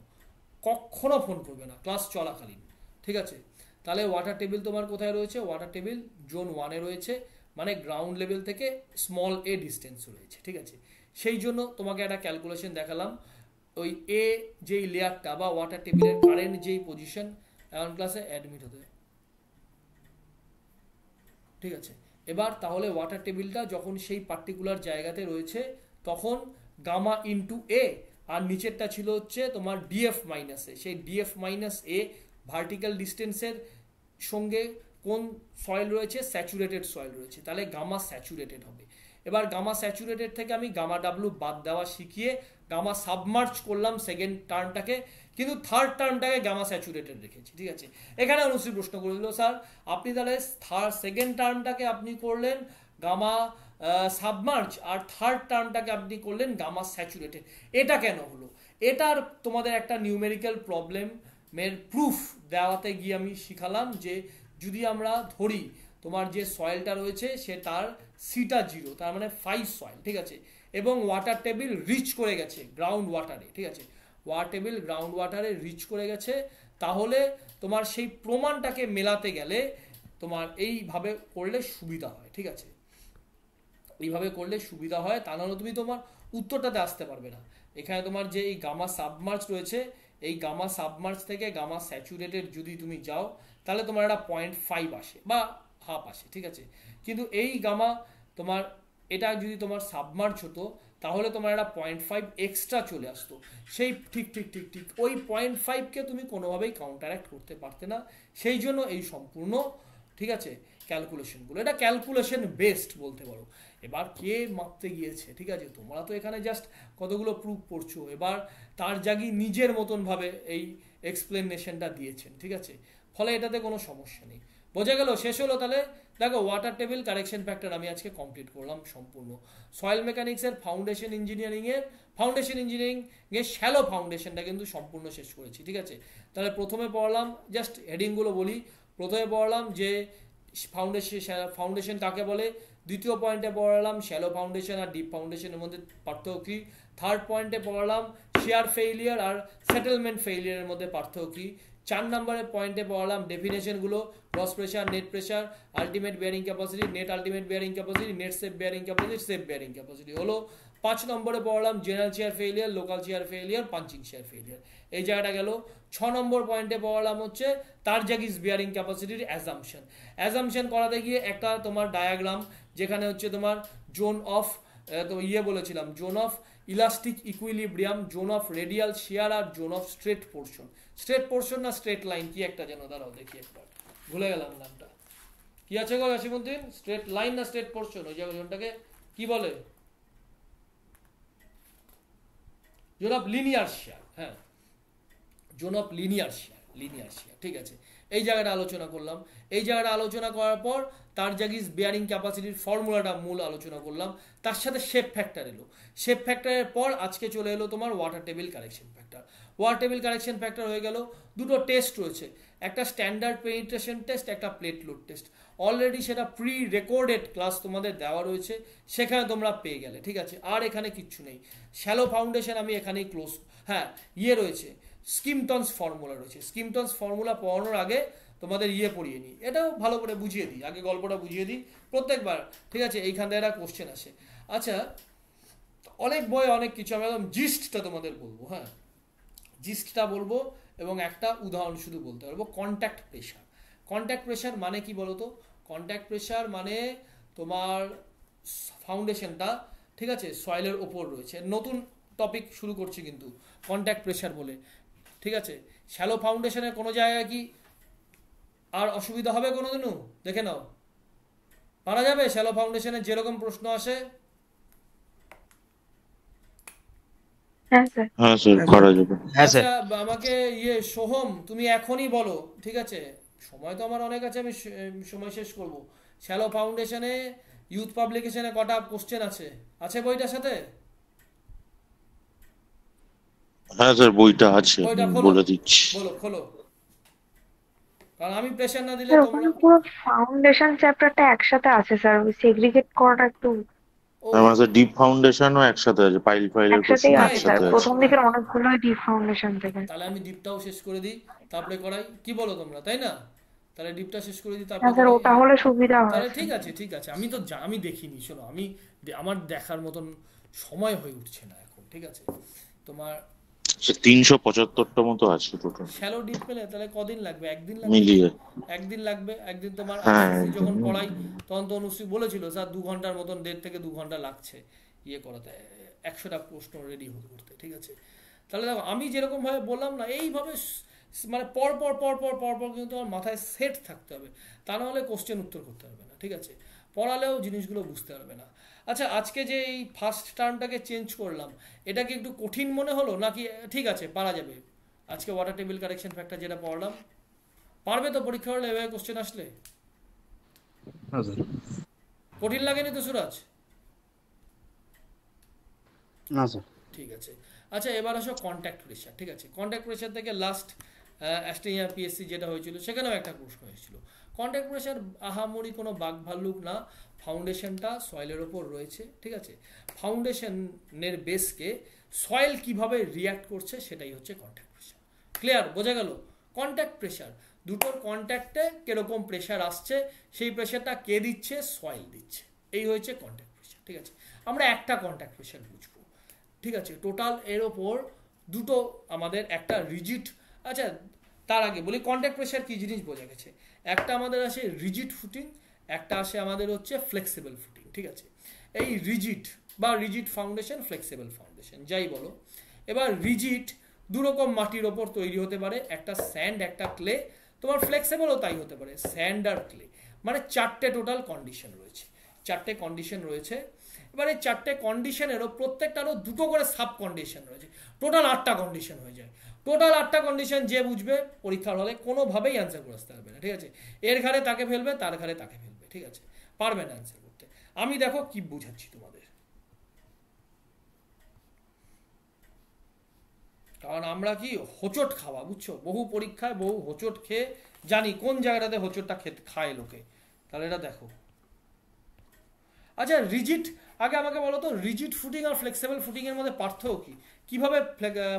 কখনো ফোন করবে না ক্লাস চলাকালীন। ঠিক আছে, তাহলে ওয়াটার টেবিল তোমার কোথায় রয়েছে? ওয়াটার টেবিল জোন 1 এ রয়েছে, মানে গ্রাউন্ড লেভেল থেকে স্মল এ ডিস্টেন্স রয়েছে। ঠিক আছে, সেই জন্য তোমাকে একটা ক্যালকুলেশন দেখালাম। ওই এ যেই লেয়ারটা বা ওয়াটার টেবিলের কারেন্ট যেই পজিশন, এখন ক্লাসে অ্যাডমিট হতে। ঠিক আছে, এবার তাহলে ওয়াটার টেবিলটা যখন সেই পার্টিকুলার জায়গাতে রয়েছে তখন গামা ইন্টু এ, আর নিচেরটা ছিল হচ্ছে তোমার ডিএফ মাইনাস এ। সেই ডিএফ মাইনাস এ ভার্টিক্যাল ডিস্টেন্সের সঙ্গে কোন সয়েল রয়েছে? স্যাচুরেটেড সয়েল রয়েছে, তাহলে গামা স্যাচুরেটেড হবে। এবার গামা স্যাচুরেটেড থেকে আমি গামা ডাব্লু বাদ দেওয়া শিখিয়ে গামা সাবমার্জ করলাম সেকেন্ড টার্মটাকে, কিন্তু থার্ড টার্মটাকে গামা স্যাচুরেটেড রেখেছি। ঠিক আছে, এখানে অনুশ্রী প্রশ্ন করে দিল, স্যার আপনি তাহলে সেকেন্ড টার্মটাকে আপনি করলেন গামা সাবমার্জ আর থার্ড টার্মটাকে আপনি করলেন গামা স্যাচুরেটেড, এটা কেন হলো? এটার তোমাদের একটা নিউমেরিক্যাল প্রবলেমের প্রুফ দেওয়াতে গিয়ে আমি শিখালাম যে যদি আমরা ধরি তোমার যে সয়েলটা রয়েছে সে তার সিটা 0, তার মানে 5 সয়েল। ঠিক আছে, এবং ওয়াটার টেবিল রিচ করে গেছে গ্রাউন্ড ওয়াটারে। ঠিক আছে, ওয়াটার টেবিল গ্রাউন্ড ওয়াটারে রিচ করে গেছে, তাহলে তোমার সেই প্রমাণটাকে মেলাতে গেলে তোমার এইভাবে করলে সুবিধা হয়। ঠিক আছে, এইভাবে করলে সুবিধা হয়, তা নাহলে তুমি তোমার উত্তরটাতে আসতে পারবে না। এখানে তোমার যে এই গামা সাবমার্জ রয়েছে, এই গামা সাবমার্জ থেকে গামা স্যাচুরেটেড যদি তুমি যাও তাহলে তোমার একটা 0.5 আসে বা হাফ আসে। ঠিক আছে, কিন্তু এই গামা তোমার এটা যদি তোমার সাবমার্জ হতো তাহলে তোমার একটা 0.5 এক্সট্রা চলে আসতো। সেই ঠিক ঠিক ঠিক ঠিক ওই 0.5কে তুমি কোনোভাবেই কাউন্টারঅ্যাক্ট করতে পারতে না, সেই জন্য এই সম্পূর্ণ, ঠিক আছে, ক্যালকুলেশনগুলো, এটা ক্যালকুলেশন বেসড বলতে পারো। এবার কে মাপতে গিয়েছে? ঠিক আছে, তোমরা তো এখানে জাস্ট কতগুলো প্রুফ পড়ছো, এবার তার জাগি নিজের মতন ভাবে এই এক্সপ্লেনেশনটা দিয়েছেন। ঠিক আছে, ফলে এটাতে কোনো সমস্যা নেই। বোঝা গেল? শেষ হলো। তাহলে দেখো ওয়াটার টেবিল কারেকশন ফ্যাক্টর আমি আজকে কমপ্লিট করলাম সম্পূর্ণ। সয়েল মেকানিক্সের ফাউন্ডেশন ইঞ্জিনিয়ারিং এর শ্যালো ফাউন্ডেশনটা কিন্তু সম্পূর্ণ শেষ করেছি। ঠিক আছে, তাহলে প্রথমে পড়লাম, জাস্ট হেডিংগুলো বলি, প্রথমে পড়লাম যে ফাউন্ডেশন কাকে বলে, দ্বিতীয় পয়েন্টে পড়লাম শ্যালো ফাউন্ডেশন আর ডিপ ফাউন্ডেশনের মধ্যে পার্থক্য কী, থার্ড পয়েন্টে পড়লাম শিয়ার ফেইলিয়ার আর সেটেলমেন্ট ফেইলিয়ারের মধ্যে পার্থক্য কী, 4 নম্বরের পয়েন্টে পড়লাম ডেফিনেশনগুলো, gross pressure, net pressure, ultimate bearing capacity, net ultimate bearing capacity, net safe bearing capacity, safe bearing capacity হলো। 5 নম্বরে পড়লাম general shear failure, local shear failure, punching shear failure, এই জায়গাটা গেল। 6 নম্বর পয়েন্টে পড়লাম হচ্ছে টারজাগিস বিয়ারিং ক্যাপাসিটির অ্যাজাম্পশন করাতে গিয়ে একটা তোমার ডায়াগ্রাম, যেখানে হচ্ছে তোমার জোন অফ তো বলেছিলাম zone of elastic equilibrium, zone of radial shear আর জোন অফ স্ট্রেট পোর্শন না স্ট্রেট লাইন কি একটা যেন, দাঁড়াও দেখি একবার, ভুলে গেলাম নামটা, কি কি আছে গো জসিমউদ্দিন? স্ট্রেট লাইন না স্ট্রেট পোর্শন? ওই জায়গাটাকে কি বলে? Zone of linear shear. হ্যাঁ, zone of linear shear, linear shear, ঠিক আছে। এই জায়গাটা আলোচনা করলাম। এই জায়গাটা আলোচনা করার পর টারজাগিস বেয়ারিং ক্যাপাসিটির ফর্মুলাটা মূল আলোচনা করলাম, তার সাথে শেপ ফ্যাক্টর এলো। শেপ ফ্যাক্টরের পর আজকে চলে এলো তোমার water table correction factor. Water table correction factor হয়ে গেল। দুটো টেস্ট রয়েছে, একটা স্ট্যান্ডার্ড পেনিট্রেশন টেস্ট, একটা প্লেট লোড টেস্ট। অলরেডি সেটা প্রি রেকর্ডেড ক্লাস তোমাদের দেওয়া রয়েছে, সেখানে তোমরা পেয়ে গেলে, ঠিক আছে। আর এখানে কিচ্ছু নেই। শ্যালো ফাউন্ডেশন আমি এখানেই ক্লোজ। হ্যাঁ, রয়েছে স্কিমটনস ফর্মুলা রয়েছে। স্কিমটনস ফর্মুলা পড়ানোর আগে তোমাদের পড়িয়ে নিই, এটাও ভালো করে বুঝিয়ে দিই, আগে গল্পটা বুঝিয়ে দিই প্রত্যেকবার, ঠিক আছে। এইখান থেকে একটা কোশ্চেন আসে। আচ্ছা, অনেক বই অনেক কিছু, আমি একদম জিস্টটা তোমাদের বলবো। হ্যাঁ, জিস্টটা বলবো এবং একটা উদাহরণ শুধু বলতে পারবো। Contact pressure. কন্ট্যাক্ট প্রেশার মানে কি বলো তো? কন্ট্যাক্ট প্রেশার মানে তোমার ফাউন্ডেশনটা, ঠিক আছে, সয়েলের ওপর রয়েছে। নতুন টপিক শুরু করছি কিন্তু কন্ট্যাক্ট প্রেশার বলে, ঠিক আছে। শ্যালো ফাউন্ডেশনের কোনো জায়গায় কি আর অসুবিধা হবে কোনোদিনও? দেখে নাও, পারা যাবে? শ্যালো ফাউন্ডেশনের যেরকম প্রশ্ন আসে। হ্যাঁ স্যার। হ্যাঁ স্যার, করা যাবে। আচ্ছা, আমাকে সোহম, তুমি এখনই বলো, ঠিক আছে, সময় তো আমার অনেক আছে, আমি সময় শেষ করব। শ্যালো ফাউন্ডেশনে ইউথ পাবলিকেশনে কটা কোশ্চেন আছে? আছে বইটার সাথে? হ্যাঁ স্যার, বইটা আছে, বইটা আমি খোলো, বলে দিচ্ছি। বলো, খোলো, কারণ আমি প্রেশার না দিলে স্যার তোমরা। ওখানে পুরো ফাউন্ডেশন চ্যাপ্টারটা একসাথে আছে স্যার, সেগ্রিগেট করাটা একটু ও, আমার স্যার ডিপ ফাউন্ডেশনও একসাথে আছে, ফাইলের একসাথেই কোশ্চেন আছে স্যার, একসাথে আছে। প্রথম দিকের অনেকগুলোই ডিপ ফাউন্ডেশন থেকে। তাহলে আমি ডিপটাও শেষ করে দিই, তারপরে করাই, কি বলো তোমরা, তাই না? তাহলে ডিপটা শেষ করে দিই, তারপরে হ্যাঁ স্যার, করাই। ওটা হলে সুবিধা হয় তাহলে স্যার। ঠিক আছে, ঠিক আছে। আমি তো আমি দেখিনি, শোনো, আমি আমার দেখার মতন সময় হয়ে উঠছে না এখন, ঠিক আছে। তোমার 375টা মতো আছে টোটাল শ্যালো ডিপ পেলে তাহলে কদিন লাগবে? একদিন লাগবে? মিলিয়ে। একদিন লাগবে। একদিন তোমার হ্যাঁ, যখন একদিন। পড়াই তখন তো অনুশ্রী বলেছিল স্যার 2 ঘন্টার মতন, 1.5 থেকে 2 ঘন্টা লাগছে করাতে, 100টা প্রশ্ন রেডি করতে, ঠিক আছে। তাহলে দেখো, আমি যেরকম ভাবে বললাম না, এইভাবে মানে পর পর পর পর পর পর কিন্তু তোমার মাথায় সেট থাকতে হবে, তা নাহলে কোশ্চেন উত্তর করতে পারবে না, ঠিক আছে। পড়ালেও জিনিসগুলো বুঝতে পারবে না। আচ্ছা, আজকে যে এই ফার্স্ট টার্মটাকে চেঞ্জ করলাম, এটা কি একটু কঠিন মনে হলো নাকি ঠিক আছে পারা যাবে? আজকে ওয়াটার টেবিল কারেকশন ফ্যাক্টর যেটা পড়লাম, পারবে তো পরীক্ষা হলে এভাবে কোশ্চেন আসলে? কঠিন লাগেনি তো সুরাজ? না স্যার। ঠিক আছে। আচ্ছা, এবার আসো কন্ট্যাক্ট প্রেশার, ঠিক আছে। কন্ট্যাক্ট প্রেশার থেকে লাস্ট অ্যাস্ট্রেলিয়া পিএসসি যেটা হয়েছিল সেখানেও একটা প্রশ্ন হয়েছিল। কন্ট্যাক্ট প্রেশার আহামরি কোনো বাঘ ভাল্লুক না, ফাউন্ডেশনটা সয়েলের ওপর রয়েছে, ঠিক আছে। ফাউন্ডেশনের বেসকে সয়েল কিভাবে রিয়্যাক্ট করছে সেটাই হচ্ছে কন্ট্যাক্ট প্রেশার। ক্লিয়ার? বোঝা গেল? কন্ট্যাক্ট প্রেশার, দুটোর কন্ট্যাক্টে কিরকম প্রেশার আসছে, সেই প্রেশারটা কে দিচ্ছে? সয়েল দিচ্ছে। এই হয়েছে কন্ট্যাক্ট প্রেশার, ঠিক আছে। আমরা একটা কন্ট্যাক্ট প্রেশার বুঝবো, ঠিক আছে। টোটাল এর ওপর দুটো আমাদের একটা রিজিড। আচ্ছা, তার আগে বলি কন্ট্যাক্ট প্রেশার কি জিনিস বোঝা গেছে। একটা আমাদের আসে রিজিড ফুটিং, একটা আসে আমাদের হচ্ছে ফ্লেক্সিবল ফুটিং, ঠিক আছে। এই রিজিড বা রিজিড ফাউন্ডেশন, ফ্লেক্সিবল ফাউন্ডেশন যাই বলো। এবার রিজিড দুরকম মাটির ওপর তৈরি হতে পারে, একটা স্যান্ড, একটা ক্লে। তোমার ফ্লেক্সিবলও তাই হতে পারে, স্যান্ড আর ক্লে। মানে 4টে টোটাল কন্ডিশন রয়েছে, 4টে কন্ডিশন রয়েছে। এবার এই 4টে কন্ডিশনেরও প্রত্যেকটারও দুটো করে সাব কন্ডিশন রয়েছে, টোটাল 8টা কন্ডিশন হয়ে যায়। টোটাল 8টা কন্ডিশন যে বুঝবে পরীক্ষার হলে কোনোভাবেই অ্যান্সার করে আসতে পারবে না, ঠিক আছে। এর ঘাড়ে তাকে ফেলবে, তার ঘাড়ে তাকে ফেলবে, ঠিক আছে, পারবে না অ্যান্সার করতে। আমি দেখো কি বুঝাচ্ছি তোমাদের, কারণ আমরা কি হোঁচট খাওয়া, বুঝছো, বহু পরীক্ষায় বহু হোঁচট খেয়ে জানি কোন জায়গাটাতে হোঁচটটা খায় লোকে। তাহলে এটা দেখো। আচ্ছা, রিজিড, আগে আমাকে বলো তো, রিজিড ফুটিং আর ফ্লেক্সিবল ফুটিং এর মধ্যে পার্থক্য কি? কিভাবে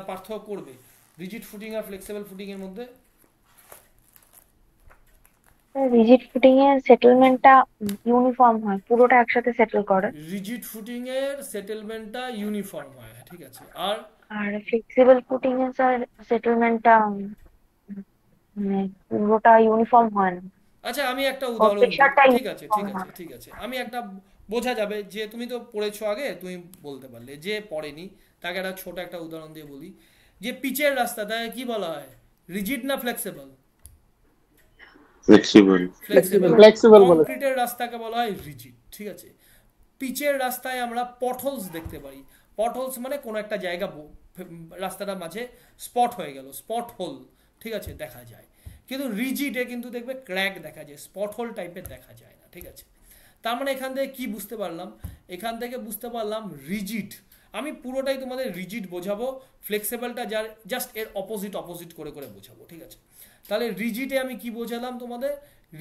পার্থক্য করবে রিজিড ফুটিং আর ফ্লেক্সিবল ফুটিং এর মধ্যে? রিজিড ফুটিং এর সেটেলমেন্টটা ইউনিফর্ম হয়, পুরোটা একসাথে সেটেল করে। রিজিড ফুটিং এর সেটেলমেন্টটা ইউনিফর্ম হয়, ঠিক আছে। আর আর ফ্লেক্সিবল ফুটিং এর স্যার সেটেলমেন্টটা মানে পুরোটা ইউনিফর্ম হয় না। আচ্ছা, আমি একটা উদাহরণ দিই, প্রেশারটাই ঠিক আছে, ঠিক আছে, ঠিক আছে। আমি একটা বোঝা যাবে যে তুমি তো পড়েছো আগে, তুমি বলতে পারলে, যে পড়েনি তাকে একটা ছোট একটা উদাহরণ দিয়ে বলি। যে পিচের রাস্তা, তাকে কি বলা হয়, রিজিড না ফ্লেক্সিবল? ফ্লেক্সিবল। ফ্লেক্সিবল। ফ্লেক্সিবল বলে কংক্রিটের রাস্তাকে বলা হয় রিজিড, ঠিক আছে। পিচের রাস্তায় আমরা পটহোলস দেখতে পারি। পটহোলস মানে কোনো একটা জায়গা রাস্তাটার মাঝে স্পট হয়ে গেল, স্পট হোল, ঠিক আছে, দেখা যায়। কিন্তু রিজিডে কিন্তু দেখবে ক্র্যাক দেখা যায়, স্পট হোল টাইপের দেখা যায় না, ঠিক আছে। তার মানে এখান থেকে কি বুঝতে পারলাম? এখান থেকে বুঝতে পারলাম রিজিড, আমি পুরোটাই তোমাদের রিজিড বোঝাবো, ফ্লেক্সিবলটা যার জাস্ট এর অপোজিট করে করে বোঝাবো, ঠিক আছে। তাহলে রিজিডে আমি কি বোঝালাম তোমাদের?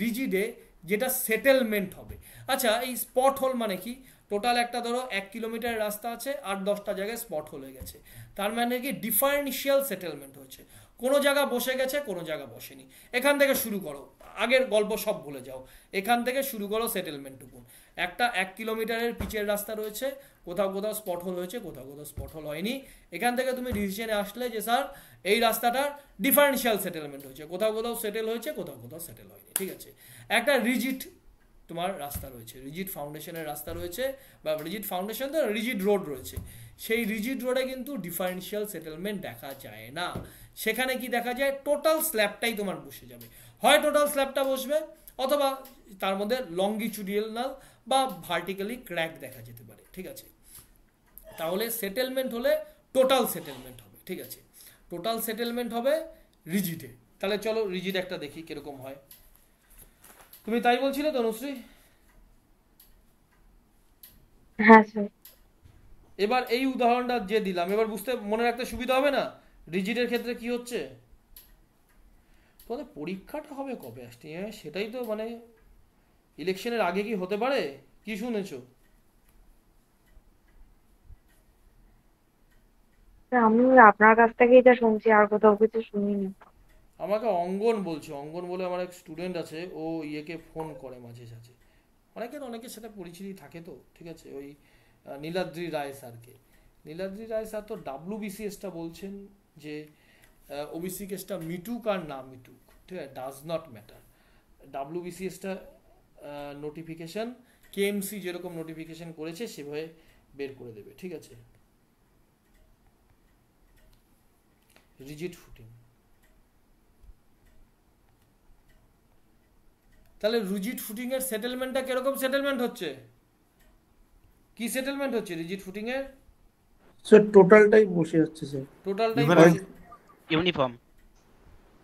রিজিডে যেটা সেটেলমেন্ট হবে। আচ্ছা, এই স্পট হোল মানে কি? টোটাল একটা ধরো 1 কিলোমিটার রাস্তা আছে, 8-10টা জায়গায় স্পট হোল হয়ে গেছে, তার মানে কি ডিফারেন্সিয়াল সেটেলমেন্ট হচ্ছে। কোনো জায়গা বসে গেছে, কোনো জায়গা বসেনি। এখান থেকে শুরু করো, আগের গল্প সব ভুলে যাও, এখান থেকে শুরু করো সেটেলমেন্টটুকু। একটা 1 কিলোমিটারের পিচের রাস্তা রয়েছে, কোথাও কোথাও স্পট হোল হয়েছে, কোথাও কোথাও স্পট হোল হয়নি। এখান থেকে তুমি ডিসিশনে আসলে যে স্যার এই রাস্তাটার ডিফারেন্সিয়াল সেটেলমেন্ট হয়েছে, কোথাও কোথাও সেটেল হয়েছে, কোথাও কোথাও সেটেল হয়নি, ঠিক আছে। একটা রিজিড তোমার রাস্তা রয়েছে, রিজিড ফাউন্ডেশনের রাস্তা রয়েছে, বা রিজিড ফাউন্ডেশন তো রিজিড রোড রয়েছে। সেই রিজিড রোডে কিন্তু ডিফারেন্সিয়াল সেটেলমেন্ট দেখা যায় না। সেখানে কি দেখা যায়? টোটাল স্ল্যাবটাই তোমার বসে যাবে, হয় টোটাল স্ল্যাবটা বসবে, অথবা তার মধ্যে লঙ্গিচুডিনাল বা ভার্টিক্যালি ক্র্যাক দেখা যেতে পারে, ঠিক আছে। তাহলে সেটেলমেন্ট হলে টোটাল সেটেলমেন্ট হবে, ঠিক আছে। টোটাল সেটেলমেন্ট হবে রিজিডে। তাহলে চলো রিজিড একটা দেখি কিরকম হয়। তুমি তাই বলছিলে তো অনুশ্রী? হ্যাঁ স্যার। এবার এই উদাহরণটা যে দিলাম, এবার বুঝতে মনে রাখতে সুবিধা হবে না রিজিডের ক্ষেত্রে কি হচ্ছে? তোমাদের পরীক্ষাটা হবে কবে আসছে? সেটাই তো, মানে ইলেকশনের আগে কি হতে পারে? কি শুনেছো? আমি আপনার কাছ থেকেই যা শুনছি, আর কোথাও কিছু শুনিনি। আমাকে অঙ্গন বলছে, অঙ্গন বলে আমার এক স্টুডেন্ট আছে, ও ইয়েকে ফোন করে মাঝে সাঝে, অনেকের সাথে পরিচিতি থাকে তো, ঠিক আছে। ওই নীলাদ্রি রায় স্যারকে, নীলাদ্রি রায় স্যার তো WBCS-টা বলছেন যে ওবিসি কেসটা মিটুক আর না মিটুক, ঠিক আছে, ডাজ নট ম্যাটার। WBCS-টা নোটিফিকেশন KMC যেরকম নোটিফিকেশন করেছে সেভাবে বের করে দেবে, ঠিক আছে। রিজিড ফুটিং, তাহলে রিজিড ফুটিং এর সেটেলমেন্টটা কিরকম সেটেলমেন্ট হচ্ছে? কি সেটেলমেন্ট হচ্ছে রিজিড ফুটিং এর? স্যার টোটালটাই বসে যাচ্ছে স্যার। টোটালটাই ইউনিফর্ম।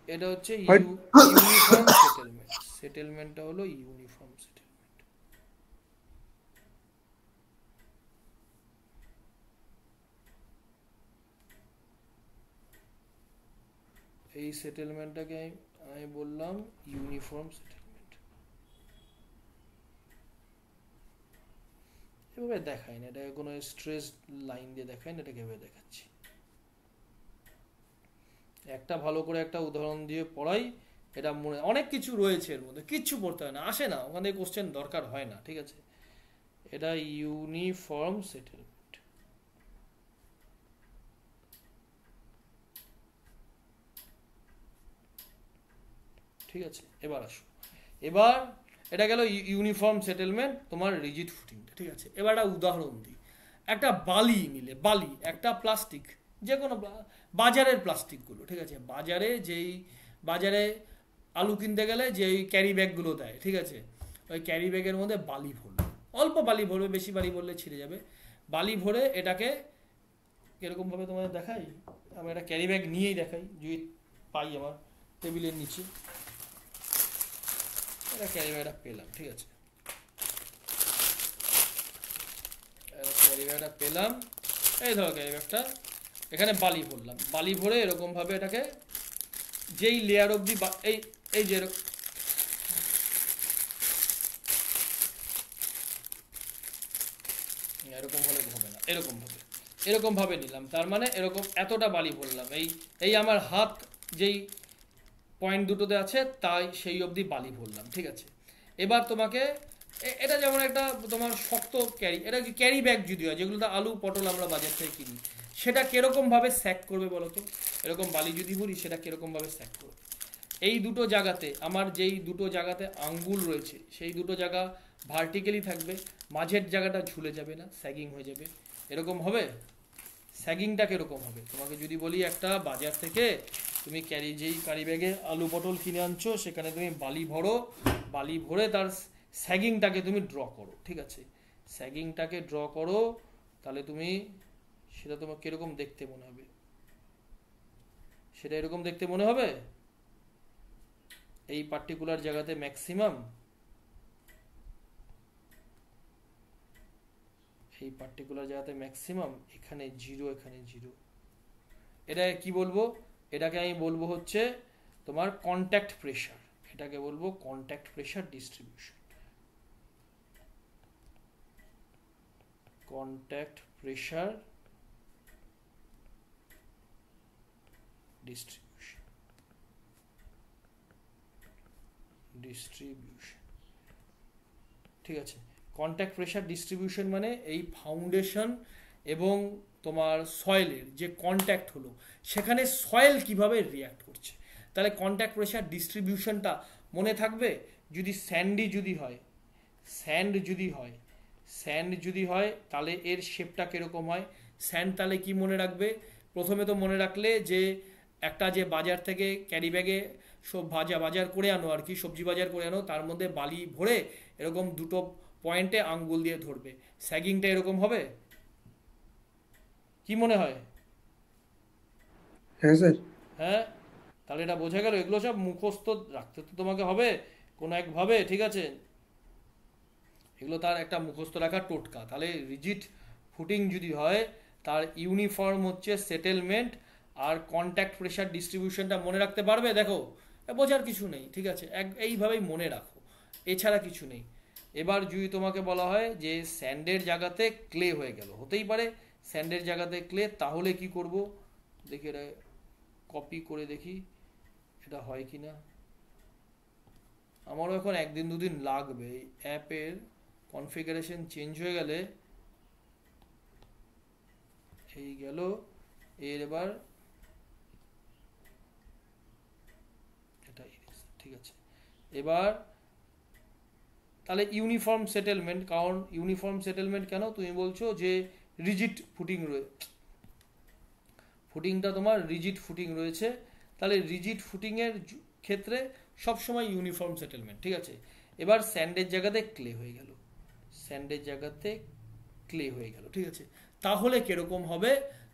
এটা হচ্ছে হয়- ইউনিফর্ম সেটেলমেন্ট। সেটেলমেন্টটা হলো ইউনিফর্ম সেটেলমেন্ট। এই সেটেলমেন্টটাকে আমি বললাম ইউনিফর্ম সেটেলমেন্ট। এভাবে দেখাই না, এটাকে কোনো স্ট্রেস লাইন দিয়ে দেখাই না, এটাকে এভাবে দেখাচ্ছি। একটা ভালো করে একটা উদাহরণ দিয়ে পড়াই, এটা মনে অনেক কিছু রয়েছে এর মধ্যে, কিচ্ছু পড়তে হয় না, আসে না ওখান থেকে কোশ্চেন দরকার হয় না, ঠিক আছে। এটা ইউনিফর্ম সেটেলমেন্ট। ঠিক আছে, এবার আসো। এবার এটা গেল ইউনিফর্ম সেটেলমেন্ট, তোমার রিজিড ফুটিং, ঠিক আছে। এবার একটা উদাহরণ দিই। একটা বালি মিলে, বালি একটা প্লাস্টিক, যে কোনো বাজারের প্লাস্টিকগুলো, ঠিক আছে, বাজারে আলু কিনতে গেলে যে ওই ক্যারি ব্যাগগুলো দেয়, ঠিক আছে, ওই ক্যারি ব্যাগের মধ্যে বালি ভরবে, অল্প বালি ভরবে, বেশি বালি ভরলে ছিঁড়ে যাবে। বালি ভরে এটাকে এরকমভাবে তোমাদের দেখাই, আমি একটা ক্যারি ব্যাগ নিয়েই দেখাই, যদি পাই আমার টেবিলের নিচে। এটা ক্যারি ব্যাগটা পেলাম, ঠিক আছে, ক্যারি ব্যাগটা পেলাম। এই ধরো ক্যারি ব্যাগটা, এখানে বালি ভরলাম, বালি ভরে এরকম ভাবে এটাকে যেই লেয়ার অবধি, এই যে এরকম হলে হবে না, এরকম ভাবে নিলাম, তার মানে এরকম এতটা বালি ভরলাম, এই আমার হাত যেই পয়েন্ট দুটোতে আছে তাই সেই অবধি বালি ভরলাম, ঠিক আছে। এবার তোমাকে এটা যেমন একটা তোমার শক্ত ক্যারি, এটা কি ক্যারি ব্যাগ যদি হয়, যেগুলোতে আলু পটল আমরা বাজার থেকে কিনি, সেটা কিরকম ভাবে স্যাক করবে বলো তো? এরকম বালি যদি ভরি সেটা কিরকম ভাবে স্যাক করবে? এই দুটো জায়গাতে, আমার যেই দুটো জায়গাতে আঙ্গুল রয়েছে সেই দুটো জায়গা ভার্টিক্যালি থাকবে, মাঝের জায়গাটা ঝুলে যাবে না, স্যাগিং হয়ে যাবে, এরকম হবে। স্যাগিংটা কিরকম হবে? তোমাকে যদি বলি একটা বাজার থেকে তুমি যেই ক্যারি ব্যাগে আলু পটল কিনে আনছো সেখানে তুমি বালি ভরো, বালি ভরে তার স্যাগিংটাকে তুমি ড্র করো, ঠিক আছে? স্যাগিংটাকে ড্র করো, তাহলে তুমি সেটা তোমার কিরকম দেখতে মনে হবে? সেটা এরকম দেখতে মনে হবে, এই পার্টিকুলার জায়গাতে ম্যাক্সিমাম, এই পার্টিকুলার জায়গাতে ম্যাক্সিমাম, এখানে জিরো, এখানে জিরো। এটা কি বলবো? এটাকে আমি বলবো হচ্ছে তোমার কন্ট্যাক্ট প্রেসার, এটাকে বলবো contact pressure distribution. Contact pressure distribution, ঠিক আছে? কন্ট্যাক্ট প্রেসার ডিস্ট্রিবিউশন মানে এই ফাউন্ডেশন এবং তোমার সয়েলের যে কন্ট্যাক্ট হলো সেখানে সয়েল কিভাবে রিয়াক্ট করছে। তাহলে কন্ট্যাক্ট প্রেসার ডিস্ট্রিবিউশনটা মনে থাকবে। যদি স্যান্ডি যদি হয়, স্যান্ড যদি হয় তাহলে এর শেপটা কিরকম হয়? স্যান্ড তাহলে কি মনে রাখবে? প্রথমে তো মনে রাখলে যে একটা যে বাজার থেকে ক্যারি ব্যাগে সব বাজার করে আনো আর কি, সবজি বাজার করে আনো, তার মধ্যে বালি ভরে এরকম দুটো পয়েন্টে আঙ্গুল দিয়ে ধরবে, স্যাগিংটা এরকম হবে, কি মনে হয়? হ্যাঁ স্যার। হ্যাঁ, তাহলে এটা বোঝা গেল। এগুলো সব মুখস্থ রাখতে তো তোমাকে হবে কোনো একভাবে, ঠিক আছে? এগুলো তার একটা মুখস্থ রাখার টোটকা। তাহলে রিজিড ফুটিং যদি হয় তার ইউনিফর্ম হচ্ছে সেটেলমেন্ট আর কন্ট্যাক্ট প্রেসার ডিস্ট্রিবিউশনটা মনে রাখতে পারবে? দেখো বোঝার কিছু নেই, ঠিক আছে? এইভাবেই মনে রাখো, এছাড়া কিছু নেই। এবার যদি তোমাকে বলা হয় যে স্যান্ডের জায়গাতে ক্লে হয়ে গেল, হতেই পারে স্যান্ডের জায়গাতে ক্লে, তাহলে কি করব দেখি, এটা কপি করে দেখি এটা হয় কি না। আমারও এখন একদিন দুদিন লাগবে, এই অ্যাপের কনফিগারেশন চেঞ্জ হয়ে গেলে। এই গেল, এর এবার এটা ঠিক আছে। এবার তাহলে ইউনিফর্ম সেটেলমেন্ট, কারণ ইউনিফর্ম সেটেলমেন্ট কেন তুমি বলছো যে রিজিড ফুটিং রয়েছে, ফুটিংটা তোমার রিজিড ফুটিং রয়েছে, তাহলে রিজিড ফুটিংয়ের ক্ষেত্রে সবসময় ইউনিফর্ম সেটেলমেন্ট, ঠিক আছে? এবার স্যান্ডের জায়গাতে ক্লে হয়ে গেল, স্যান্ডের জায়গাতে ক্লে হয়ে গেল, ঠিক আছে? তাহলে কিরকম হবে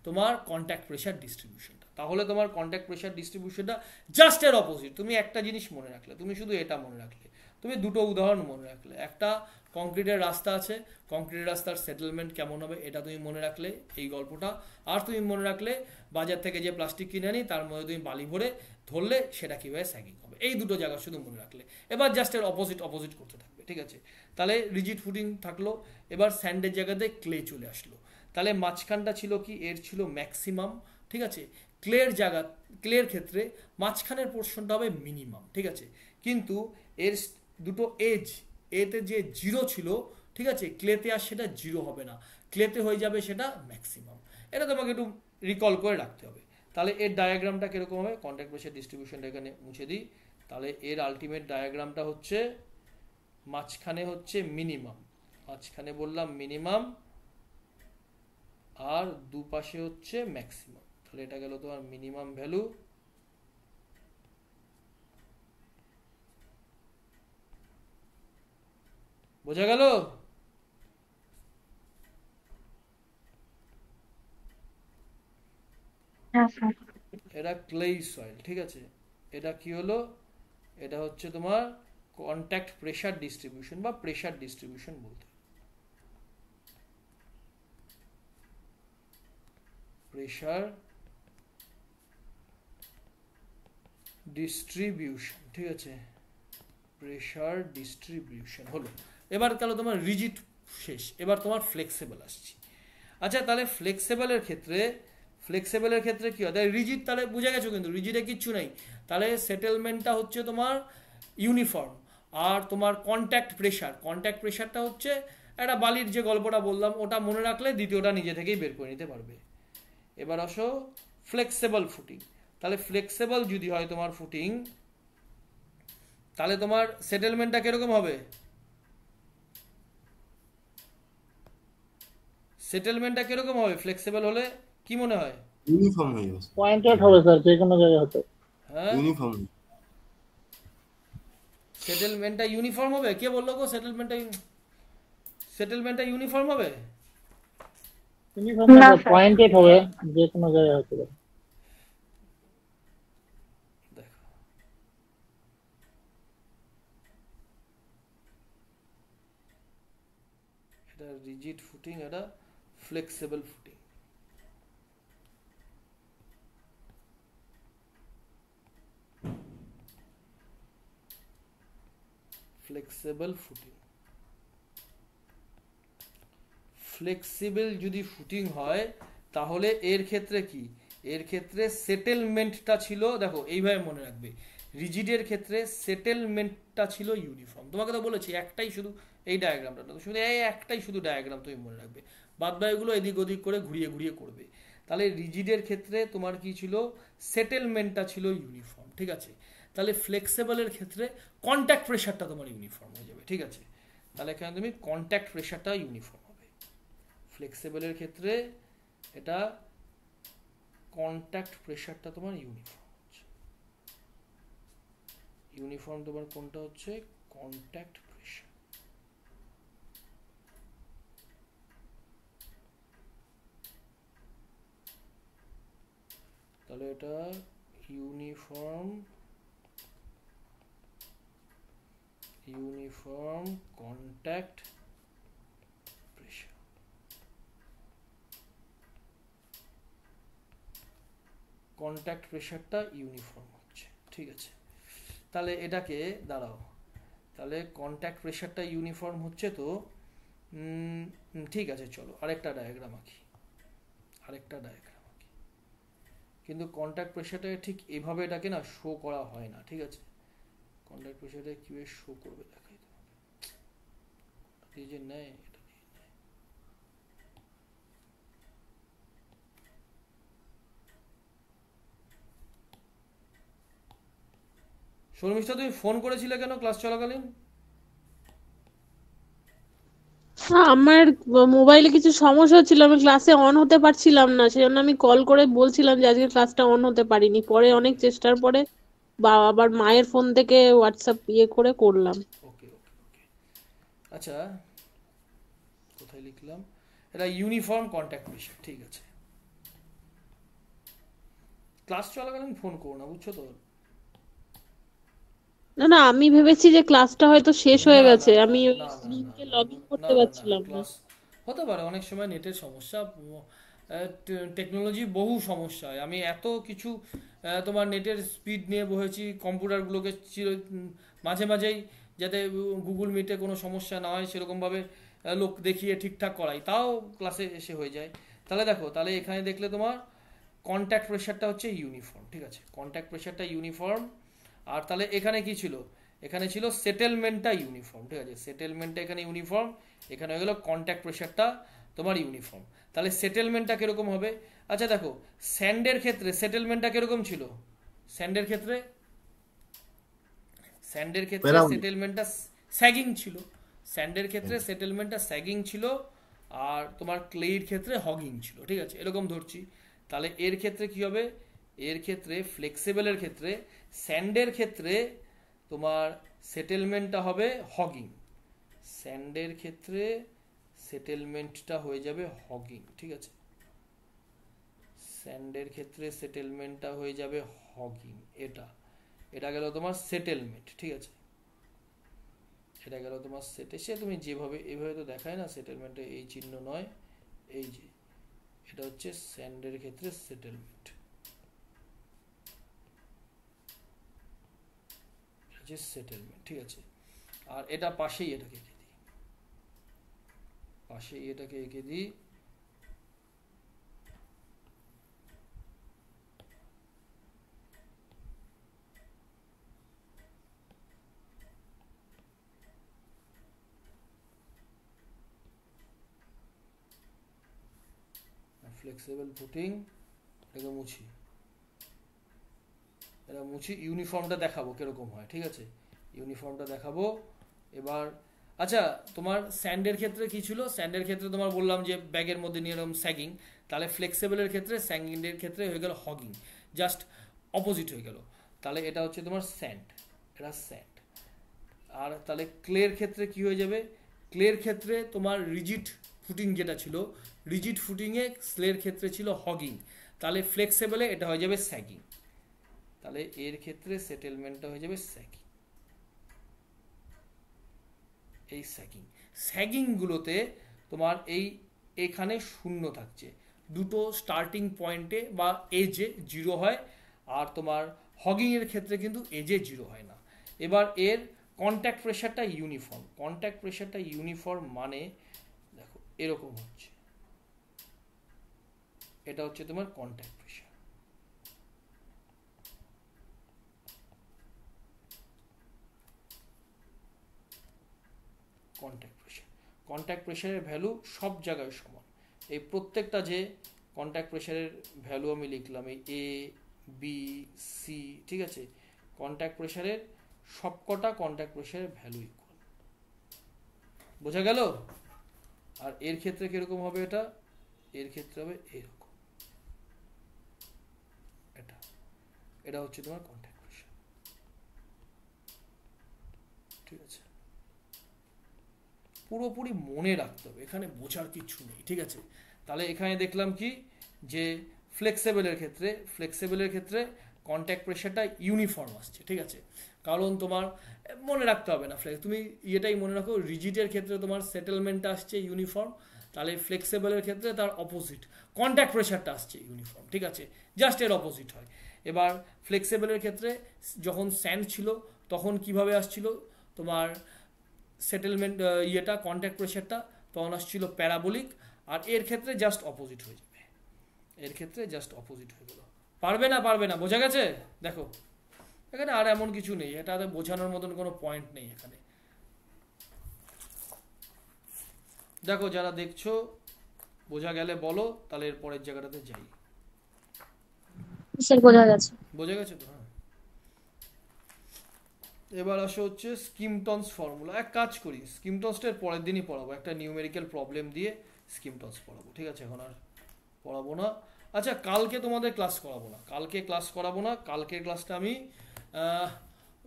তোমার কন্ট্যাক্ট প্রেসার ডিস্ট্রিবিউশনটা? তাহলে তোমার কন্ট্যাক্ট প্রেসার ডিস্ট্রিবিউশনটা জাস্ট এর অপোজিট। তুমি একটা জিনিস মনে রাখলে, তুমি শুধু এটা মনে রাখলে, তুমি দুটো উদাহরণ মনে রাখলে। একটা কংক্রিটের রাস্তা আছে, কংক্রিটের রাস্তার সেটেলমেন্ট কেমন হবে এটা তুমি মনে রাখলে, এই গল্পটা। আর তুমি মনে রাখলে বাজার থেকে যে প্লাস্টিক কিনে আনি তার মধ্যে তুমি বালি ভরে ধরলে সেটা কীভাবে স্যাগিং হবে, এই দুটো জায়গা শুধু মনে রাখলে। এবার জাস্ট এর অপোজিট করতে থাকবে, ঠিক আছে? তাহলে রিজিড ফুটিং থাকলো, এবার স্যান্ডের জায়গাতে ক্লে চলে আসলো, তাহলে মাঝখানটা ছিল কি? এর ছিল ম্যাক্সিমাম, ঠিক আছে? ক্লের ক্ষেত্রে মাঝখানের পোর্শনটা হবে মিনিমাম, ঠিক আছে? কিন্তু এর দুটো এজ, এতে যে জিরো ছিল, ঠিক আছে, ক্লেতে আর সেটা জিরো হবে না, ক্লেতে হয়ে যাবে সেটা ম্যাক্সিমাম। এটা তোমাকে একটু রিকল করে রাখতে হবে। তাহলে এর ডায়াগ্রামটা কিরকম হবে? কন্ট্যাক্ট প্রেসার ডিস্ট্রিবিউশনটা এখানে মুছে দিই। তাহলে এর আলটিমেট ডায়াগ্রামটা হচ্ছে মাঝখানে হচ্ছে মিনিমাম, মাঝখানে বললাম মিনিমাম, আর দুপাশে হচ্ছে ম্যাক্সিমাম। তাহলে এটা গেল তোমার মিনিমাম ভ্যালু, বোঝা গেল? হ্যাঁ স্যার। এটা ক্লেই সয়েল, ঠিক আছে? এটা কি হলো? এটা হচ্ছে তোমার কন্ট্যাক্ট প্রেসার ডিস্ট্রিবিউশন বা প্রেসার ডিস্ট্রিবিউশন বলতে, প্রেসার ডিস্ট্রিবিউশন, ঠিক আছে? প্রেসার ডিস্ট্রিবিউশন হলো। এবার গেল তোমার রিজিড শেষ, এবার তোমার ফ্লেক্সিবল আসছি। আচ্ছা, তাহলে ফ্লেক্সিবলের ক্ষেত্রে কি হয়? তাহলে রিজিড, তাহলে বুঝে গেছো কিন্তু রিজিডে কিচ্ছু নেই। তাহলে সেটেলমেন্টটা হচ্ছে তোমার ইউনিফর্ম, আর তোমার কন্ট্যাক্ট প্রেসারটা হচ্ছে একটা বালির যে গল্পটা বললাম ওটা মনে রাখলে দ্বিতীয়টা নিজে থেকেই বের করে নিতে পারবে। এবার আসো ফ্লেক্সিবল ফুটিং। তাহলে ফ্লেক্সিবল যদি হয় তোমার ফুটিং, তাহলে তোমার সেটেলমেন্টটা কিরকম হবে? সেটেলমেন্টটা কিরকম হবে ফ্লেক্সিবল হলে, কি মনে হয়? ইউনিফর্ম হয়ে যাবে। পয়েন্টেড হবে স্যার, যে কোনো জায়গায় হতে। হ্যাঁ ইউনিফর্ম। সেটেলমেন্টটা ইউনিফর্ম হবে? কে বললো গো সেটেলমেন্টটা ইউনিফর্ম হবে? ইউনিফর্ম না হবে, স্যার। পয়েন্টেড হবে, যে কোনো জায়গায় হতে পারে। দেখো এটা রিজিড ফুটিং, এটা flexible footing. Flexible footing, flexible যদি ফুটিং হয় তাহলে এর ক্ষেত্রে কি, এর ক্ষেত্রে সেটেলমেন্টটা ছিল, দেখো এইভাবে মনে রাখবে, রিজিডের ক্ষেত্রে সেটেলমেন্টটা ছিল ইউনিফর্ম। তোমাকে তো বলেছি একটাই শুধু এই ডায়াগ্রামটা, শুধু এই একটাই শুধু ডায়াগ্রাম তুমি মনে রাখবে, বাদ বাকিগুলো এদিক ওদিক করে ঘুরিয়ে ঘুরিয়ে করবে। তাহলে রিজিডের ক্ষেত্রে তোমার কি ছিল, সেটেলমেন্টটা ছিল ইউনিফর্ম, ঠিক আছে। তাহলে ফ্লেক্সিবলের ক্ষেত্রে কন্ট্যাক্ট প্রেশারটা তোমার ইউনিফর্ম হয়ে যাবে, ঠিক আছে। তাহলে এখানে তুমি কন্ট্যাক্ট প্রেশারটা ইউনিফর্ম হবে। ফ্লেক্সিবলের ক্ষেত্রে এটা কন্ট্যাক্ট প্রেশারটা তোমার ইউনিফর্ম হচ্ছে, ইউনিফর্ম তোমার কোনটা হচ্ছে, কন্ট্যাক্ট প্রেশার। তাহলে এটা ইউনিফর্ম কন্ট্যাক্ট প্রেশার। কন্ট্যাক্ট প্রেশারটা ইউনিফর্ম হচ্ছে, ঠিক আছে। তাহলে এটাকে দাঁড়াও, তাহলে কন্ট্যাক্ট প্রেশারটা ইউনিফর্ম হচ্ছে তো ঠিক আছে, চলো আরেকটা ডায়াগ্রাম আঁকি, কিন্তু কন্ট্যাক্ট প্রেশারটা ঠিক এভাবে এটাকে না শো করা হয় না, ঠিক আছে। কন্ট্যাক্ট প্রেশারটা কিভাবে শো করবে দেখাই তোমাকে, এই যে নেয় এটা দিয়ে নেয়। শর্মিষ্ঠা তুমি ফোন করেছিলে কেন ক্লাস চলাকালীন? আমার মোবাইলে কিছু সমস্যা হচ্ছিল, আমি ক্লাসে অন হতে পারছিলাম না, সেজন্য আমি কল করে বলছিলাম যে আজকে ক্লাসটা অন হতে পারিনি। পরে অনেক চেষ্টার পরে বা আবার মায়ের ফোন থেকে হোয়াটসঅ্যাপ করে করলাম। ওকে ওকে ওকে, আচ্ছা কোথায় লিখলাম, এটা ইউনিফর্ম কন্ট্যাক্ট প্রেশার, ঠিক আছে। ক্লাস চলাকালীন ফোন করো না, বুঝছো তো। না না, আমি ভেবেছি যে ক্লাসটা হয়তো শেষ হয়ে গেছে, আমি ওই না না লিংকে না লগ ইন না করতে না না পারছিলাম না। ক্লাস হতে পারে, অনেক সময় নেটের সমস্যা, টেকনোলজি বহু সমস্যা হয়। আমি এত কিছু তোমার নেটের স্পিড নিয়ে বলেছি, কম্পিউটারগুলোকে মাঝে মাঝেই যাতে গুগল মিটে কোনো সমস্যা না হয় সেরকমভাবে লোক দেখিয়ে ঠিকঠাক করাই, তাও ক্লাসে এসে হয়ে যায়। তাহলে দেখো, তাহলে এখানে দেখলে তোমার কন্ট্যাক্ট প্রেশারটা হচ্ছে ইউনিফর্ম, ঠিক আছে, কন্ট্যাক্ট প্রেশারটা ইউনিফর্ম। আর তাহলে এখানে কি ছিল, এখানে ছিল সেটেলমেন্টটা ইউনিফর্ম, ঠিক আছে, সেটেলমেন্টটা এখানে ইউনিফর্ম, এখানে হয়ে গেল কন্ট্যাক্ট প্রেশারটা তোমার ইউনিফর্ম। তাহলে সেটেলমেন্টটা কিরকম হবে, আচ্ছা দেখো স্যান্ডের ক্ষেত্রে সেটেলমেন্টটা কিরকম ছিল, স্যান্ডের ক্ষেত্রে সেটেলমেন্টটা স্যাগিং ছিল, স্যান্ডের ক্ষেত্রে সেটেলমেন্টটা স্যাগিং ছিল, আর তোমার ক্লের ক্ষেত্রে হগিং ছিল, ঠিক আছে, এরকম ধরছি। তাহলে এর ক্ষেত্রে কি হবে, এর ক্ষেত্রে ফ্লেক্সিবলের ক্ষেত্রে, স্যান্ডের ক্ষেত্রে তোমার সেটেলমেন্টটা হবে হগিং, স্যান্ডের ক্ষেত্রে সেটেলমেন্টটা হয়ে যাবে হগিং, ঠিক আছে, স্যান্ডের ক্ষেত্রে সেটেলমেন্টটা হয়ে যাবে হগিং। এটা গেল তোমার সেটেলমেন্ট, ঠিক আছে, এটা গেল তোমার সেটে, সে তুমি যেভাবে এইভাবে তো দেখায় না, সেটেলমেন্টে এই চিহ্ন নয়, এই যে এটা হচ্ছে স্যান্ডের ক্ষেত্রে সেটেলমেন্ট, সেটেলমেন্ট, ঠিক আছে। আর এটা পাশেই এটাকে এঁকে দিই, পাশেই এটাকে এঁকে দিই, ফ্লেক্সিবল ফুটিং, এটাকে মুছি, এটা মুছি, ইউনিফর্মটা দেখাবো কিরকম হয়, ঠিক আছে, ইউনিফর্মটা দেখাবো এবার। আচ্ছা তোমার স্যান্ডের ক্ষেত্রে কি ছিল, স্যান্ডের ক্ষেত্রে তোমার বললাম যে ব্যাগের মধ্যে নিয়ে এরকম স্যাগিং, তাহলে ফ্লেক্সিবলের ক্ষেত্রে স্যাগিংয়ের ক্ষেত্রে হয়ে গেল হগিং, জাস্ট অপোজিট হয়ে গেল। তাহলে এটা হচ্ছে তোমার স্যান্ড, এটা স্যান্ড। আর তাহলে ক্লের ক্ষেত্রে কি হয়ে যাবে, ক্লের ক্ষেত্রে তোমার রিজিড ফুটিং যেটা ছিল, রিজিড ফুটিংয়ে স্লের ক্ষেত্রে ছিল হগিং, তাহলে ফ্লেক্সিবলে এটা হয়ে যাবে স্যাগিং। তাহলে এর ক্ষেত্রে সেটেলমেন্টটা হয়ে যাবে স্যাগিং। এই স্যাগিং, স্যাগিংগুলোতে তোমার এখানে শূন্য থাকছে, দুটো স্টার্টিং পয়েন্টে বা এজে জিরো হয়, আর তোমার হগিংয়ের ক্ষেত্রে কিন্তু এজে জিরো হয় না। এবার এর কন্ট্যাক্ট প্রেশারটা ইউনিফর্ম, কন্ট্যাক্ট প্রেশারটা ইউনিফর্ম মানে দেখো এরকম হচ্ছে, এটা হচ্ছে তোমার contact pressure. Contact pressure, contact প্রেশারের ভ্যালু সব জায়গায় সমান। এই প্রত্যেকটা যে কন্ট্যাক্ট প্রেশারের ভ্যালু আমি লিখলাম, এই এ বি সি, ঠিক আছে, কন্ট্যাক্ট প্রেশারের সবকটা কন্ট্যাক্ট প্রেশারের ভ্যালু ইকুয়াল, বোঝা গেল? আর এর ক্ষেত্রে কিরকম হবে, এটা এর ক্ষেত্রে হবে এরকম, এটা এটা হচ্ছে তোমার কন্ট্যাক্ট প্রেশার, ঠিক আছে? পুরোপুরি মনে রাখতে হবে, এখানে বোঝার কিছু নেই, ঠিক আছে? তাহলে এখানে দেখলাম কি যে ফ্লেক্সিবলের ক্ষেত্রে কন্ট্যাক্ট প্রেশারটা ইউনিফর্ম আসছে, ঠিক আছে? কারণ তোমার মনে রাখতে হবে না, তুমি এটাই মনে রাখো, রিজিডের ক্ষেত্রে তোমার সেটেলমেন্টটা আসছে ইউনিফর্ম, তাহলে ফ্লেক্সিবলের ক্ষেত্রে তার অপোজিট কন্ট্যাক্ট প্রেশারটা আসছে ইউনিফর্ম, ঠিক আছে? জাস্ট এর অপোজিট হয়। এবার ফ্লেক্সিবলের ক্ষেত্রে যখন স্যান্ড ছিল তখন কিভাবে আসছিল তোমার সেটেলমেন্ট ইয়েটা, কন্ট্যাক্ট প্রেশারটা তখন আসছিল প্যারাবোলিক, আর এর ক্ষেত্রে জাস্ট অপোজিট হয়ে যাবে, এর ক্ষেত্রে জাস্ট অপোজিট হয়ে গেল। পারবে না, বোঝা গেছে? দেখো এখানে আর এমন কিছু নেই, এটা বোঝানোর মতন কোনো পয়েন্ট নেই এখানে। দেখো যারা দেখছো বোঝা গেলে বলো, তাহলে এর পরের জায়গাটাতে যাই। স্যার বোঝা গেছে। বোঝা গেছে তো? হ্যাঁ, এবার আসো হচ্ছে স্কিমটনস ফর্মুলা। এক কাজ করি, স্কিমটনসটার পরের দিনই পড়াবো, একটা নিউমেরিক্যাল প্রবলেম দিয়ে স্কিমটনস পড়াবো, ঠিক আছে? এখন আর পড়াবো না। আচ্ছা, কালকে তোমাদের ক্লাস করাবো না, কালকের ক্লাসটা আমি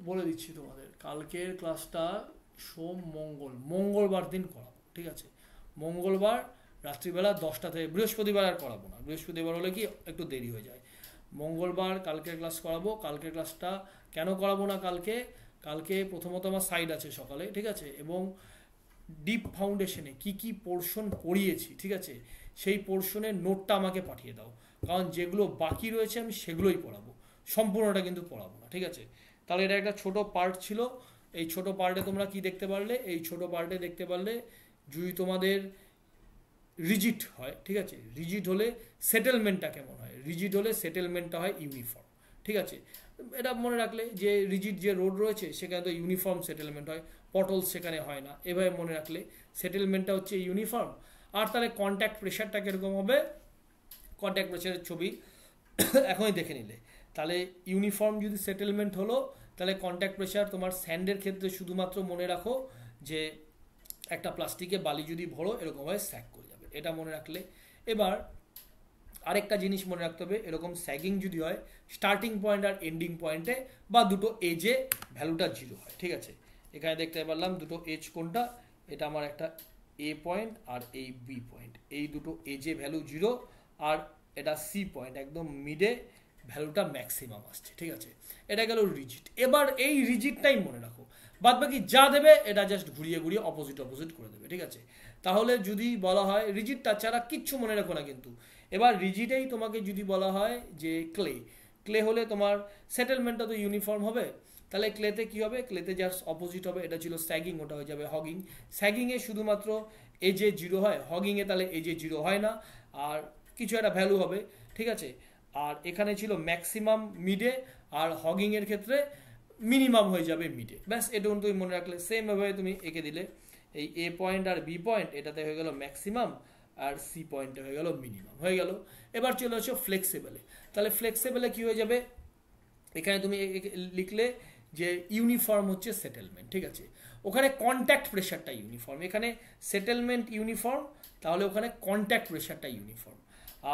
বলে দিচ্ছি তোমাদের, কালকের ক্লাসটা মঙ্গলবার দিন করাবো, ঠিক আছে? মঙ্গলবার রাত্রিবেলা 10টা থেকে, বৃহস্পতিবার আর করাবো না, বৃহস্পতিবার হলে কি একটু দেরি হয়ে যায়। মঙ্গলবার কালকের ক্লাস করাবো। কালকের ক্লাসটা কেন করাবো না কালকে প্রথমত আমার সাইড আছে সকালে, ঠিক আছে? এবং ডিপ ফাউন্ডেশনে কি পোর্শন করিয়েছি, ঠিক আছে, সেই পোর্শনের নোটটা আমাকে পাঠিয়ে দাও, কারণ যেগুলো বাকি রয়েছে আমি সেগুলোই পড়াবো, সম্পূর্ণটা কিন্তু পড়াবো না, ঠিক আছে? তাহলে এটা একটা ছোট পার্ট ছিল। এই ছোট পার্টে তোমরা কি দেখতে পারলে, এই ছোট পার্টে দেখতে পারলে যদি তোমাদের রিজিড হয়, ঠিক আছে, রিজিড হলে সেটেলমেন্টটা কেমন হয়, রিজিড হলে সেটেলমেন্টটা হয় ইউনিফর্ম, ঠিক আছে? এটা মনে রাখলে যে রিজিড যে রোড রয়েছে সেখানে তো ইউনিফর্ম সেটেলমেন্ট হয়, পটল সেখানে হয় না, এভাবে মনে রাখলে সেটেলমেন্টটা হচ্ছে ইউনিফর্ম। আর তাহলে কন্ট্যাক্ট প্রেশারটা কীরকম হবে, কন্ট্যাক্ট প্রেশারের ছবি এখনই দেখে নিলে, তাহলে ইউনিফর্ম যদি সেটেলমেন্ট হলো, তাহলে কন্ট্যাক্ট প্রেশার তোমার স্যান্ডের ক্ষেত্রে শুধুমাত্র মনে রাখো যে একটা প্লাস্টিকে বালি যদি ভরো এরকমভাবে স্যাগ করে যাবে, এটা মনে রাখলে। এবার আরেকটা জিনিস মনে রাখতে হবে, এরকম স্যাগিং যদি হয় স্টার্টিং পয়েন্ট আর এন্ডিং পয়েন্টে বা দুটো এজে ভ্যালুটা জিরো হয়, ঠিক আছে? এখানে দেখতে পারলাম দুটো এজ কোনটা, এটা আমার একটা এ পয়েন্ট আর এই বি পয়েন্ট, এই দুটো এজে ভ্যালু জিরো, আর এটা সি পয়েন্ট একদম মিডে ভ্যালুটা ম্যাক্সিমাম আসছে, ঠিক আছে? এটা গেল রিজিড। এবার এই রিজিডটাই মনে রাখো, বাদ বাকি যা দেবে এটা জাস্ট ঘুরিয়ে অপোজিট করে দেবে, ঠিক আছে? তাহলে যদি বলা হয় রিজিডটা ছাড়া কিচ্ছু মনে রাখো না কিন্তু। এবার রিজিডেই তোমাকে যদি বলা হয় যে ক্লে হলে তোমার সেটেলমেন্টটা তো ইউনিফর্ম হবে, তাহলে ক্লেতে কি হবে, ক্লেতে জাস্ট অপোজিট হবে, এটা ছিল স্যাগিং, ওটা হয়ে যাবে হগিং। স্যাগিংয়ে শুধুমাত্র এজে জিরো হয়, হগিংয়ে তাহলে এজে জিরো হয় না, আর কিছু একটা ভ্যালু হবে, ঠিক আছে? আর এখানে ছিল ম্যাক্সিমাম মিডে, আর হগিংয়ের ক্ষেত্রে মিনিমাম হয়ে যাবে মিডে, ব্যাস এটুকু তুমি মনে রাখলে। সেমভাবে তুমি এঁকে দিলে এই এ পয়েন্ট আর বি পয়েন্ট, এটাতে হয়ে গেল ম্যাক্সিমাম, আর সি পয়েন্টে হয়ে গেল মিনিমাম, হয়ে গেল। এবার চলে আসো ফ্লেক্সিবলে, তাহলে ফ্লেক্সিবলে কি হয়ে যাবে, এখানে তুমি লিখলে যে ইউনিফর্ম হচ্ছে সেটেলমেন্ট, ঠিক আছে? ওখানে কন্ট্যাক্ট প্রেশারটা ইউনিফর্ম, এখানে সেটেলমেন্ট ইউনিফর্ম, তাহলে ওখানে কন্ট্যাক্ট প্রেশারটা ইউনিফর্ম।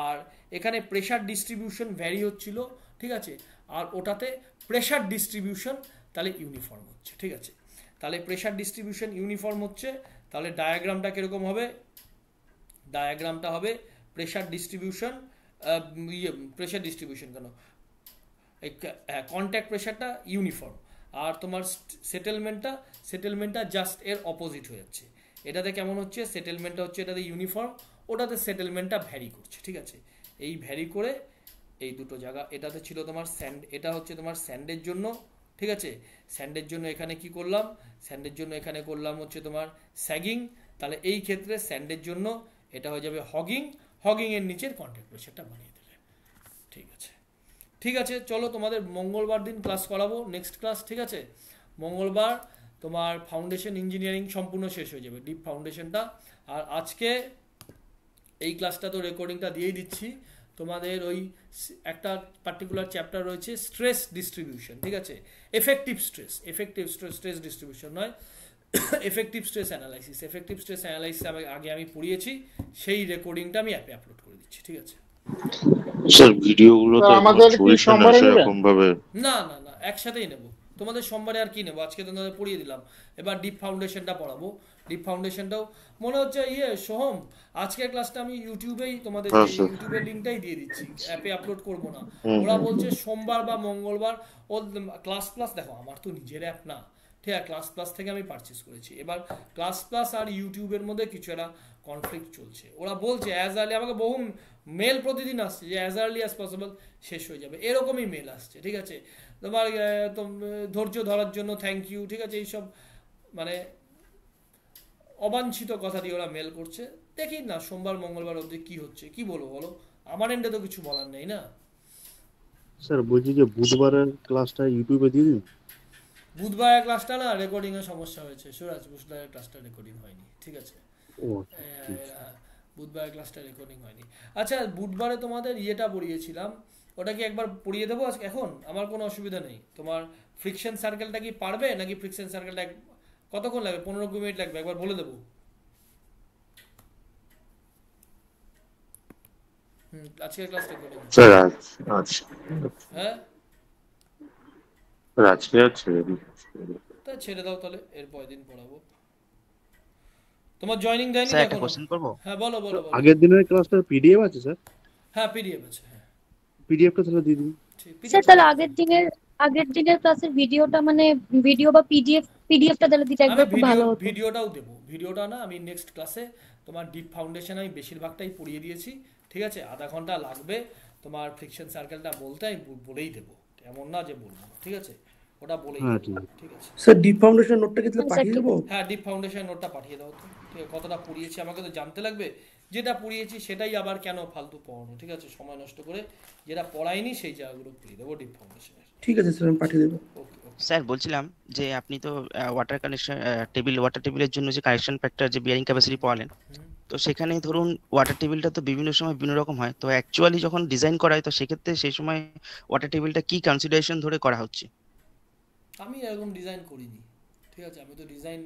আর এখানে প্রেশার ডিস্ট্রিবিউশন ভ্যারি হচ্ছিল, ঠিক আছে? আর ওটাতে প্রেশার ডিস্ট্রিবিউশন তাহলে ইউনিফর্ম হচ্ছে, ঠিক আছে। তাহলে প্রেশার ডিস্ট্রিবিউশন ইউনিফর্ম হচ্ছে, তাহলে ডায়াগ্রামটা কিরকম হবে? ডায়াগ্রামটা হবে প্রেশার ডিস্ট্রিবিউশন, প্রেশার ডিস্ট্রিবিউশন কেন, কন্ট্যাক্ট প্রেশারটা ইউনিফর্ম, আর তোমার সেটেলমেন্টটা জাস্ট এর অপোজিট হয়ে যাচ্ছে। এটাতে কেমন হচ্ছে? সেটেলমেন্টটা হচ্ছে এটাতে ইউনিফর্ম, ওটাতে সেটেলমেন্টটা ভ্যারি করছে, ঠিক আছে। এই ভ্যারি করে এই দুটো জায়গা, এটাতে ছিল তোমার স্যান্ড, এটা হচ্ছে তোমার স্যান্ডের জন্য, ঠিক আছে। স্যান্ডের জন্য এখানে কি করলাম? স্যান্ডের জন্য এখানে করলাম হচ্ছে তোমার স্যাগিং, তাহলে এই ক্ষেত্রে স্যান্ডের জন্য এটা হয়ে যাবে হগিং, হগিং এর নিচের কন্ট্যাক্ট প্রেশারটা বানিয়ে দেবে, ঠিক আছে। ঠিক আছে, চলো তোমাদের মঙ্গলবার দিন ক্লাস করাবো, নেক্সট ক্লাস, ঠিক আছে। মঙ্গলবার তোমার ফাউন্ডেশন ইঞ্জিনিয়ারিং সম্পূর্ণ শেষ হয়ে যাবে, ডিপ ফাউন্ডেশনটা। আর আজকে এই ক্লাসটা তো রেকর্ডিংটা দিয়েই দিচ্ছি, তোমাদের ওই একটা পার্টিকুলার চ্যাপ্টার রয়েছে স্ট্রেস ডিস্ট্রিবিউশন, ঠিক আছে। এফেক্টিভ স্ট্রেস ডিস্ট্রিবিউশন নয়, effective stress analysis. Effective stress analysis আগে আমি পড়িয়েছি, সেই রেকর্ডিংটা আমি অ্যাপে আপলোড করে দিচ্ছি, ঠিক আছে। স্যার ভিডিওগুলো তো তো আমাদের কি সলিউশন সোমবারে আছে নেবেন? এরকম ভাবে? না, একসাথেই নেব তোমাদের সোমবারে। আর কি নেবো, আজকে তোমাদের পড়িয়ে দিলাম, এবার ডিপ ফাউন্ডেশনটা পড়াবো। ডিপ ফাউন্ডেশনটাও মনে হচ্ছে সোহম, আজকের ক্লাসটা আমি ইউটিউবেই তোমাদের ইউটিউবের লিঙ্কটাই দিয়ে দিচ্ছি, অ্যাপে আপলোড করব না। ওরা বলছে সোমবার বা মঙ্গলবার ও ক্লাস প্লাস, দেখো আমার তো নিজের অ্যাপ না, ঠিক আছে, ক্লাস প্লাস থেকে আমি পারচেস করেছি। এবার ক্লাস প্লাস আর ইউটিউবের মধ্যে কিছু একটা কনফ্লিক্ট চলছে। ওরা বলছে অ্যাজ আর্লি, আমাকে বহু মেল প্রতিদিন আসছে যে অ্যাজ আর্লি অ্যাজ পসিবল শেষ হয়ে যাবে, এরকমই মেল আসছে, ঠিক আছে। তোমার ধৈর্য ধরার জন্য থ্যাংক ইউ, ঠিক আছে। এইসব মানে অবাঞ্ছিত কথা দিয়ে ওরা মেল করছে। দেখি না সোমবার মঙ্গলবার অবধি কি হচ্ছে, কি বলবো বলো, আমার এন্ডে তো কিছু বলার নেই না। স্যার বলছি যে বুধবারের ক্লাসটা ইউটিউবে দিয়ে দিন। বুধবারের ক্লাসটা না রেকর্ডিং এর সমস্যা হয়েছে সুরাজ, বুধবারের ক্লাসটা রেকর্ডিং হয়নি, ঠিক আছে। বুধবারের ক্লাসটা রেকর্ডিং হয়নি। আচ্ছা, বুধবারে তোমাদের ইয়েটা পড়িয়েছিলাম, ওটা কি একবার পড়িয়ে দেবো এখন? আমার কোনো অসুবিধা নেই। তোমার ফ্রিকশন সার্কেলটা কি পারবে নাকি? ফ্রিকশন সার্কেলটা কতক্ষণ লাগবে? 15-20 মিনিট লাগবে, একবার বলে দেবো। আজকের ক্লাস রেকর্ডিং স্যার আচ্ছা, হ্যাঁ আজকে আছে, তা ছেড়ে দাও তাহলে, এর পরের দিন পড়াবো। তোমার জয়েনিং দেয়নি স্যার, একটা এখনো? কোশ্চেন করব? হ্যাঁ বলো। আগের দিনের ক্লাসটার পিডিএফ আছে স্যার? হ্যাঁ পিডিএফ আছে, হ্যাঁ পিডিএফটা তাহলে দিয়ে দিন। স্যার তাহলে আগের দিনের ক্লাসের ভিডিওটা, মানে ভিডিও বা পিডিএফটা তাহলে দিতে একবার খুব ভালো হতো। ভিডিওটাও দেবো, ভিডিওটা না আমি নেক্সট ক্লাসে তোমার ডিপ ফাউন্ডেশন আমি বেশিরভাগটাই পড়িয়ে দিয়েছি, ঠিক আছে। আধা ঘন্টা লাগবে তোমার ফ্রিকশন সার্কেলটা বলতে, আমি বলেই দেবো, এমন না যে বলবো, ঠিক আছে, ওটা বলেই দেবো, ঠিক আছে। স্যার ডিপ ফাউন্ডেশন নোটটা কি তাহলে পাঠিয়ে দেবো? হ্যাঁ ডিপ ফাউন্ডেশন নোটটা পাঠিয়ে দাও তো, ঠিক আছে। কতটা পড়িয়েছি আমাকে তো জানতে লাগবে, যেটা পড়িয়েছি সেটাই আবার কেন ফালতু পড়ানো, ঠিক আছে, সময় নষ্ট করে। যেটা পড়াইনি সেই জায়গাগুলো পড়িয়ে দেবো ডিপ ফাউন্ডেশনের। ঠিক আছে স্যার, আমি পাঠিয়ে দেবো। ওকে। স্যার বলছিলাম যে আপনি তো ওয়াটার টেবিলের জন্য যে কারেকশন ফ্যাক্টর, যে বিয়ারিং ক্যাপাসিটি পড়ালেন, তো সেখানে ধরুন ওয়াটার টেবিলটা তো বিভিন্ন সময় বিভিন্ন রকম হয়, তো অ্যাকচুয়ালি যখন ডিজাইন করা হয় তো সেক্ষেত্রে সেই সময় ওয়াটার টেবিলটা কি কনসিডারেশন ধরে করা হচ্ছে? আমি এরকম ডিজাইন করিনি, ঠিক আছে। আমি তো ডিজাইন,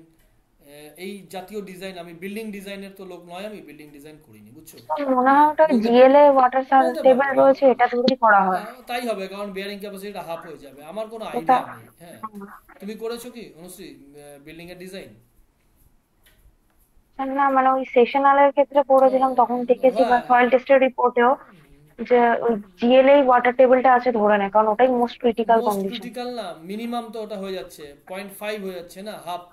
এই জাতীয় ডিজাইন, আমি বিল্ডিং ডিজাইনের তো লোক নয়, আমি বিল্ডিং ডিজাইন করিনি, বুঝছো। মনে হয় ওটা জিএলএ ওয়াটার টেবিল রয়েছে, এটা ধরেই করা হয়। তাই হবে, কারণ বিয়ারিং ক্যাপাসিটিটা হাফ হয়ে যাবে। আমার কোনো আইডিয়া নেই। হ্যাঁ তুমি করেছো কি অনুশ্রী বিল্ডিং এর ডিজাইন? না, মানে ওই সেশনালের ক্ষেত্রে পড়েছিলাম, তখন দেখেছি, বা সয়েল টেস্টের রিপোর্টেও যে ওই জিএলএ ওয়াটার টেবিলটা আছে ধরে নেয়, কারণ ওটাই মোস্ট ক্রিটিক্যাল কন্ডিশন। ক্রিটিক্যাল না, মিনিমাম তো ওটা হয়ে যাচ্ছে 0.5 হয়ে যাচ্ছে না, হাফ।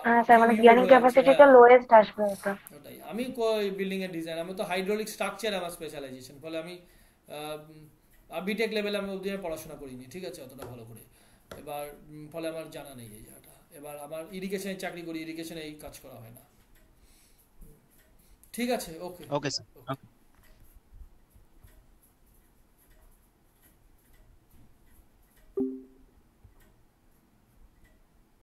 হ্যাঁ স্যার, মানে বিয়ারিং ক্যাপাসিটিটা লোয়েস্ট আসবে ওটা। ওটাই আমি বিল্ডিং এর ডিজাইন, আমি তো হাইড্রোলিক স্ট্রাকচার আমার স্পেশালাইজেশন, ফলে আমি বিটেক লেভেলে আমি অবধি পড়াশোনা করিনি, ঠিক আছে, অতটা ভালো করে। এবার ফলে আমার জানা নেই এই জায়গাটা। এবার আমার ইরিগেশনে চাকরি করি, ইরিগেশনে এই কাজ করা হয় না, ঠিক আছে। ওকে ওকে স্যার।